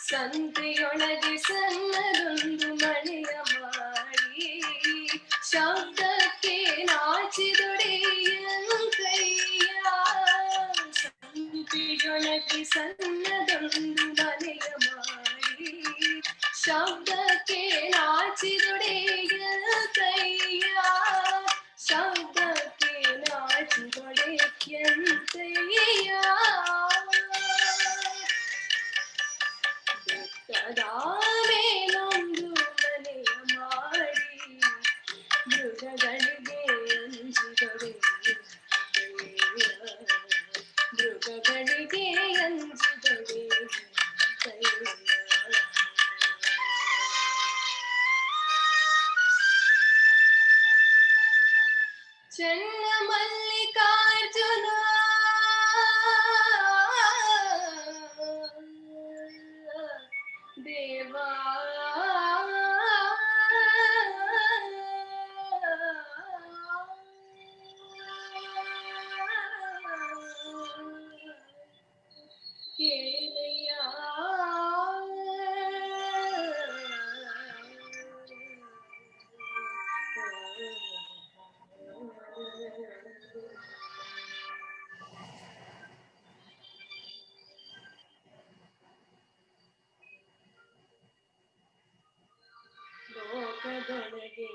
ಸಂತೆಯೊಳಗೆ ಸಣ್ಣದೊಂದು ಮನೆಯ ಮಾಡಿ, ಶಬ್ದಕ್ಕೆ ನಾಚಿದೊಡೆಯಂತಯ್ಯ. ಸಂತೆಯೊಳಗೆ ಸಣ್ಣದೊಂದು ಮನೆಯ ಮಾಡಿ, ಶಬ್ದಕ್ಕೆ ನಾಚಿದೊಡೆಯಂತಯ್ಯ. ಶಬ್ದಕ್ಕೆ ನಾಚಿದೊಡೆಯಂತಯ್ಯ. ಬೆಟ್ಟದ ಮೇಲೊಂದು ಮನೆಯ ಮಾಡಿ, ಮೃಗಗಳಿಗೆ ಅಂಜಿದೊಡೆಯಂತಯ್ಯ. ಮೃಗಗಳಿಗೆ ಅಂಜಿದೊಡೆಯಂತಯ್ಯ. ಚನ್ನಮಲ್ಲಿಕಾರ್ಜುನ ದೇವಾ, ಕೇಳಯ್ಯ. ಲೋಕದೊಳಗೆ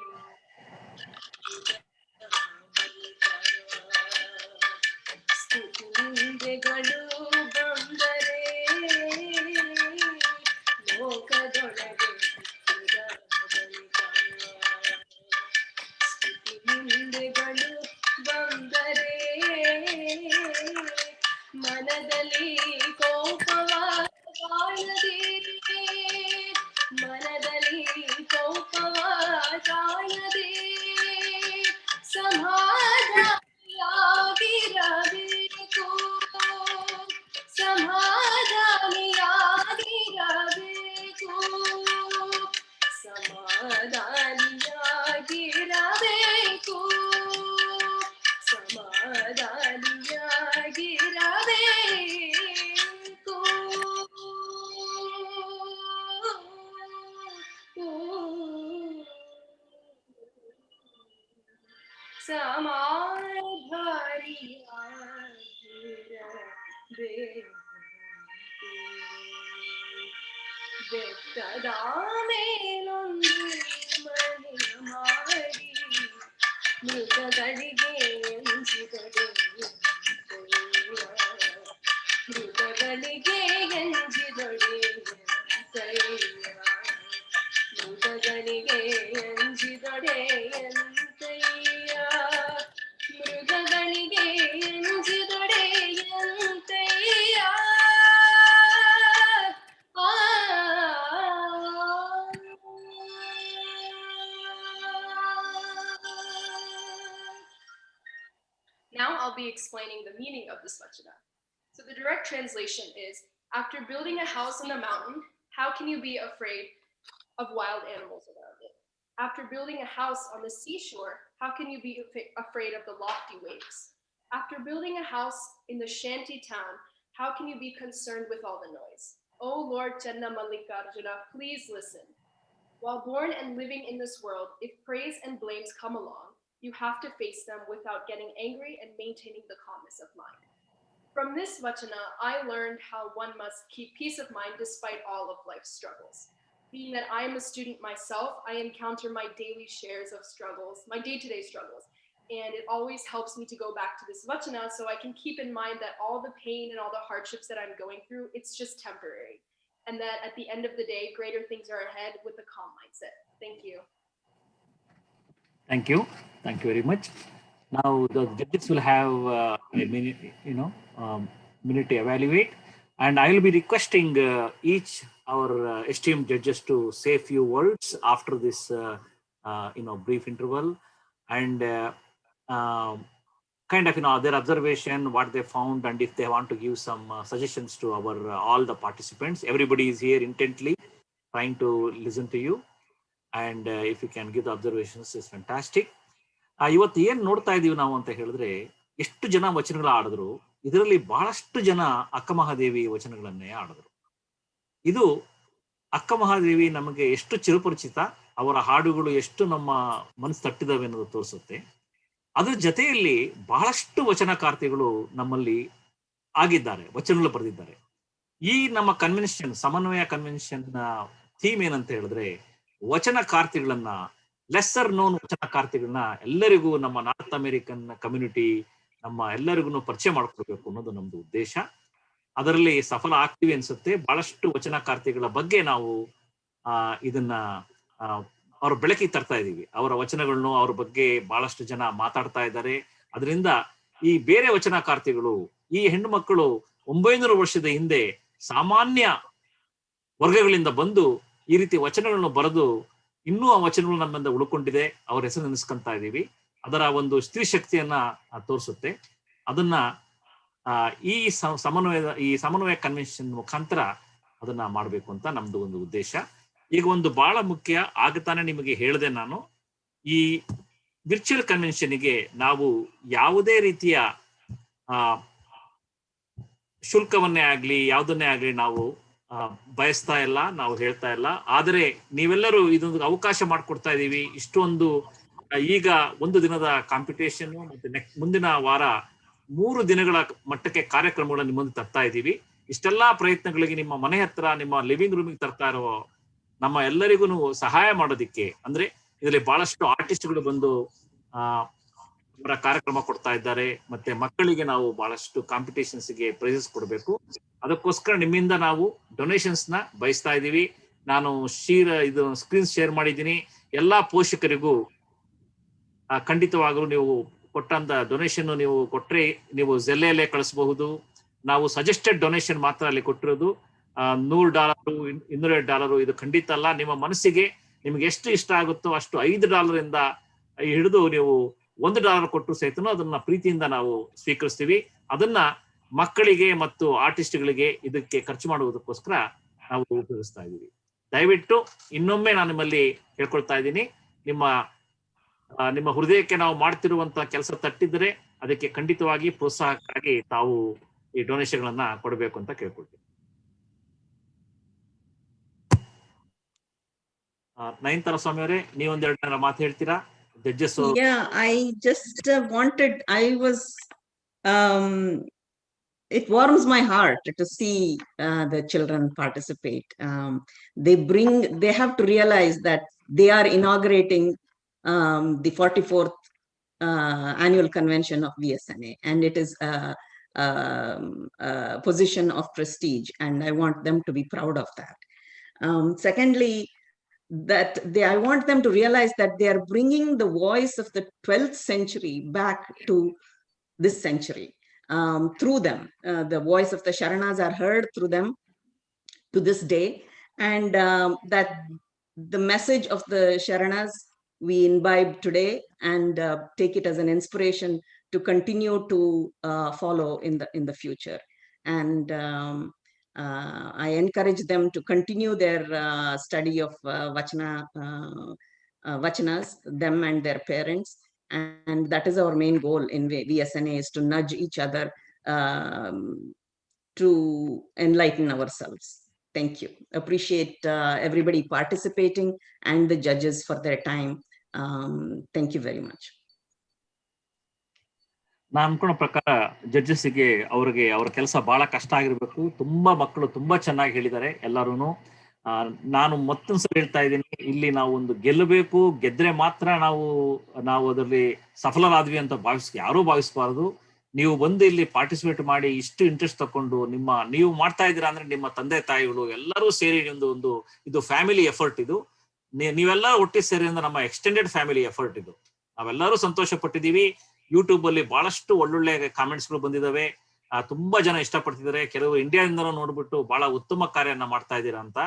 ಸ್ತುತಿಗಳು ಬಂದರೆ, ಲೋಕದೊಳಗೆ ಸ್ತುತಿಗಳು ಬಂದರೆ, ಮನದಲ್ಲಿ ಕೋಪವ ಕಾಯದೆ, ಮನದಲ್ಲಿ ಕೋಪವ ಕಾಯದೆ, ಸಮಾಧಾನಿಯಾಗಿರಬೇಕು, ಸಮಾಧಾನಿಯಾಗಿರಬೇಕು, ಸಮಾಧಾನಿಯಾಗಿರಬೇಕು, ಸಮಾಧಾನಿಯಾಗಿರಬೇಕು. ಸಮಾಧಾನಿಯಾಗಿರಬೇಕು. ಬೆಟ್ಟದ ಮೇಲೊಂದು ಮನೆಯ ಮಾಡಿ, ಮೃಗಗಳಿಗೆ ಎಂಜಿದೊಡೆಯಂತಯ್ಯ. ಮೃಗಗಳಿಗೆ ಎಂಜಿದೊಡೆಯಂತಯ್ಯ. ಮೃಗಗಳಿಗೆ ಎಂಜಿದೊಡೆಯಂತಯ್ಯ. ಮೃಗಗಳಿಗೆ ಎಂಜಿದೊಡೆಯಂತಯ್ಯ. Now I'll be explaining the meaning of this vachana. So the direct translation is, after building a house on the mountain, how can you be afraid of wild animals around it? After building a house on the seashore, how can you be afraid of the lofty waves? After building a house in the shanty town, how can you be concerned with all the noise? Oh Lord Channamallikarjuna, please listen. While born and living in this world, if praise and blames come along, you have to face them without getting angry and maintaining the calmness of mind. From this vachana, I learned how one must keep peace of mind despite all of life's struggles. Being that I am a student myself, I encounter my daily shares of struggles, my day-to-day struggles. And it always helps me to go back to this vachana so I can keep in mind that all the pain and all the hardships that I'm going through, it's just temporary. And that at the end of the day, greater things are ahead with a calm mindset. Thank you. Thank you. Thank you very much. Now the judges will have a minute, minute to evaluate, and I will be requesting each our esteemed judges to say a few words after this, brief interval, and kind of their observation, what they found, and if they want to give some suggestions to our all the participants. Everybody is here intently trying to listen to you, and if you can give the observations, is fantastic. ಇವತ್ತು ಏನ್ ನೋಡ್ತಾ ಇದೀವಿ ನಾವು ಅಂತ ಹೇಳಿದ್ರೆ, ಎಷ್ಟು ಜನ ವಚನಗಳ ಆಡಿದ್ರು, ಇದರಲ್ಲಿ ಬಹಳಷ್ಟು ಜನ ಅಕ್ಕ ಮಹಾದೇವಿ ವಚನಗಳನ್ನೇ ಆಡಿದ್ರು. ಇದು ಅಕ್ಕ ಮಹಾದೇವಿ ನಮಗೆ ಎಷ್ಟು ಚಿರಪರಿಚಿತ, ಅವರ ಹಾಡುಗಳು ಎಷ್ಟು ನಮ್ಮ ಮನಸ್ಸು ತಟ್ಟಿದವೆ ಅನ್ನೋದು ತೋರಿಸುತ್ತೆ. ಅದ್ರ ಜೊತೆಯಲ್ಲಿ ಬಹಳಷ್ಟು ವಚನಕಾರ್ತಿಗಳು ನಮ್ಮಲ್ಲಿ ಆಗಿದ್ದಾರೆ, ವಚನಗಳು ಬರೆದಿದ್ದಾರೆ. ಈ ನಮ್ಮ ಕನ್ವೆನ್ಷನ್, ಸಮನ್ವಯ ಕನ್ವೆನ್ಷನ್ ಥೀಮ್ ಏನಂತ ಹೇಳಿದ್ರೆ, ವಚನಕಾರ್ತಿಗಳನ್ನ, ಲೆಸ್ಸರ್ ನೋನ್ ವಚನಕಾರ್ತಿಗಳನ್ನ ಎಲ್ಲರಿಗೂ, ನಮ್ಮ ನಾರ್ತ್ ಅಮೆರಿಕನ್ ಕಮ್ಯುನಿಟಿ, ನಮ್ಮ ಎಲ್ಲರಿಗೂ ಪರಿಚಯ ಮಾಡ್ಕೊಡ್ಬೇಕು ಅನ್ನೋದು ನಮ್ದು ಉದ್ದೇಶ. ಅದರಲ್ಲಿ ಸಫಲ ಆಗ್ತೀವಿ ಅನ್ಸುತ್ತೆ. ಬಹಳಷ್ಟು ವಚನಕಾರ್ತಿಗಳ ಬಗ್ಗೆ ನಾವು ಇದನ್ನ ಅವ್ರ ಬೆಳಕಿಗೆ ತರ್ತಾ ಇದೀವಿ. ಅವರ ವಚನಗಳನ್ನು, ಅವ್ರ ಬಗ್ಗೆ ಬಹಳಷ್ಟು ಜನ ಮಾತಾಡ್ತಾ ಇದ್ದಾರೆ. ಅದರಿಂದ ಈ ಬೇರೆ ವಚನಕಾರ್ತಿಗಳು, ಈ ಹೆಣ್ಣು ಮಕ್ಕಳು 900 ವರ್ಷದ ಹಿಂದೆ ಸಾಮಾನ್ಯ ವರ್ಗಗಳಿಂದ ಬಂದು ಈ ರೀತಿ ವಚನಗಳನ್ನು ಬರೆದು ಇನ್ನೂ ಆ ವಚನಗಳು ನಮ್ಮಿಂದ ಉಳ್ಕೊಂಡಿದೆ. ಅವ್ರ ಹೆಸರು ನೆನೆಸ್ಕೊಂತಾ ಇದೀವಿ. ಅದರ ಒಂದು ಸ್ತ್ರೀ ಶಕ್ತಿಯನ್ನ ತೋರಿಸುತ್ತೆ. ಅದನ್ನ ಈ ಸಮನ್ವಯ ಕನ್ವೆನ್ಷನ್ ಮುಖಾಂತರ ಅದನ್ನ ಮಾಡಬೇಕು ಅಂತ ನಮ್ದು ಒಂದು ಉದ್ದೇಶ. ಈಗ ಒಂದು ಬಹಳ ಮುಖ್ಯ, ಆಗತಾನೆ ನಿಮಗೆ ಹೇಳಿದೆ ನಾನು, ಈ ವಿರ್ಚುವಲ್ ಕನ್ವೆನ್ಷನ್ಗೆ ನಾವು ಯಾವುದೇ ರೀತಿಯ ಶುಲ್ಕವನ್ನೇ ಆಗ್ಲಿ, ಯಾವುದನ್ನೇ ಆಗ್ಲಿ ನಾವು ಬಯಸ್ತಾ ಇಲ್ಲ, ನಾವು ಹೇಳ್ತಾ ಇಲ್ಲ. ಆದರೆ ನೀವೆಲ್ಲರೂ ಇದೊಂದು ಅವಕಾಶ ಮಾಡಿಕೊಡ್ತಾ ಇದೀವಿ. ಇಷ್ಟೊಂದು ಈಗ 1 ದಿನದ ಕಾಂಪಿಟೇಷನ್ ಮತ್ತೆ ಮುಂದಿನ ವಾರ 3 ದಿನಗಳ ಮಟ್ಟಕ್ಕೆ ಕಾರ್ಯಕ್ರಮಗಳನ್ನು ನಿಮ್ಮ ಮುಂದೆ ತರ್ತಾ ಇದ್ದೀವಿ. ಇಷ್ಟೆಲ್ಲಾ ಪ್ರಯತ್ನಗಳಿಗೆ ನಿಮ್ಮ ಮನೆ ಹತ್ರ, ನಿಮ್ಮ ಲಿವಿಂಗ್ ರೂಮಿಗೆ ತರ್ತಾ ಇರೋ ನಮ್ಮ ಎಲ್ಲರಿಗೂ ಸಹಾಯ ಮಾಡೋದಿಕ್ಕೆ, ಅಂದ್ರೆ ಇದರಲ್ಲಿ ಬಹಳಷ್ಟು ಆರ್ಟಿಸ್ಟ್ಗಳು ಬಂದು ಅವರ ಕಾರ್ಯಕ್ರಮ ಕೊಡ್ತಾ ಇದ್ದಾರೆ. ಮತ್ತೆ ಮಕ್ಕಳಿಗೆ ನಾವು ಬಹಳಷ್ಟು ಕಾಂಪಿಟೇಷನ್ಸ್ಗೆ ಪ್ರೈಸಸ್ ಕೊಡಬೇಕು. ಅದಕ್ಕೋಸ್ಕರ ನಿಮ್ಮಿಂದ ನಾವು ಡೊನೇಷನ್ಸ್ ನ ಬಯಸ್ತಾ ಇದ್ದೀವಿ. ನಾನು ಇದು ಸ್ಕ್ರೀನ್ ಶೇರ್ ಮಾಡಿದ್ದೀನಿ. ಎಲ್ಲಾ ಪೋಷಕರಿಗೂ ಖಂಡಿತವಾಗಲೂ ನೀವು ಕೊಟ್ಟಂತ ಡೊನೇಷನ್ ನೀವು ಕೊಟ್ರೆ ನೀವು ಝೆಲ್ಲೆಯಲ್ಲೇ ಕಳಿಸಬಹುದು. ನಾವು ಸಜೆಸ್ಟೆಡ್ ಡೊನೇಷನ್ ಮಾತ್ರ ಅಲ್ಲಿ ಕೊಟ್ಟಿರೋದು. $100, $200 ಇದು ಖಂಡಿತ ಅಲ್ಲ. ನಿಮ್ಮ ಮನಸ್ಸಿಗೆ ನಿಮ್ಗೆ ಎಷ್ಟು ಇಷ್ಟ ಆಗುತ್ತೋ ಅಷ್ಟು $5 ಇಂದ ಹಿಡಿದು ನೀವು $1 ಕೊಟ್ಟರು ಸಹಿತನೂ ಅದನ್ನ ಪ್ರೀತಿಯಿಂದ ನಾವು ಸ್ವೀಕರಿಸ್ತೀವಿ. ಅದನ್ನ ಮಕ್ಕಳಿಗೆ ಮತ್ತು ಆರ್ಟಿಸ್ಟ್ಗಳಿಗೆ ಇದಕ್ಕೆ ಖರ್ಚು ಮಾಡುವುದಕ್ಕೋಸ್ಕರ ನಾವು ಉಪಯೋಗಿಸ್ತಾ ಇದ್ದೀವಿ. ದಯವಿಟ್ಟು ಇನ್ನೊಮ್ಮೆ ನಾನು ನಿಮ್ಮಲ್ಲಿ ಹೇಳ್ಕೊಳ್ತಾ ಇದ್ದೀನಿ, ನಿಮ್ಮ ಹೃದಯಕ್ಕೆ ನಾವು ಮಾಡ್ತಿರುವಂತಹ ಕೆಲಸ ತಟ್ಟಿದ್ರೆ ಅದಕ್ಕೆ ಖಂಡಿತವಾಗಿ ಪ್ರೋತ್ಸಾಹಕ್ಕಾಗಿ ತಾವು ಈ ಡೊನೇಷನ್ಗಳನ್ನ ಕೊಡಬೇಕು ಅಂತ ಕೇಳ್ಕೊಳ್ತೀವಿ. ನಯನತಾರ ಸ್ವಾಮಿ ಅವರೇ, ನೀವೊಂದೆರಡು ಮಾತು ಹೇಳ್ತೀರಾ? Judges. Yeah, I just wanted, it warms my heart to see the children participate. They have to realize that they are inaugurating the 44th annual convention of Vsna, and it is a position of prestige, and I want them to be proud of that. Secondly, I want them to realize that they are bringing the voice of the 12th century back to this century. Through them, the voice of the Sharanas are heard through them to this day, and that the message of the Sharanas we imbibe today and take it as an inspiration to continue to follow in the future. And I encourage them to continue their study of Vachanas, them and their parents. And that is our main goal in Vsna, is to nudge each other to enlighten ourselves. Thank you. Appreciate everybody participating and the judges for their time. Thank you very much. ನಾನು ಅನ್ಕೊಳ್ಳೋ ಪ್ರಕಾರ ಜಡ್ಜಸ್ಗೆ ಅವ್ರ ಕೆಲಸ ಬಹಳ ಕಷ್ಟ ಆಗಿರ್ಬೇಕು. ತುಂಬಾ ಮಕ್ಕಳು ತುಂಬಾ ಚೆನ್ನಾಗಿ ಹೇಳಿದ್ದಾರೆ ಎಲ್ಲರೂ. ನಾನು ಮತ್ತೊಂದ್ಸಲ ಹೇಳ್ತಾ ಇದ್ದೀನಿ, ಇಲ್ಲಿ ನಾವು ಒಂದು ಗೆಲ್ಲಬೇಕು, ಗೆದ್ರೆ ಮಾತ್ರ ನಾವು ಅದರಲ್ಲಿ ಸಫಲರಾದ್ವಿ ಅಂತ ಯಾರೂ ಭಾವಿಸಬಾರದು. ನೀವು ಬಂದು ಇಲ್ಲಿ ಪಾರ್ಟಿಸಿಪೇಟ್ ಮಾಡಿ ಇಷ್ಟು ಇಂಟ್ರೆಸ್ಟ್ ತಕೊಂಡು ನೀವು ಮಾಡ್ತಾ ಇದ್ದೀರಾ ಅಂದ್ರೆ ನಿಮ್ಮ ತಂದೆ ತಾಯಿಗಳು ಎಲ್ಲರೂ ಸೇರಿ ಇದು ಫ್ಯಾಮಿಲಿ ಎಫರ್ಟ್. ಇದು ನೀವೆಲ್ಲ ಒಟ್ಟಿಗೆ ಸೇರಿ ಅಂದ್ರೆ ನಮ್ಮ ಎಕ್ಸ್ಟೆಂಡೆಡ್ ಫ್ಯಾಮಿಲಿ ಎಫರ್ಟ್. ಇದು ನಾವೆಲ್ಲರೂ ಸಂತೋಷ ಪಟ್ಟಿದ್ದೀವಿ. ಯೂಟ್ಯೂಬ್ ಅಲ್ಲಿ ಬಹಳಷ್ಟು ಒಳ್ಳೊಳ್ಳೆ ಕಾಮೆಂಟ್ಸ್ ಗಳು ಬಂದಿದ್ದಾವೆ. ತುಂಬಾ ಜನ ಇಷ್ಟಪಡ್ತಿದ್ದಾರೆ. ಕೆಲವರು ಇಂಡಿಯಾದಿಂದನೂ ನೋಡ್ಬಿಟ್ಟು ಬಹಳ ಉತ್ತಮ ಕಾರ್ಯನ ಮಾಡ್ತಾ ಇದ್ದೀರಾ ಅಂತ.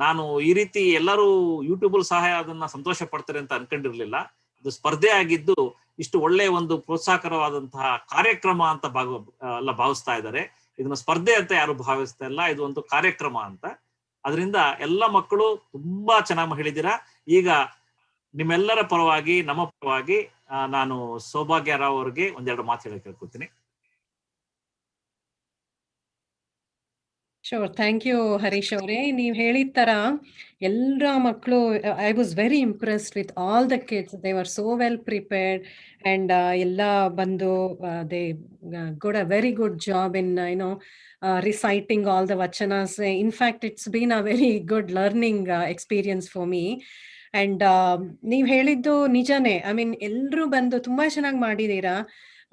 ನಾನು ಈ ರೀತಿ ಎಲ್ಲರೂ ಯೂಟ್ಯೂಬ್ ಸಹಾಯ ಅದನ್ನ ಸಂತೋಷ ಪಡ್ತಾರೆ ಅಂತ ಅನ್ಕೊಂಡಿರ್ಲಿಲ್ಲ. ಇದು ಸ್ಪರ್ಧೆ ಆಗಿದ್ದು ಇಷ್ಟು ಒಳ್ಳೆ ಒಂದು ಪ್ರೋತ್ಸಾಹಕರವಾದಂತಹ ಕಾರ್ಯಕ್ರಮ ಅಂತ ಭಾವಿಸ್ತಾ ಇದ್ದಾರೆ. ಇದನ್ನ ಸ್ಪರ್ಧೆ ಅಂತ ಯಾರು ಭಾವಿಸ್ತಾ ಇಲ್ಲ, ಇದು ಒಂದು ಕಾರ್ಯಕ್ರಮ ಅಂತ. ಅದರಿಂದ ಎಲ್ಲ ಮಕ್ಕಳು ತುಂಬಾ ಚೆನ್ನಾಗಿ ಹೇಳಿದ್ದೀರಾ. ಈಗ ನಿಮ್ಮೆಲ್ಲರ ಪರವಾಗಿ, ನಮ್ಮ ಪರವಾಗಿ ನಾನು ಸೌಭಾಗ್ಯ ರಾವ್ ಅವರಿಗೆ ಒಂದೆರಡು ಮಾತು ಹೇಳಕ್ಕೆ ಕೇಳ್ಕೊತೀನಿ. ಶೋರ್, ಥ್ಯಾಂಕ್ ಯು ಹರೀಶ್ ಅವರೇ. ನೀವು ಹೇಳಿದ ಥರ ಎಲ್ಲರ ಮಕ್ಕಳು, I was very impressed with all the kids. They were so well prepared and ಎಲ್ಲ ಬಂದು they good a very good job in reciting all the vachanas. In fact, it's been a very good learning experience for me. And ನೀವು ಹೇಳಿದ್ದು ನಿಜನೇ. I mean ಎಲ್ಲರೂ ಬಂದು ತುಂಬಾ ಚೆನ್ನಾಗಿ ಮಾಡಿದ್ದೀರಾ.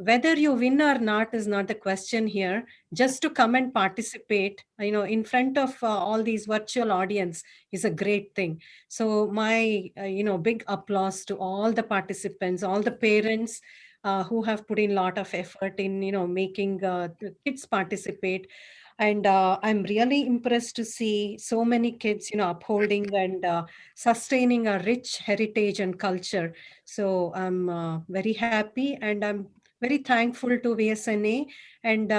Whether you win or not is not the question here. Just to come and participate, in front of all these virtual audience is a great thing. So my, big applause to all the participants, all the parents who have put in a lot of effort in, making the kids participate. And I'm really impressed to see so many kids, upholding and sustaining a rich heritage and culture. So I'm very happy, and I'm very thankful to Vsna and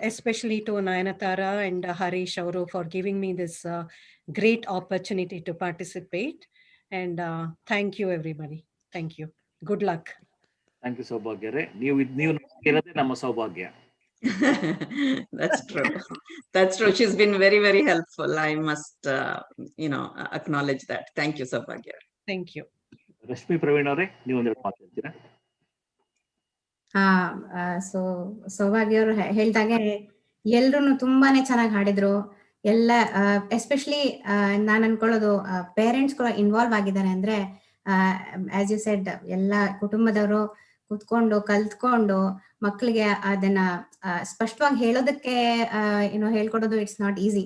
especially to Nayanatara and Harish Auru for giving me this great opportunity to participate. And thank you, everybody. Thank you. Good luck. Thank you ಸೌಭಾಗ್ಯರೇ. ನೀವು ಇರೋದೇ ನಮ್ಮ ಸೌಭಾಗ್ಯ. That's true. That's true. She's been very, very helpful. I must, acknowledge that. Thank you, Saubhagya. Thank you. Rashmi Praveen ಅವರೇ, ನೀವು ಒಂದೆರಡು ಮಾತಾಡ್ತೀರಾ? So ಸೌಭಾಗ್ಯ ಅವರು ಹೇಳ್ದಾಗೆ ಎಲ್ರು ತುಂಬಾನೇ ಚೆನ್ನಾಗಿ ಹಾಡಿದ್ರು. ಎಲ್ಲ ಎಸ್ಪೆಷಲಿ ನಾನು ಅನ್ಕೊಳ್ಳೋದು ಪೇರೆಂಟ್ಸ್ ಕೂಡ ಇನ್ವಾಲ್ವ್ ಆಗಿದ್ದಾರೆ. ಅಂದ್ರೆ ಆಸ್ ಯು ಸೆಡ್, ಎಲ್ಲ ಕುಟುಂಬದವರು ಕುತ್ಕೊಂಡು ಕಲ್ತ್ಕೊಂಡು ಮಕ್ಕಳಿಗೆ ಅದನ್ನ ಸ್ಪಷ್ಟವಾಗಿ ಹೇಳೋದಕ್ಕೆ ಹೇಳ್ಕೊಡೋದು ಇಟ್ಸ್ ನಾಟ್ ಈಸಿ.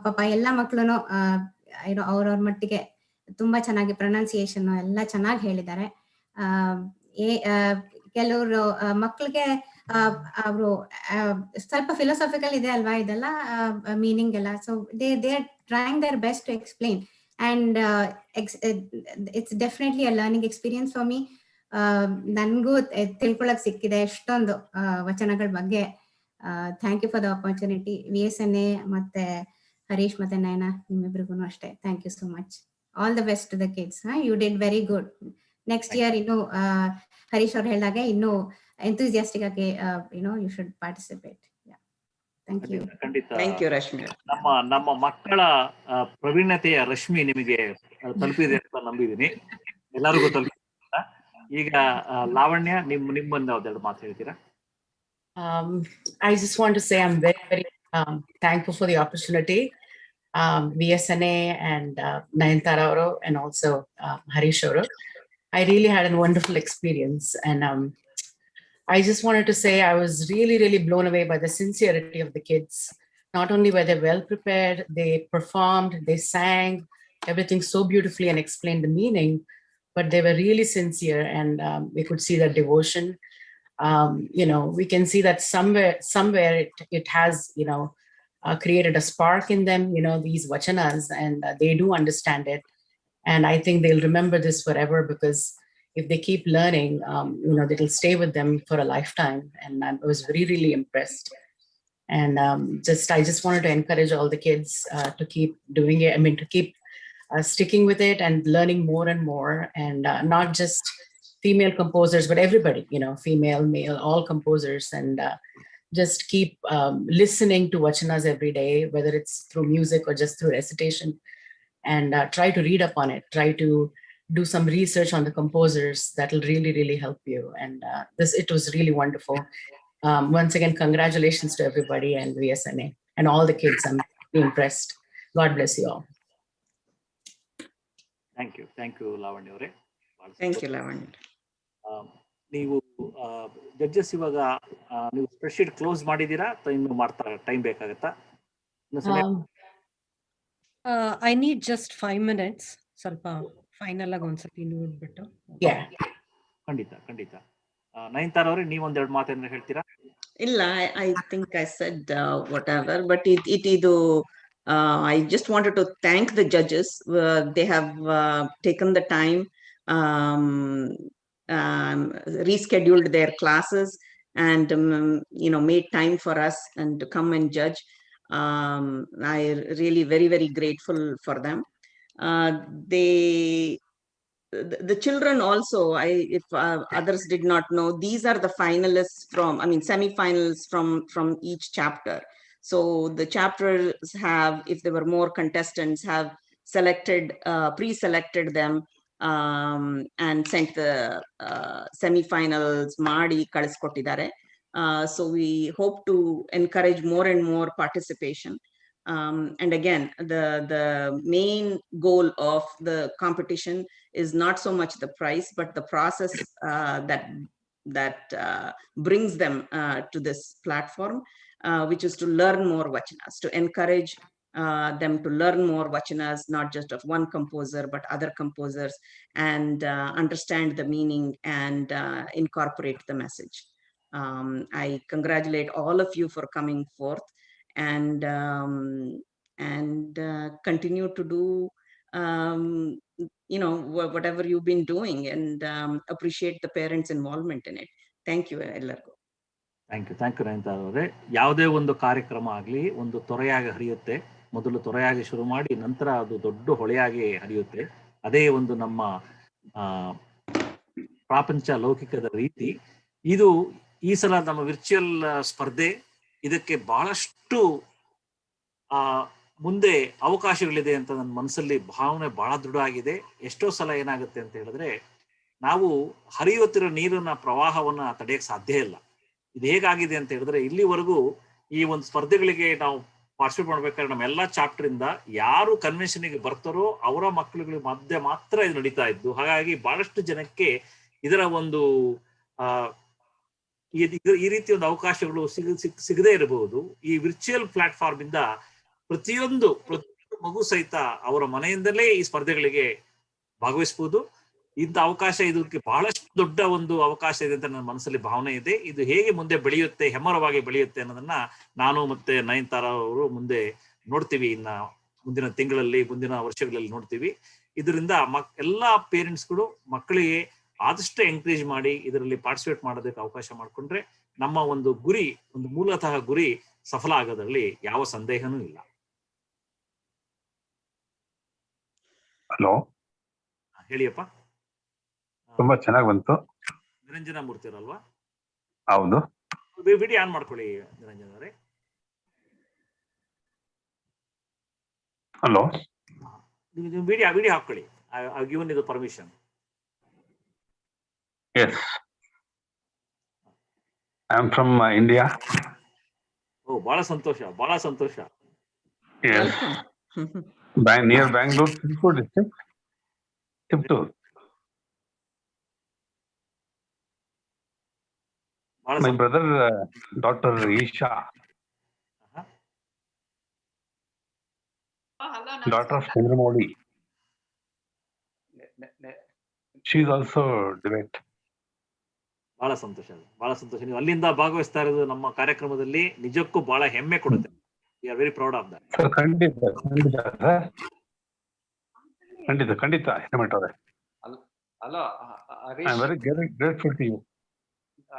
ಪಾಪ ಎಲ್ಲ ಮಕ್ಕಳು ಅವ್ರವ್ರ ಮಟ್ಟಿಗೆ ತುಂಬಾ ಚೆನ್ನಾಗಿ ಪ್ರೊನೌನ್ಸಿಯೇಷನ್ ಎಲ್ಲ ಚೆನ್ನಾಗಿ ಹೇಳಿದ್ದಾರೆ. ಕೆಲವರು ಮಕ್ಕಳಿಗೆ ಅವರು ಸ್ವಲ್ಪ ಫಿಲಾಸಫಿಕಲ್ ಇದೆ ಅಲ್ವಾ ಇದೆಲ್ಲ ಮೀನಿಂಗ್ ಎಲ್ಲ. So they are trying their best to explain and it's definitely a learning experience for me. ನನ್ಗೂ ತಿಳ್ಕೊಳಕ್ ಸಿಕ್ಕಿದೆ ಎಷ್ಟೊಂದು ವಚನಗಳ ಬಗ್ಗೆ. Thank you for the opportunity. Vsna ಮತ್ತೆ ಹರೀಶ್ ಮತ್ತೆ ನಯನ, ನಿಮ್ಮಿಬ್ರಿಗೂ ಅಷ್ಟೇ thank you so much. All the best to the kids. You did very good. Next year ಇನ್ನು ಹರೀಶ್ ಅವ್ರು ಹೇಳಿದಾಗೆ ಇನ್ನು ಎಂಥೂಸಿಯಾಸ್ಟಿಕ್ ಆಗಿ you should participate. Thank you. Thank you Rashmi. ನಮ್ಮ ಮಕ್ಕಳ ಪ್ರವೀಣತೆಯ ರಶ್ಮಿ ನಿಮಗೆ ತಲುಪಿದೆ ಅಂತ ನಂಬಿದ್ದೀನಿ. ಎಲ್ಲರಿಗೂ ತಲುಪಿದೆ. ಈಗ ಲಾವಣ್ಯ, ನಿಮ್ಮನ್ನ ಒಂದೆರಡು ಮಾತು ಹೇಳ್ತೀರಾ? I just want to say I'm very, very thankful for the opportunity. Vsna and Nayantara Auru and also Harish Auru. I really had a wonderful experience, and I just wanted to say I was really, really blown away by the sincerity of the kids. Not only were they well prepared, they performed, they sang everything so beautifully and explained the meaning, but they were really sincere, and we could see that devotion. We can see that somewhere it has, created a spark in them, these vachanas, and they do understand it. And I think they'll remember this forever, because if they keep learning, it'll stay with them for a lifetime. And I was really, really impressed. And I just wanted to encourage all the kids to keep doing it. I mean, to keep sticking with it and learning more and more, and not just female composers, but everybody, female, male, all composers, and just keep listening to vachanas every day, whether it's through music or just through recitation, and try to read up on it, try to do some research on the composers. That'll really, really help you. And it was really wonderful. Once again, congratulations to everybody and Vsna and all the kids. I'm really impressed. God bless you all. Thank you Lavanya ಅವರೇ. Thank you Lavanya. ನೀವು judges ಇವಾಗ ನೀವು spreadsheet close ಮಾಡಿದ್ದೀರಾ ಅಥವಾ ಇನ್ನು ಮಾಡ್ತಾ time ಬೇಕಾಗತ್ತಾ? I need just 5 minutes. ಸ್ವಲ್ಪ ಫೈನಲ್ ಆಗಿ ಒಂದ್ಸತಿ ನೋಡ್ಬಿಟ್ಟು. ಖಂಡಿತ. ನಯನತಾರ ಅವರೇ, ನೀವು ಒಂದೆರಡು ಮಾತನ್ನ ಹೇಳ್ತೀರಾ? ಇಲ್ಲ, I think I said whatever, but ಇದು I just wanted to thank the judges. They have taken the time, rescheduled their classes, and made time for us and to come and judge. I really very, very grateful for them. The children also, if others did not know, these are the finalists semi-finals from each chapter. So the chapters have, if there were more contestants, have selected, pre-selected them and sent the semi-finals ಮಾಡಿ ಕಳಿಸ್ಕೊಟ್ಟಿದ್ದಾರೆ. So we hope to encourage more and more participation. And again, the main goal of the competition is not so much the prize, but the process that brings them to this platform, which is to learn more vachanas, to encourage them to learn more vachanas, not just of one composer, but other composers, and understand the meaning and incorporate the message. I congratulate all of you for coming forth and continue to do whatever you've been doing, and appreciate the parents' involvement in it. Thank you ಎಲ್ಲರಿಗೂ. Thank you Nayanthara ಅವರೇ. ಯಾವುದೇ ಒಂದು ಕಾರ್ಯಕ್ರಮ ಆಗಲಿ ಒಂದು ತೊರೆಯಾಗಿ ಹರಿಯುತ್ತೆ. ಮೊದಲು ತೊರೆಯಾಗಿ ಶುರು ಮಾಡಿ ನಂತರ ಅದು ದೊಡ್ಡ ಹೊಳೆಯಾಗಿ ಹರಿಯುತ್ತೆ. ಅದೇ ಒಂದು ನಮ್ಮ ಪ್ರಾಪಂಚ ಲೌಕಿಕದ ರೀತಿ. ಇದು ಈ ಸಲ ನಮ್ಮ ವಿರ್ಚುವಲ್ ಸ್ಪರ್ಧೆ, ಇದಕ್ಕೆ ಬಹಳಷ್ಟು ಮುಂದೆ ಅವಕಾಶಗಳಿದೆ ಅಂತ ನನ್ನ ಮನಸ್ಸಲ್ಲಿ ಭಾವನೆ ಬಹಳ ದೃಢ ಆಗಿದೆ. ಎಷ್ಟೋ ಸಲ ಏನಾಗುತ್ತೆ ಅಂತ ಹೇಳಿದ್ರೆ, ನಾವು ಹರಿಯುತ್ತಿರೋ ನೀರಿನ ಪ್ರವಾಹವನ್ನ ತಡೆಯಕ್ಕೆ ಸಾಧ್ಯ ಇಲ್ಲ. ಇದು ಹೇಗಾಗಿದೆ ಅಂತ ಹೇಳಿದ್ರೆ, ಇಲ್ಲಿವರೆಗೂ ಈ ಒಂದು ಸ್ಪರ್ಧೆಗಳಿಗೆ ನಾವು ಪಾರ್ಟಿಸಿಪೇಟ್ ಮಾಡ್ಬೇಕಾದ್ರೆ ನಮ್ಮೆಲ್ಲ ಚಾಪ್ಟರ್ ಇಂದ ಯಾರು ಕನ್ವೆನ್ಷನ್ಗೆ ಬರ್ತಾರೋ ಅವರ ಮಕ್ಕಳುಗಳ ಮಧ್ಯೆ ಮಾತ್ರ ಇದು ನಡೀತಾ ಇದ್ದು. ಹಾಗಾಗಿ ಬಹಳಷ್ಟು ಜನಕ್ಕೆ ಇದರ ಒಂದು ಈ ರೀತಿ ಒಂದು ಅವಕಾಶಗಳು ಸಿಗದೇ ಇರಬಹುದು. ಈ ವಿರ್ಚುವಲ್ ಪ್ಲಾಟ್ಫಾರ್ಮ್ ಇಂದ ಪ್ರತಿಯೊಂದು ಮಗು ಸಹಿತ ಅವರ ಮನೆಯಿಂದಲೇ ಈ ಸ್ಪರ್ಧೆಗಳಿಗೆ ಭಾಗವಹಿಸಬಹುದು. ಇಂಥ ಅವಕಾಶ, ಇದಕ್ಕೆ ಬಹಳಷ್ಟು ದೊಡ್ಡ ಒಂದು ಅವಕಾಶ ಇದೆ ಅಂತ ನನ್ನ ಮನಸ್ಸಲ್ಲಿ ಭಾವನೆ ಇದೆ. ಇದು ಹೇಗೆ ಮುಂದೆ ಬೆಳೆಯುತ್ತೆ, ಹೆಮ್ಮರವಾಗಿ ಬೆಳೆಯುತ್ತೆ ಅನ್ನೋದನ್ನ ನಾನು ಮತ್ತೆ ನಯನತಾರ ಅವರು ಮುಂದೆ ನೋಡ್ತೀವಿ. ಇನ್ನ ಮುಂದಿನ ತಿಂಗಳಲ್ಲಿ, ಮುಂದಿನ ವರ್ಷಗಳಲ್ಲಿ ನೋಡ್ತೀವಿ. ಇದರಿಂದ ಎಲ್ಲಾ ಪೇರೆಂಟ್ಸ್ಗಳು ಮಕ್ಕಳಿಗೆ ಆದಷ್ಟು ಎಂಕರೇಜ್ ಮಾಡಿ ಇದರಲ್ಲಿ ಪಾರ್ಟಿಸಿಪೇಟ್ ಮಾಡೋದಕ್ಕೆ ಅವಕಾಶ ಮಾಡಿಕೊಂಡ್ರೆ ನಮ್ಮ ಒಂದು ಗುರಿ, ಒಂದು ಮೂಲತಃ ಗುರಿ ಸಫಲ ಆಗೋದ್ರಲ್ಲಿ ಯಾವ ಸಂದೇಹನೂ ಇಲ್ಲ. ಹಲೋ, ಹೇಳಿಯಪ್ಪ. ತುಂಬಾ ಚೆನ್ನಾಗಿ ಬಂತು. ನಿರಂಜನ ಮೂರ್ತಿ ಅಲ್ವಾ? ಹೌದು. ವಿಡಿಯೋ ಆನ್ ಮಾಡ್ಕೊಳ್ಳಿ ನಿರಂಜನ ಅವರೇ. ಹಲೋ, ವಿಡಿಯೋ ಹಾಕೊಳ್ಳಿ. I given you the permission. Yes, I am from India. ಓ, ಬಹಳ ಸಂತೋಷ, ಬಹಳ ಸಂತೋಷ. Yes, near Bangalore, Tiptur district. Tiptur. My brother, Dr. Isha, daughter of Chandramoli. She is also debate. ಬಹಳ ಸಂತೋಷ, ಬಹಳ ಸಂತೋಷ. ನೀವು ಅಲ್ಲಿಂದ ಭಾಗವಹಿಸ್ತಾ ಇರೋದು ನಮ್ಮ ಕಾರ್ಯಕ್ರಮದಲ್ಲಿ ನಿಜಕ್ಕೂ ಬಹಳ ಹೆಮ್ಮೆ ಕೊಡುತ್ತೆ. We are very proud of that. Sir, ಖಂಡಿತ ಹೆಮ್ಮೆ. Hello, I am very grateful to you.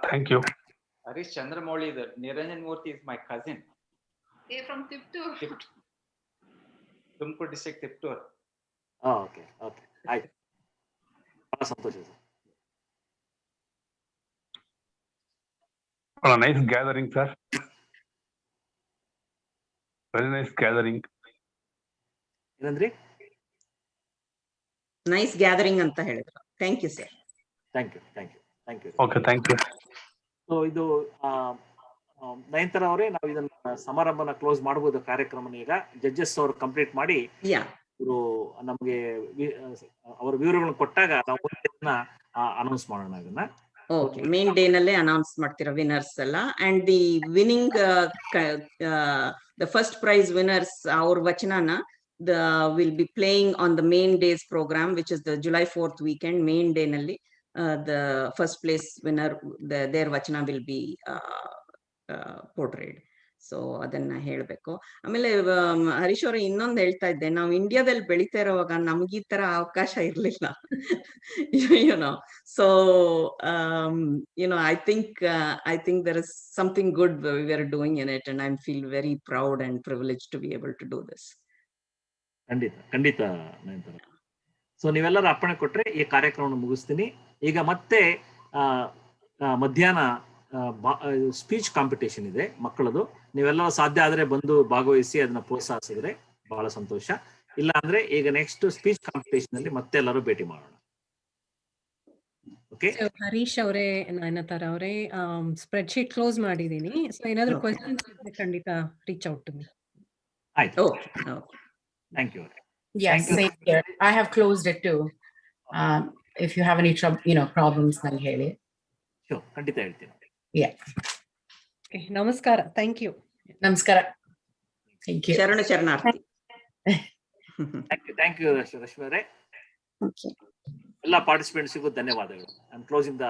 Thank you. Harish Chandramouli, the Niranjan Murthy is my cousin. They're from Tiptur. Tumkur district, Tiptur. Okay. ಆಯ್ತು, ಬಹಳ ಸಂತೋಷ sir. What a nice gathering, sir. Very nice gathering. ಏನಂದ್ರಿ? Nice gathering ಅಂತ ಹೇಳಿದ್ರು. Thank you sir. Thank you. Okay, thank you. So ಇದು ನಯನತಾರ ಅವರೇ, ನಾವು ಇದನ್ನ ಸಮಾರಂಭನ ಕ್ಲೋಸ್ ಮಾಡಬಹುದು ಕಾರ್ಯಕ್ರಮನ. ಈಗ ಜಡ್ಜಸ್ ಅವರು ಕಂಪ್ಲೀಟ್ ಮಾಡಿ ಇವರು ನಮಗೆ ಅವರ ವಿವರಗಳನ್ನು ಕೊಟ್ಟಾಗ ನಾವು ಅನೌನ್ಸ್ ಮಾಡೋಣ. ಇದನ್ನ ಓಕೆ, ಮೇನ್ ಡೇ ನಲ್ಲೇ ಅನೌನ್ಸ್ ಮಾಡ್ತೀರಾ ವಿನ್ನರ್ಸ್ ಎಲ್ಲ. And the winning the first prize winners ಅವ್ರ ವಚನನ will be playing on the main day's programme, which is the July 4th weekend. Main day ನಲ್ಲಿ the first place winner, their vachana will be portrayed. So ಅದನ್ನ ಹೇಳ್ಬೇಕು. ಆಮೇಲೆ ಹರೀಶ್ ಅವರು ಇನ್ನೊಂದು ಹೇಳ್ತಾ ಇದ್ದೆ, ನಾವು ಇಂಡಿಯಾದಲ್ಲಿ ಬೆಳಿತಾ ಇರೋವಾಗ ನಮ್ಗೆ ಈ ತರ ಅವಕಾಶ ಇರ್ಲಿಲ್ಲ. So I think there is something good we are doing in it, and I feel very proud and privileged to be able to do this. ಖಂಡಿತ ನಯನತಾರ. ಸೊ ನೀವೆಲ್ಲರೂ ಅಪ್ಪಣೆ ಕೊಟ್ರೆ ಈ ಕಾರ್ಯಕ್ರಮವನ್ನು ಮುಗಿಸ್ತೀನಿ. ಈಗ ಮತ್ತೆ ಮಧ್ಯಾಹ್ನ ಸ್ಪೀಚ್ ಕಾಂಪಿಟೇಷನ್ ಇದೆ ಮಕ್ಕಳದು. ನೀವೆಲ್ಲ ಸಾಧ್ಯ ಆದ್ರೆ ಬಂದು ಭಾಗವಹಿಸಿ ಅದನ್ನ ಪ್ರೋತ್ಸಾಹಿಸಿದ್ರೆ ಬಹಳ ಸಂತೋಷ. ಇಲ್ಲ ಅಂದ್ರೆ ಈಗ ನೆಕ್ಸ್ಟ್ ಸ್ಪೀಚ್ ಕಾಂಪಿಟೇಷನ್ ಅಲ್ಲಿ ಮತ್ತೆ ಎಲ್ಲರೂ ಭೇಟಿ ಮಾಡೋಣ. ಓಕೆ, ಹರೀಶ್ ಅವರೇ, ನಯನತಾರ ಅವರೇ, ಸ್ಪ್ರೆಡ್ ಶೀಟ್ ಕ್ಲೋಸ್ ಮಾಡಿದೀನಿ. ಸೊ ಏನಾದ್ರು ಕ್ವೆಶ್ಚನ್ಸ್ ಇದ್ರೆ ಖಂಡಿತ ರೀಚ್ ಔಟ್ ಟು ಮೀ. ಆಯ್ತು, thank you. Yes, same here. I have closed it too. If you have any problems, ನಂಗೆ ಹೇಳಿ. Sure, ಖಂಡಿತ ಹೇಳ್ತೀನಿ. Yeah. Okay, ನಮಸ್ಕಾರ. Thank you. ನಮಸ್ಕಾರ. Thank you. ಶರಣಾರ್ಥಿ. ಥ್ಯಾಂಕ್ ಯು ರಶ್ಮಿ ಅವರೇ. ಎಲ್ಲ ಪಾರ್ಟಿಸಿಪೆಂಟ್ಸಿಗೂ ಧನ್ಯವಾದಗಳು. I am closing the